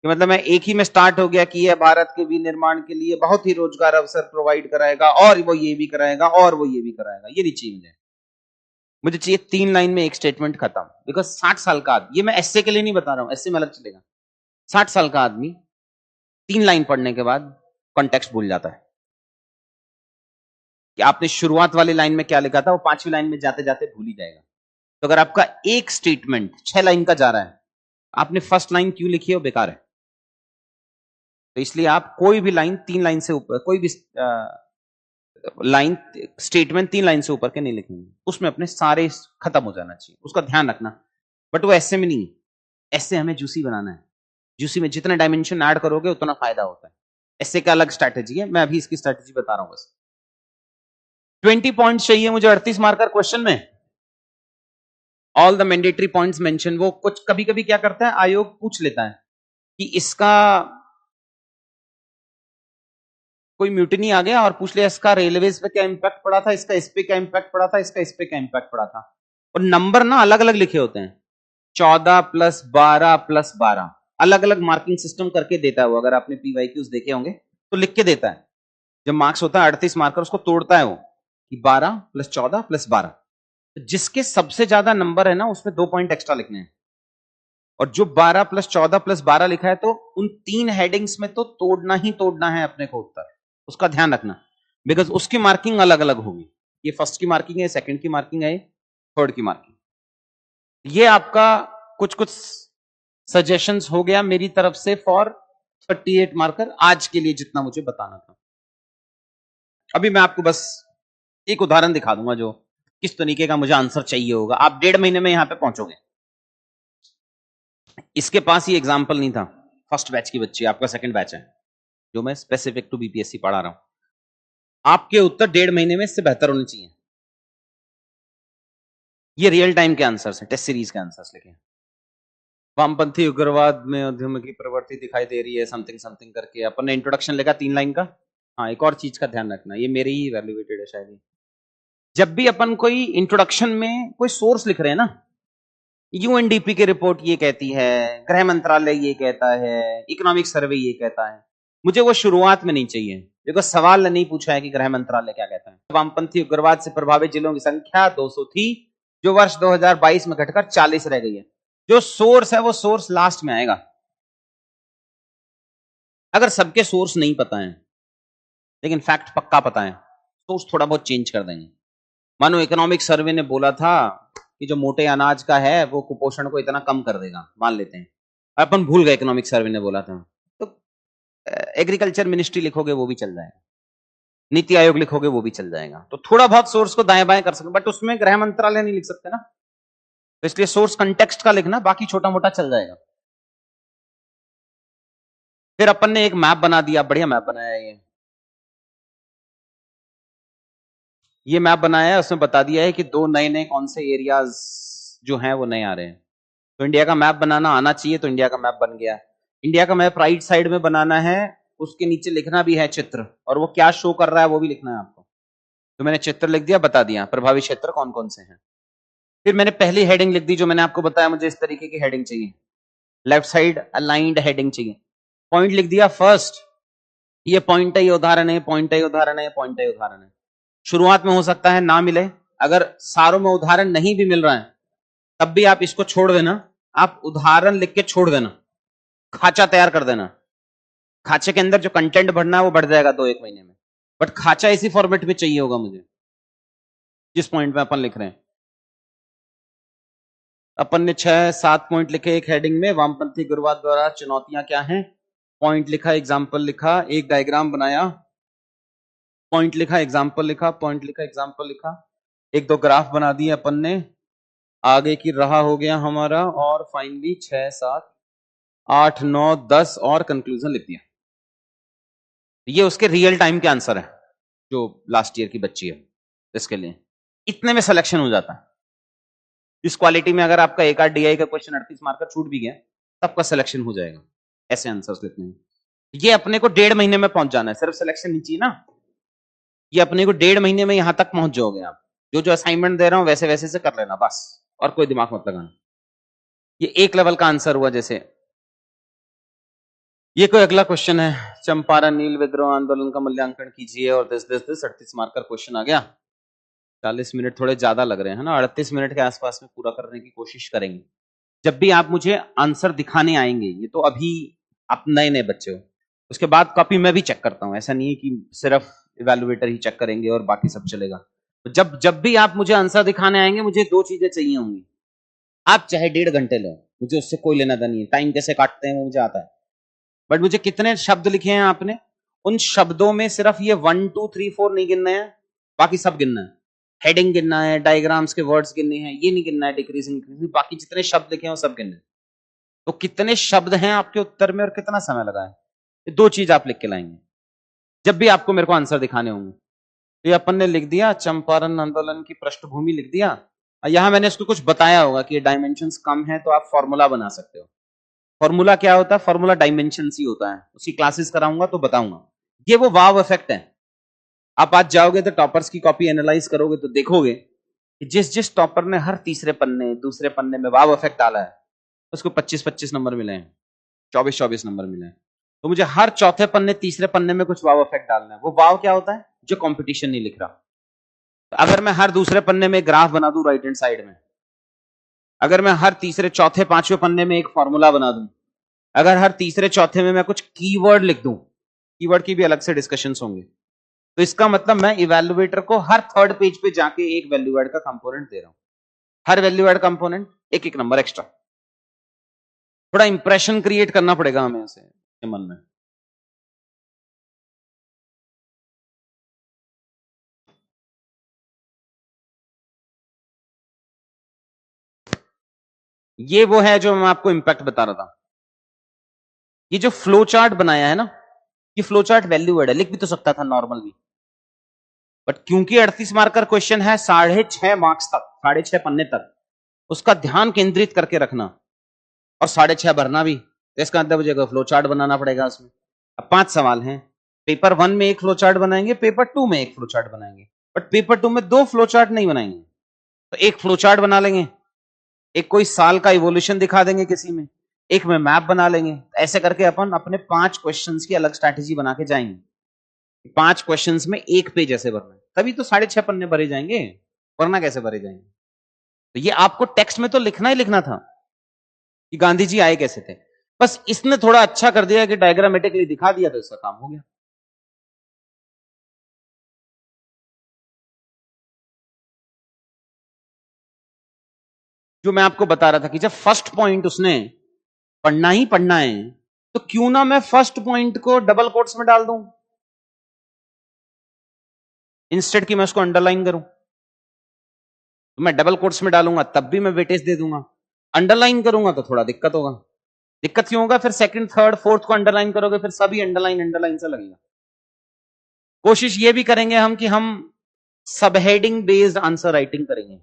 कि मतलब मैं एक ही में स्टार्ट हो गया कि यह भारत के विनिर्माण के लिए बहुत ही रोजगार अवसर प्रोवाइड कराएगा और वो ये भी कराएगा और वो ये भी कराएगा। ये नहीं चाहिए मुझे चाहिए 3 लाइन में एक स्टेटमेंट खत्म। बिकॉज 60 साल का आदमी, ये मैं एस्से के लिए नहीं बता रहा हूं, एस्से में अलग चलेगा। 60 साल का आदमी 3 लाइन पढ़ने के बाद कॉन्टेक्स्ट भूल जाता है कि आपने शुरुआत वाली लाइन में क्या लिखा था, वो 5वीं लाइन में जाते जाते भूल ही जाएगा। तो अगर आपका एक स्टेटमेंट 6 लाइन का जा रहा है, आपने फर्स्ट लाइन क्यों लिखी है वो बेकार है। तो इसलिए आप कोई भी लाइन 3 लाइन से ऊपर, कोई भी लाइन स्टेटमेंट 3 लाइन से ऊपर के नहीं लिखेंगे, उसमें अपने सारे खत्म हो जाना चाहिए, उसका ध्यान रखना। बट वो ऐसे में नहीं, ऐसे हमें जूसी बनाना है। जूसी में जितने डायमेंशन ऐड करोगे उतना फायदा होता है। ऐसे का अलग स्ट्रैटेजी है, मैं अभी इसकी स्ट्रैटेजी बता रहा हूं बस। 20 पॉइंट्स चाहिए मुझे 38 मार्कर क्वेश्चन में। All the mandatory points mention. वो कुछ कभी कभी क्या करता है, आयोग पूछ लेता है कि इसका कोई म्यूटिनी आ गया और पूछ लिया इसका रेलवेज पे क्या इंपैक्ट पड़ा था, इसका इस पे क्या इंपैक्ट पड़ा था, इसका इस पे क्या इंपैक्ट पड़ा था। और नंबर ना अलग अलग लिखे होते हैं, 14 + 12 + 12, अलग अलग मार्किंग सिस्टम करके देता है वो। अगर आपने पीवाईक्यूज देखे होंगे तो लिख के देता है। जब मार्क्स होता है 38 मार्कर, उसको तोड़ता है वो कि 12 + 14 + 12। जिसके सबसे ज्यादा नंबर है ना, उसमें 2 पॉइंट एक्स्ट्रा लिखने हैं। और जो 12 + 14 + 12 लिखा है, तो उन 3 हेडिंग्स में तो तोड़ना ही तोड़ना है अपने को उत्तर। उसका ध्यान रखना, बिकॉज उसकी मार्किंग अलग अलग होगी। ये फर्स्ट की मार्किंग है, सेकंड की मार्किंग है, थर्ड की मार्किंग। ये आपका कुछ कुछ सजेशंस हो गया मेरी तरफ से फॉर 38 मार्कर आज के लिए, जितना मुझे बताना था। अभी मैं आपको बस एक उदाहरण दिखा दूंगा जो किस तरीके का मुझे आंसर चाहिए होगा। आप 1.5 महीने में यहां पे पहुंचोगे। इसके पास ये एग्जाम्पल नहीं था, फर्स्ट बैच की बच्ची, आपका सेकंड बैच है जो मैं स्पेसिफिक टू बीपीएससी पढ़ा रहा हूं। आपके उत्तर 1.5 महीने में इससे बेहतर होने चाहिए। ये रियल टाइम के आंसर्स हैं, टेस्ट सीरीज के आंसर्स लिखे। वामपंथी उग्रवाद में उद्यम की प्रवृत्ति दिखाई दे रही है, समथिंग समथिंग करके अपन ने इंट्रोडक्शन लिखा 3 लाइन का। हाँ, एक और चीज का ध्यान रखना, ये मेरे ही वैल्यूएटेड है शायद। जब भी अपन कोई इंट्रोडक्शन में कोई सोर्स लिख रहे हैं ना, यूएनडीपी की रिपोर्ट ये कहती है, गृह मंत्रालय ये कहता है, इकोनॉमिक सर्वे ये कहता है, मुझे वो शुरुआत में नहीं चाहिए। देखो सवाल नहीं पूछा है कि गृह मंत्रालय क्या कहता है। वामपंथी उग्रवाद से प्रभावित जिलों की संख्या 200 थी, जो वर्ष 2022 में घटकर 40 रह गई है। जो सोर्स है वो सोर्स लास्ट में आएगा। अगर सबके सोर्स नहीं पता है लेकिन फैक्ट पक्का पता है, सोर्स थोड़ा बहुत चेंज कर देंगे। मानो इकोनॉमिक सर्वे ने बोला था कि जो मोटे अनाज का है वो कुपोषण को इतना कम कर देगा, मान लेते हैं, अपन भूल गए इकोनॉमिक सर्वे ने बोला था, तो एग्रीकल्चर मिनिस्ट्री लिखोगे वो भी चल जाएगा, नीति आयोग लिखोगे वो भी चल जाएगा। तो थोड़ा बहुत सोर्स को दाएं बाएं कर सकते, बट उसमें गृह मंत्रालय नहीं लिख सकते ना, तो इसलिए सोर्स कंटेक्स्ट का लिखना, बाकी छोटा मोटा चल जाएगा। फिर अपन ने एक मैप बना दिया, बढ़िया मैप बनाया ये मैप बनाया है, उसमें बता दिया है कि 2 नए नए कौन से एरियाज जो हैं वो नए आ रहे हैं। तो इंडिया का मैप बनाना आना चाहिए, तो इंडिया का मैप बन गया। इंडिया का मैप राइट साइड में बनाना है, उसके नीचे लिखना भी है चित्र, और वो क्या शो कर रहा है वो भी लिखना है आपको। तो मैंने चित्र लिख दिया, बता दिया प्रभावित क्षेत्र कौन कौन से हैं। फिर मैंने पहली हेडिंग लिख दी, जो मैंने आपको बताया मुझे इस तरीके की हेडिंग चाहिए, लेफ्ट साइड अलाइंड हेडिंग चाहिए। पॉइंट लिख दिया फर्स्ट, ये पॉइंट है, ये उदाहरण है, पॉइंट है, उदाहरण है, पॉइंट है, उदाहरण है। शुरुआत में हो सकता है ना मिले, अगर सारों में उदाहरण नहीं भी मिल रहा है तब भी आप इसको छोड़ देना, आप उदाहरण लिख के छोड़ देना, खाचा तैयार कर देना, खाचे के अंदर जो कंटेंट भरना है वो बढ़ जाएगा 2-1 महीने में, बट खाचा इसी फॉर्मेट में चाहिए होगा मुझे जिस पॉइंट में अपन लिख रहे हैं। अपन ने 6-7 पॉइंट लिखे एक हेडिंग में, वामपंथी गुरुवाद द्वारा चुनौतियां क्या हैं, पॉइंट लिखा, एग्जाम्पल लिखा, एक डायग्राम बनाया, पॉइंट लिखा, एग्जाम्पल लिखा, पॉइंट लिखा, एग्जाम्पल लिखा, 1-2 ग्राफ बना दिए अपन ने, आगे की रहा हो गया हमारा, और फाइनली 6, 7, 8, 9, 10 और कंक्लूजन लिख दिया। ये उसके रियल टाइम के आंसर है जो लास्ट ईयर की बच्ची है, इसके लिए इतने में सिलेक्शन हो जाता है। इस क्वालिटी में अगर आपका एक आध डीआई का क्वेश्चन 38 मार्क का छूट भी गया तब का सिलेक्शन हो जाएगा, ऐसे आंसर्स लिखने हैं। ये अपने को 1.5 महीने में पहुंच जाना है, सिर्फ सिलेक्शन नहीं चाहिए ना, ये अपने को 1.5 महीने में यहां तक पहुंच जाओगे आप। जो जो असाइनमेंट दे रहा हूं वैसे वैसे से कर लेना बस, और कोई दिमाग मत लगाना। ये एक लेवल का आंसर हुआ। जैसे ये कोई अगला क्वेश्चन है, चंपारण नील विद्रोह आंदोलन का मूल्यांकन कीजिए, और दिस 38 मार्क का क्वेश्चन आ गया। 40 मिनट थोड़े ज्यादा लग रहे हैं ना, 38 मिनट के आसपास में पूरा करने की कोशिश करेंगे। जब भी आप मुझे आंसर दिखाने आएंगे, ये तो अभी आप नए नए बच्चे हो, उसके बाद कॉपी मैं भी चेक करता हूं, ऐसा नहीं है कि सिर्फ इवैल्यूएटर ही चेक करेंगे और बाकी सब चलेगा। तो जब भी आप मुझे आंसर दिखाने आएंगे, मुझे 2 चीजें चाहिए होंगी। आप चाहे 1.5 घंटे लो, मुझे उससे कोई लेना देना नहीं है, टाइम कैसे काटते हैं वो मुझे आता है, बट मुझे कितने शब्द लिखे हैं आपने, उन शब्दों में सिर्फ ये 1, 2, 3, 4 नहीं गिनना है, बाकी सब गिनना है। हेडिंग गिनना है, डायग्राम्स के वर्ड्स गिनने हैं, ये नहीं गिनना है डिक्रीजिंग, बाकी जितने शब्द लिखे हैं वो सब गिनने। तो कितने शब्द हैं आपके उत्तर में और कितना समय लगा है, ये 2 चीज आप लिख के लाएंगे जब भी आपको मेरे को आंसर दिखाने होंगे। तो ये अपन ने लिख दिया, चंपारण आंदोलन की पृष्ठभूमि लिख दिया। यहां मैंने इसको कुछ बताया होगा कि डायमेंशंस कम है तो आप फॉर्मूला बना सकते हो। फॉर्मूला क्या होता है, फॉर्मूला डायमेंशन ही होता है, उसकी क्लासेस कराऊंगा तो बताऊंगा। ये वो वाव इफेक्ट है। आप आज जाओगे तो टॉपर्स की कॉपी एनालाइज करोगे तो देखोगे कि जिस जिस टॉपर ने हर तीसरे पन्ने दूसरे पन्ने में वाव इफेक्ट डाला है उसको 25-25 नंबर मिले हैं, 24-24 नंबर मिले हैं। तो मुझे हर चौथे पन्ने तीसरे पन्ने में कुछ वाव इफेक्ट डालना है। वो वाव क्या होता है, जो कंपटीशन नहीं लिख रहा। तो अगर मैं हर दूसरे पन्ने में ग्राफ बना दूं राइट हैंड साइड में, अगर मैं हर तीसरे चौथे पांचवें पन्ने में एक फॉर्मूला बना दूं, अगर हर तीसरे चौथे में मैं कुछ कीवर्ड लिख दूं, कीवर्ड की भी अलग से डिस्कशंस होंगे, तो इसका मतलब मैं इवैल्यूएटर को हर थर्ड पेज पे जाके एक वैल्यू एड का कंपोनेंट दे रहा हूं। हर वैल्यू एड कंपोनेंट एक एक नंबर एक्स्ट्रा। थोड़ा इंप्रेशन क्रिएट करना पड़ेगा हमें ऐसे मन में। ये वो है जो मैं आपको इंपैक्ट बता रहा था। ये जो फ्लो चार्ट बनाया है ना, ये फ्लो चार्ट वैल्यू एड है, लिख भी तो सकता था नॉर्मल भी, बट क्योंकि 38 मार्क का क्वेश्चन है 6.5 मार्क्स तक, 6.5 पन्ने तक, उसका ध्यान केंद्रित करके रखना और 6.5 भरना भी, तो इसका मतलब मुझे फ्लो चार्ट बनाना पड़ेगा उसमें। अब 5 सवाल हैं, पेपर 1 में एक फ्लो चार्ट बनाएंगे, पेपर 2 में एक फ्लो चार्ट बनाएंगे, बट पेपर 2 में 2 फ्लो चार्ट नहीं बनाएंगे, तो एक फ्लो चार्ट बना लेंगे, एक कोई साल का इवोल्यूशन दिखा देंगे किसी में, एक में मैप बना लेंगे। ऐसे करके अपन अपने 5 क्वेश्चंस की अलग स्ट्रैटेजी बना के जाएंगे। 5 क्वेश्चंस में एक पेज ऐसे भरना है, तभी तो 6.5 पन्ने भरे जाएंगे, वरना कैसे भरे जाएंगे। तो ये आपको टेक्स्ट में तो लिखना ही लिखना था कि गांधी जी आए कैसे थे, बस इसने थोड़ा अच्छा कर दिया कि डायग्रामेटिकली दिखा दिया तो इसका काम हो गया। जो मैं आपको बता रहा था कि जब फर्स्ट पॉइंट उसने पढ़ना ही पढ़ना है, तो क्यों ना मैं फर्स्ट पॉइंट को डबल कोट्स में डाल दूं, इंस्टेड कि मैं उसको अंडरलाइन करूं। तो मैं डबल कोट्स में डालूंगा तब भी मैं वेटेज दे दूंगा, अंडरलाइन करूंगा तो थोड़ा दिक्कत होगा। दिक्कत क्यों होगा, फिर सेकंड थर्ड फोर्थ को अंडरलाइन करोगे फिर सभी अंडरलाइन अंडरलाइन से लगेगा। कोशिश ये भी करेंगे हम कि हम सब हेडिंग बेस्ड आंसर राइटिंग करेंगे।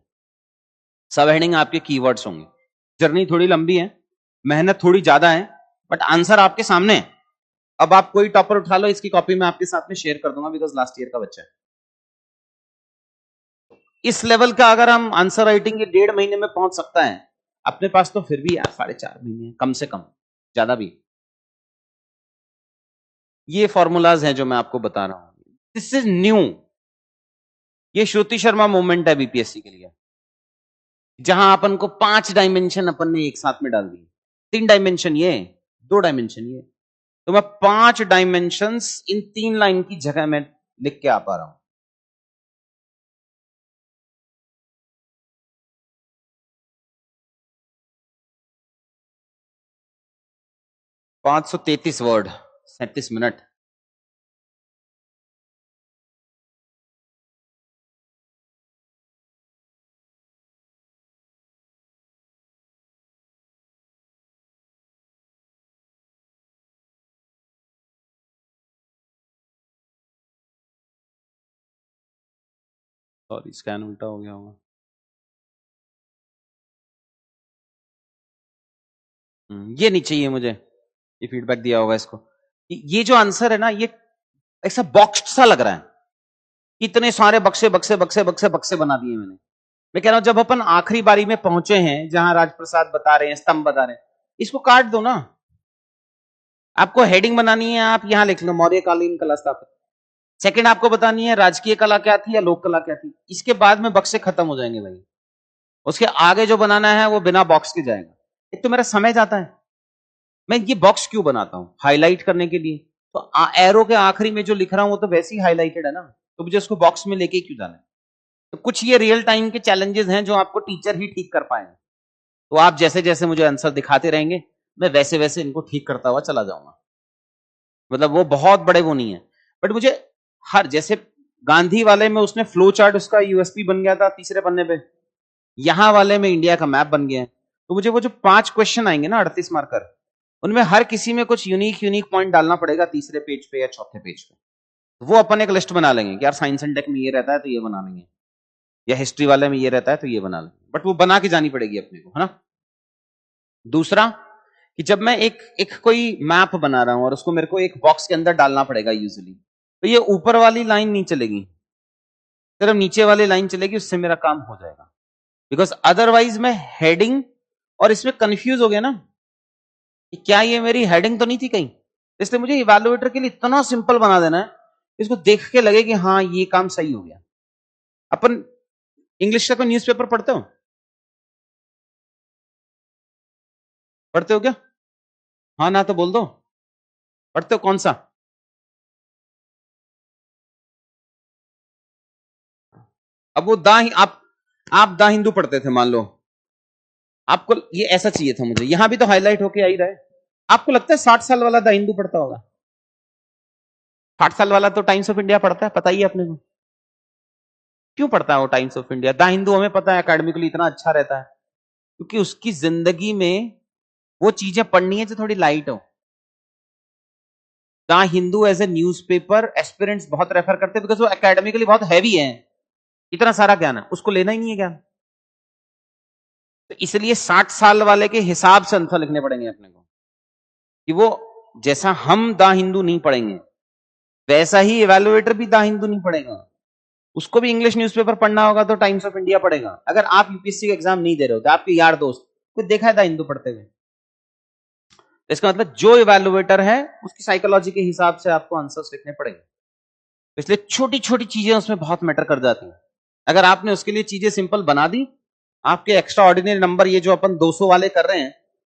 सब हेडिंग आपके कीवर्ड्स होंगे। जर्नी थोड़ी लंबी है, मेहनत थोड़ी ज्यादा है, बट आंसर आपके सामने है। अब आप कोई टॉपर उठा लो, इसकी कॉपी मैं आपके साथ में शेयर कर दूंगा बिकॉज लास्ट ईयर का बच्चा है। इस लेवल का अगर हम आंसर राइटिंग के 1.5 महीने में पहुंच सकता है अपने पास, तो फिर भी 4.5 महीने कम से कम, ज्यादा भी। ये फॉर्मूलाज हैं जो मैं आपको बता रहा हूं, दिस इज न्यू। ये श्रुति शर्मा मूवमेंट है बीपीएससी के लिए, जहां अपन को 5 डायमेंशन अपन ने एक साथ में डाल दी। 3 डायमेंशन ये, 2 डायमेंशन ये। तो मैं 5 डायमेंशंस इन 3 लाइन की जगह में लिख के आ पा रहा हूं। $533 वर्ड, 37 मिनट। सॉरी, स्कैन उल्टा हो गया होगा। ये नहीं चाहिए मुझे, ये फीडबैक दिया होगा इसको। ये जो आंसर है ना, ये ऐसा बॉक्स्ड सा लग रहा है, इतने सारे बक्से बक्से बक्से बक्से बक्से बना दिए मैंने। मैं कह रहा हूं जब अपन आखिरी बारी में पहुंचे हैं, जहां राजप्रसाद बता रहे हैं, स्तंभ बता रहे हैं, इसको काट दो ना। आपको हेडिंग बनानी है, आप यहां लिख लो मौर्यकालीन कला स्थापत्य। सेकंड आपको बतानी है राजकीय कला क्या थी या लोक कला क्या थी। इसके बाद में बक्से खत्म हो जाएंगे भाई। उसके आगे जो बनाना है वो बिना बॉक्स के जाएगा। एक तो मेरा समय जाता है, मैं ये बॉक्स क्यों बनाता हूं, हाईलाइट करने के लिए। तो एरो के आखिरी में जो लिख रहा हूं वो तो वैसे ही हाईलाइटेड है ना, तो मुझे उसको बॉक्स में लेके क्यों जाना है। तो कुछ ये रियल टाइम के चैलेंजेस हैं जो आपको टीचर ही ठीक कर पाएंगे। तो आप जैसे जैसे मुझे आंसर दिखाते रहेंगे, मैं वैसे वैसे इनको ठीक करता हुआ चला जाऊंगा। मतलब वो बहुत बड़े वो नहीं है, बट मुझे हर, जैसे गांधी वाले में उसने फ्लो चार्ट, उसका यूएसपी बन गया था तीसरे पन्ने पे, यहां वाले में इंडिया का मैप बन गया है। तो मुझे वो जो 5 क्वेश्चन आएंगे ना 38 मार्कर, उनमें हर किसी में कुछ यूनिक यूनिक पॉइंट डालना पड़ेगा तीसरे पेज पे या चौथे पेज पे। वो अपन एक लिस्ट बना लेंगे कि यार साइंस एंड टेक में ये रहता है तो ये बना लेंगे, या हिस्ट्री वाले में ये रहता है तो ये बना लेंगे, बट वो बना के जानी पड़ेगी अपने को, है ना। दूसरा कि जब मैं एक एक कोई मैप बना रहा हूं और उसको मेरे को एक बॉक्स के अंदर डालना पड़ेगा यूजुअली, तो ये ऊपर वाली लाइन नहीं चलेगी, सिर्फ नीचे वाली लाइन चलेगी, उससे मेरा काम हो जाएगा। बिकॉज अदरवाइज मैं हेडिंग और इसमें कंफ्यूज हो गया ना कि क्या ये मेरी हेडिंग तो नहीं थी कहीं। इसलिए मुझे इवैल्यूएटर के लिए इतना सिंपल बना देना है, इसको देख के लगे कि हाँ ये काम सही हो गया। अपन इंग्लिश का कोई न्यूज़पेपर पढ़ते हो? पढ़ते हो क्या? हाँ ना तो बोल दो, पढ़ते हो कौन सा? अब वो आप दा हिंदू पढ़ते थे मान लो, आपको ये ऐसा चाहिए था मुझे, यहां भी तो हाईलाइट होके आ ही रहा है। आपको लगता है 60 साल वाला द हिंदू पढ़ता होगा? 60 साल वाला तो टाइम्स ऑफ इंडिया पढ़ता है, पता ही है अपने को। क्यों पढ़ता है वो times of India? The Hindu हमें पता है एकेडमिकली इतना अच्छा रहता है, क्योंकि उसकी जिंदगी में वो चीजें पढ़नी है जो थोड़ी लाइट हो। The Hindu as a newspaper aspirants बहुत रेफर करते हैं, बिकॉज वो एकेडमिकली बहुत हैवी है, इतना सारा ज्ञान है, उसको लेना ही नहीं है ज्ञान। तो इसलिए 60 साल वाले के हिसाब से आंसर लिखने पड़ेंगे अपने को, कि वो जैसा हम द हिंदू नहीं पढ़ेंगे वैसा ही इवैल्यूएटर भी द हिंदू नहीं पढ़ेगा। उसको भी इंग्लिश न्यूज़पेपर पढ़ना होगा तो टाइम्स ऑफ इंडिया पढ़ेगा। अगर आप यूपीएससी का एग्जाम नहीं दे रहे हो तो आपके यार दोस्त कोई देखा है द हिंदू पढ़ते हुए, तो इसका मतलब जो इवैल्यूएटर है उसकी साइकोलॉजी के हिसाब से आपको आंसर्स लिखने पड़ेंगे। तो इसलिए छोटी छोटी चीजें उसमें बहुत मैटर कर जाती हैं। अगर आपने उसके लिए चीजें सिंपल बना दी, आपके एक्स्ट्रा ऑर्डिनरी नंबर, ये जो अपन 200 वाले कर रहे हैं,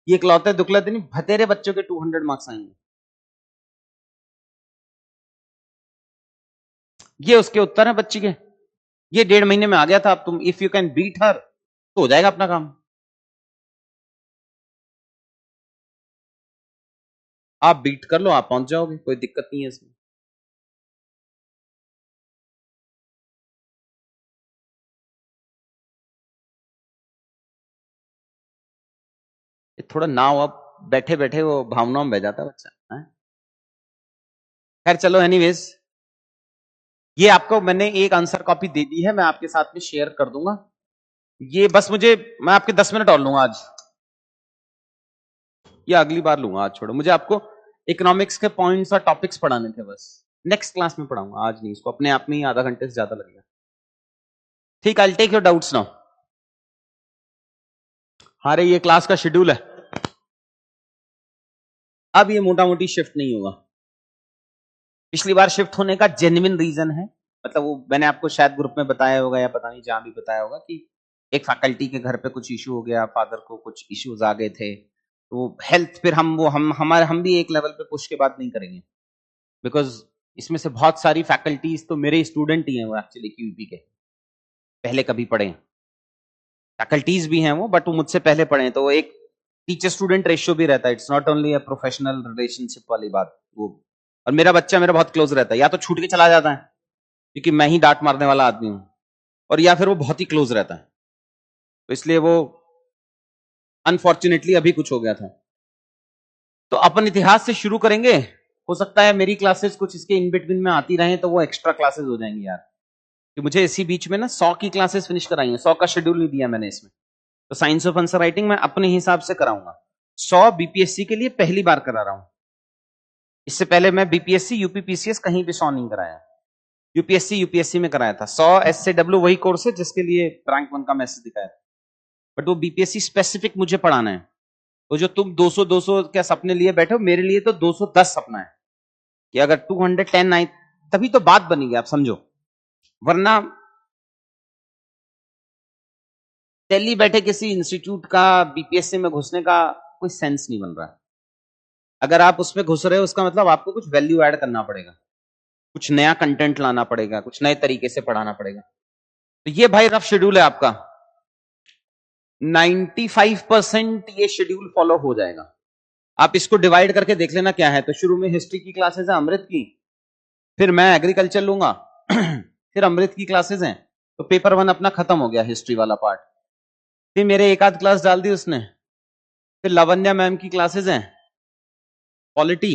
ये इकलौते दुकलौते नहीं, भतेरे बच्चों के 200 मार्क्स आएंगे। ये उसके उत्तर है बच्ची के, ये 1.5 महीने में आ गया था। अब तुम if you can beat her तो हो जाएगा अपना काम। आप बीट कर लो, आप पहुंच जाओगे, कोई दिक्कत नहीं है इसमें। थोड़ा ना हो, अब बैठे बैठे वो भावनाओं में बह जाता है बच्चा है? खैर चलो, एनीवेज ये आपको मैंने एक आंसर कॉपी दे दी है, मैं आपके साथ में शेयर कर दूंगा। ये बस मुझे, मैं आपके 10 मिनट और लूंगा आज, या अगली बार लूंगा, आज छोड़ो। मुझे आपको इकोनॉमिक्स के पॉइंट्स और टॉपिक्स पढ़ाने थे, बस नेक्स्ट क्लास में पढ़ाऊंगा, आज नहीं। इसको अपने आप में ही आधा घंटे से ज्यादा लगेगा। ठीक, I take your doubts now. हमारे ये क्लास का शेड्यूल है, अब ये मोटा मोटी शिफ्ट नहीं होगा। पिछली बार शिफ्ट होने का जेन्युइन रीजन है, मतलब वो मैंने आपको शायद ग्रुप में बताया होगा या पता नहीं जहां भी बताया होगा, कि एक फैकल्टी के घर पे कुछ इशू हो गया, फादर को कुछ इश्यूज आ गए थे, तो हेल्थ फिर हम भी एक लेवल पे पुश के बाद नहीं करेंगे, बिकॉज इसमें से बहुत सारी फैकल्टीज तो मेरे स्टूडेंट ही हैं वो एक्चुअली क्यूपी के, पहले कभी पढ़े हैं। फैकल्टीज भी हैं वो, बट वो मुझसे पहले पढ़े हैं, तो एक टीचर स्टूडेंट रेशियो भी रहता है। It's not only a professional relationship वाली बात वो। और मेरा बच्चा मेरा बहुत क्लोज रहता है, या तो छूट के चला जाता है क्योंकि मैं ही डांट मारने वाला आदमी हूं, और या फिर वो बहुत ही क्लोज रहता है, तो इसलिए वो अनफॉर्चुनेटली अभी कुछ हो गया था। तो अपन इतिहास से शुरू करेंगे। हो सकता है मेरी क्लासेस कुछ इसके इन बिटवीन में आती रहे, तो वो एक्स्ट्रा क्लासेस हो जाएंगी यार, कि मुझे इसी बीच में ना 100 की क्लासेस फिनिश कराई है। 100 का शेड्यूल नहीं दिया मैंने इसमें, तो साइंस ऑफ आंसर राइटिंग मैं अपने हिसाब से कराऊंगा। 100 बीपीएससी के लिए पहली बार करा रहा हूं। इससे पहले मैं बीपीएससी यूपीपीसीएस कहीं भी 100 नहीं कराया। यूपीएससी में कराया था 100 एसएडब्ल्यू, वही कोर्स है जिसके लिए रैंक 1 का मैसेज दिखाया था, बट वो बीपीएससी स्पेसिफिक मुझे पढ़ाना है। तो जो तुम 200 200 क्या सपने लिए बैठे हो, मेरे लिए तो 210 सपना है कि अगर 210 आए तभी तो बात बनेगी, आप समझो। वरना दिल्ली बैठे किसी इंस्टीट्यूट का बीपीएससी में घुसने का कोई सेंस नहीं बन रहा है। अगर आप उसमें घुस रहे हो, उसका मतलब आपको कुछ वैल्यू ऐड करना पड़ेगा, कुछ नया कंटेंट लाना पड़ेगा, कुछ नए तरीके से पढ़ाना पड़ेगा। तो ये भाई रफ शेड्यूल है आपका। 95% ये शेड्यूल फॉलो हो जाएगा। आप इसको डिवाइड करके देख लेना क्या है। तो शुरू में हिस्ट्री की क्लासेस है अमृत की, फिर मैं एग्रीकल्चर लूंगा फिर अमृत की क्लासेस हैं, तो पेपर 1 अपना खत्म हो गया हिस्ट्री वाला पार्ट। फिर मेरे एक आध क्लास डाल दी उसने। फिर लावण्या मैम की क्लासेस हैं, पॉलिटी।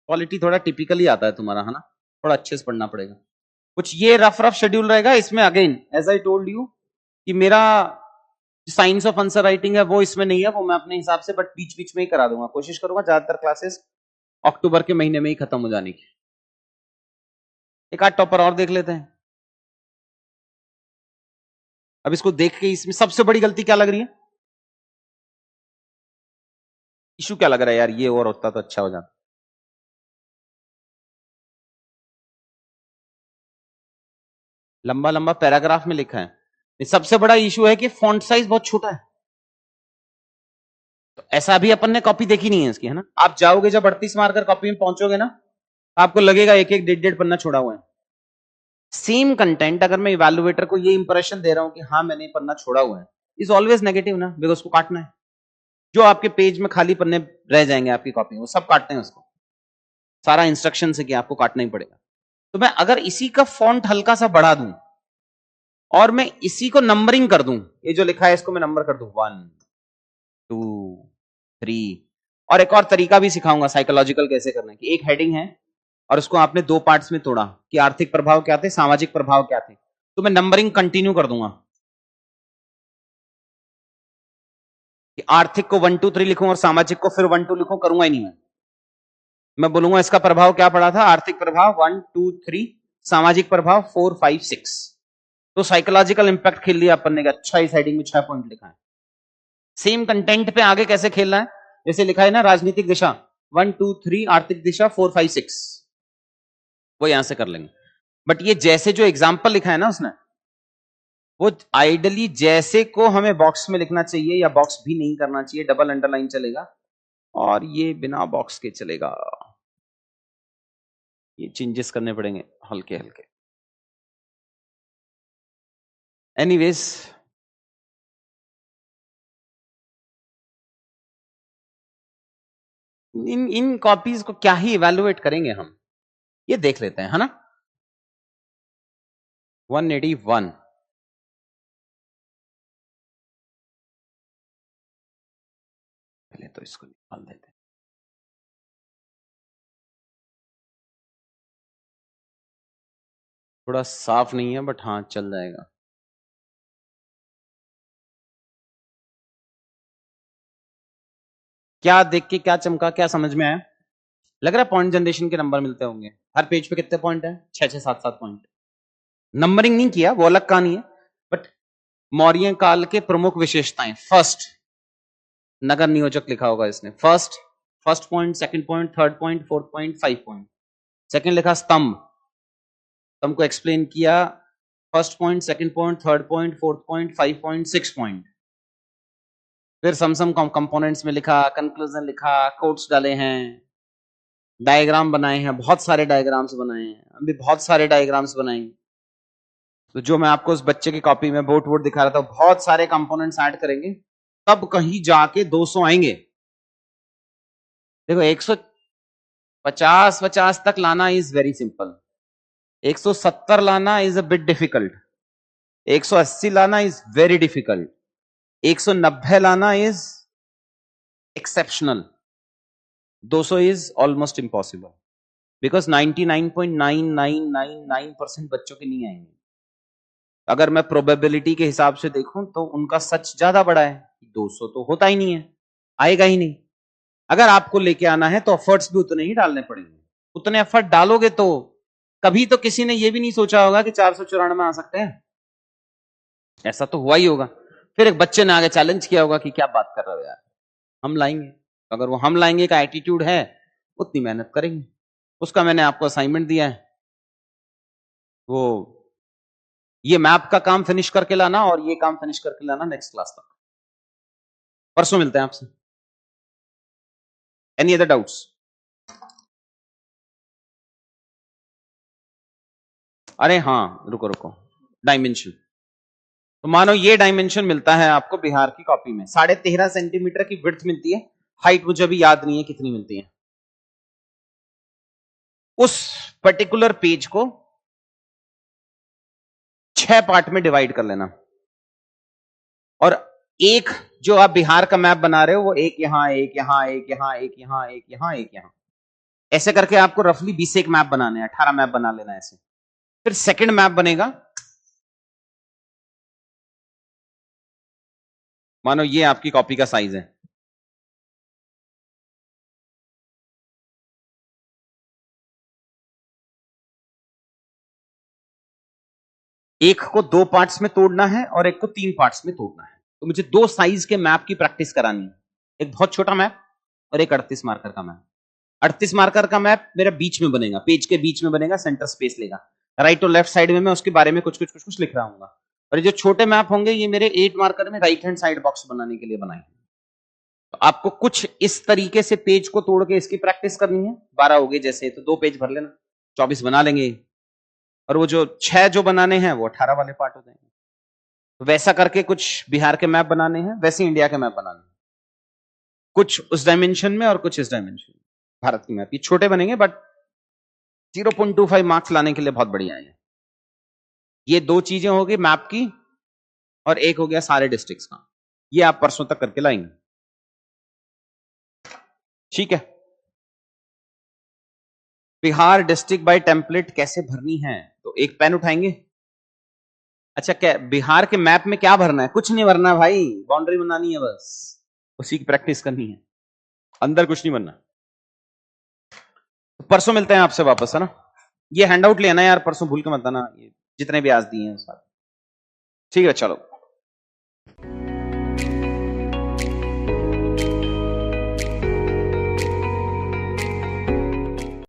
पॉलिटी थोड़ा टिपिकली आता है तुम्हारा, है ना, थोड़ा अच्छे से पढ़ना पड़ेगा। कुछ ये रफ रफ शेड्यूल रहेगा। इसमें again as I told you कि मेरा साइंस ऑफ आंसर राइटिंग है वो इसमें नहीं है, वो मैं अपने हिसाब से बट बीच बीच में ही करा दूंगा। कोशिश करूंगा ज्यादातर क्लासेस अक्टूबर के महीने में ही खत्म हो जाने की। एक आध टॉपर और देख लेते हैं। अब इसको देख के इसमें सबसे बड़ी गलती क्या लग रही है, इशू क्या लग रहा है यार, ये और होता तो अच्छा हो जाता। लंबा लंबा पैराग्राफ में लिखा है। सबसे बड़ा इशू है कि फॉन्ट साइज बहुत छोटा है। तो ऐसा भी अपन ने कॉपी देखी नहीं है इसकी, है ना। आप जाओगे जब 38 मारकर कॉपी में पहुंचोगे ना, आपको लगेगा एक एक डेढ़ डेढ़ पन्ना छोड़ा हुआ है। सेम कंटेंट अगर मैं इवैल्यूएटर को ये इंप्रेशन दे रहा हूं कि हाँ मैंने पन्ना छोड़ा हुआ है, इज ऑलवेज नेगेटिव ना, बिकॉज उसको काटना है। जो आपके पेज में खाली पन्ने रह जाएंगे आपकी कॉपी में, वो सब काटते हैं उसको, सारा इंस्ट्रक्शन से कि आपको काटना ही पड़ेगा। तो मैं अगर इसी का फॉन्ट हल्का सा बढ़ा दूं और मैं इसी को नंबरिंग कर दूं, ये जो लिखा है इसको मैं नंबर कर दूं 1 2 3, और एक और तरीका भी सिखाऊंगा साइकोलॉजिकल कैसे करना है, कि एक हेडिंग है और उसको आपने 2 पार्ट्स में तोड़ा कि आर्थिक प्रभाव क्या थे, सामाजिक प्रभाव क्या थे, तो मैं नंबरिंग कंटिन्यू कर दूंगा कि आर्थिक को 1 2 3 लिखूं और सामाजिक को फिर 1 2 लिखूं, करूंगा ही नहीं मैं बोलूंगा इसका प्रभाव क्या पड़ा था, आर्थिक प्रभाव 1 2 3, सामाजिक प्रभाव 4 5 6। तो साइकोलॉजिकल इंपैक्ट खेल लिया अपन ने, अच्छा इस हेडिंग में 6 पॉइंट लिखा है। सेम कंटेंट पे आगे कैसे खेलना है, जैसे लिखा है ना राजनीतिक दिशा 1 2 3, आर्थिक दिशा 4 5 6, वो यहां से कर लेंगे। बट ये जैसे जो एग्जाम्पल लिखा है ना उसने, वो आइडली जैसे को हमें बॉक्स में लिखना चाहिए, या बॉक्स भी नहीं करना चाहिए, डबल अंडरलाइन चलेगा, और ये बिना बॉक्स के चलेगा। ये चेंजेस करने पड़ेंगे हल्के हल्के। एनीवेज, इन कॉपीज को क्या ही इवेल्युएट करेंगे हम, ये देख लेते हैं, है ना। 181, पहले तो इसको निकाल देते हैं। थोड़ा साफ नहीं है बट हाँ चल जाएगा। क्या देख के क्या चमका, क्या समझ में आया, लग रहा है पॉइंट जनरेशन के नंबर मिलते होंगे। हर पेज पे कितने पॉइंट है, 6 6 7 7 पॉइंट। नंबरिंग नहीं किया, वो अलग कहानी है, बट मौर्य काल के प्रमुख विशेषताएं। फर्स्ट, नगर नियोजक लिखा होगा इसने, first first point, second point, third point, fourth point, 5 point. Second लिखा स्तंभ, स्तंभ को एक्सप्लेन किया, first point, second point, third point, fourth point, 5 point, 6 point. फिर सम कंपोनेंट्स में लिखा, कंक्लूजन लिखा, कोट्स डाले हैं, डायग्राम बनाए हैं, बहुत सारे डायग्राम्स बनाए हैं, अभी बहुत सारे डायग्राम्स बनाएंगे। तो जो मैं आपको उस बच्चे की कॉपी में बोट वोट दिखा रहा था, बहुत सारे कंपोनेंट्स ऐड करेंगे, तब कहीं जाके 200 आएंगे। देखो 150 तक लाना इज वेरी सिंपल, 170 लाना इज अ बिट डिफिकल्ट, 180 लाना इज वेरी डिफिकल्ट, 190 लाना is exceptional, 200 is almost impossible, because 99.9999% बच्चों के नहीं आएंगे। अगर मैं प्रोबेबिलिटी के हिसाब से देखूं तो उनका सच ज्यादा बड़ा है, 200 तो होता ही नहीं है, आएगा ही नहीं। अगर आपको लेके आना है तो एफर्ट्स भी उतने ही डालने पड़ेंगे, उतने एफर्ट डालोगे तो कभी तो किसी ने यह भी नहीं सोचा होगा कि 494 आ सकते हैं, ऐसा तो हुआ ही होगा। फिर एक बच्चे ने आगे चैलेंज किया होगा कि क्या बात कर रहे हो यार, हम लाएंगे। अगर वो हम लाएंगे का एटीट्यूड है, उतनी मेहनत करेंगे। उसका मैंने आपको असाइनमेंट दिया है, वो ये मैप का काम फिनिश करके लाना और ये काम फिनिश करके लाना नेक्स्ट क्लास तक। परसों मिलते हैं आपसे। Any other doubts? अरे हाँ, रुको रुको, डायमेंशन। तो मानो ये डायमेंशन मिलता है आपको बिहार की कॉपी में, 13.5 सेंटीमीटर की विड्थ मिलती है, हाइट मुझे अभी याद नहीं है कितनी मिलती है। उस पर्टिकुलर पेज को 6 पार्ट में डिवाइड कर लेना, और एक जो आप बिहार का मैप बना रहे हो वो एक यहां, एक यहां, एक यहां, एक यहां, एक यहां, एक यहां, ऐसे करके आपको रफली 20 एक मैप बनाने हैं, 18 मैप बना लेना ऐसे। फिर सेकंड मैप बनेगा, मानो ये आपकी कॉपी का साइज है, एक को 2 पार्ट्स में तोड़ना है और एक को 3 पार्ट्स में तोड़ना है। तो मुझे 2 साइज के मैप की प्रैक्टिस करानी है, एक बहुत छोटा मैप और एक 38 मार्कर का मैप। 38 मार्कर का मैप मेरा बीच में बनेगा, पेज के बीच में बनेगा, सेंटर स्पेस लेगा, राइट और लेफ्ट साइड में मैं उसके बारे में कुछ कुछ कुछ कुछ लिख रहा हूँ। और ये जो छोटे मैप होंगे ये मेरे 8 मार्कर में राइट हैंड साइड बॉक्स बनाने के लिए बनाए। तो आपको कुछ इस तरीके से पेज को तोड़ के इसकी प्रैक्टिस करनी है। 12 हो गए जैसे, तो 2 पेज भर लेना, 24 बना लेंगे, और वो जो 6 जो बनाने हैं वो 18 वाले पार्ट हो जाएंगे। तो वैसा करके कुछ बिहार के मैप बनाने हैं, वैसे इंडिया के मैप बनाने हैं, कुछ उस डायमेंशन में और कुछ इस डायमेंशन में। भारत की मैप ये छोटे बनेंगे बट 0.25 मार्क्स लाने के लिए बहुत बढ़िया है। ये 2 चीजें होगी मैप की, और एक हो गया सारे डिस्ट्रिक्ट्स का, ये आप परसों तक करके लाएंगे, ठीक है। बिहार डिस्ट्रिक्ट बाय टेम्पलेट कैसे भरनी है, तो एक पेन उठाएंगे। अच्छा, क्या बिहार के मैप में क्या भरना है? कुछ नहीं भरना भाई, बाउंड्री बनानी है बस, उसी की प्रैक्टिस करनी है, अंदर कुछ नहीं बनना। तो परसों मिलते हैं आपसे वापस, है ना। ये हैंडआउट लेना यार, परसों भूल के मत आना, ये जितने भी आज दिए हैं सारे, ठीक है चलो।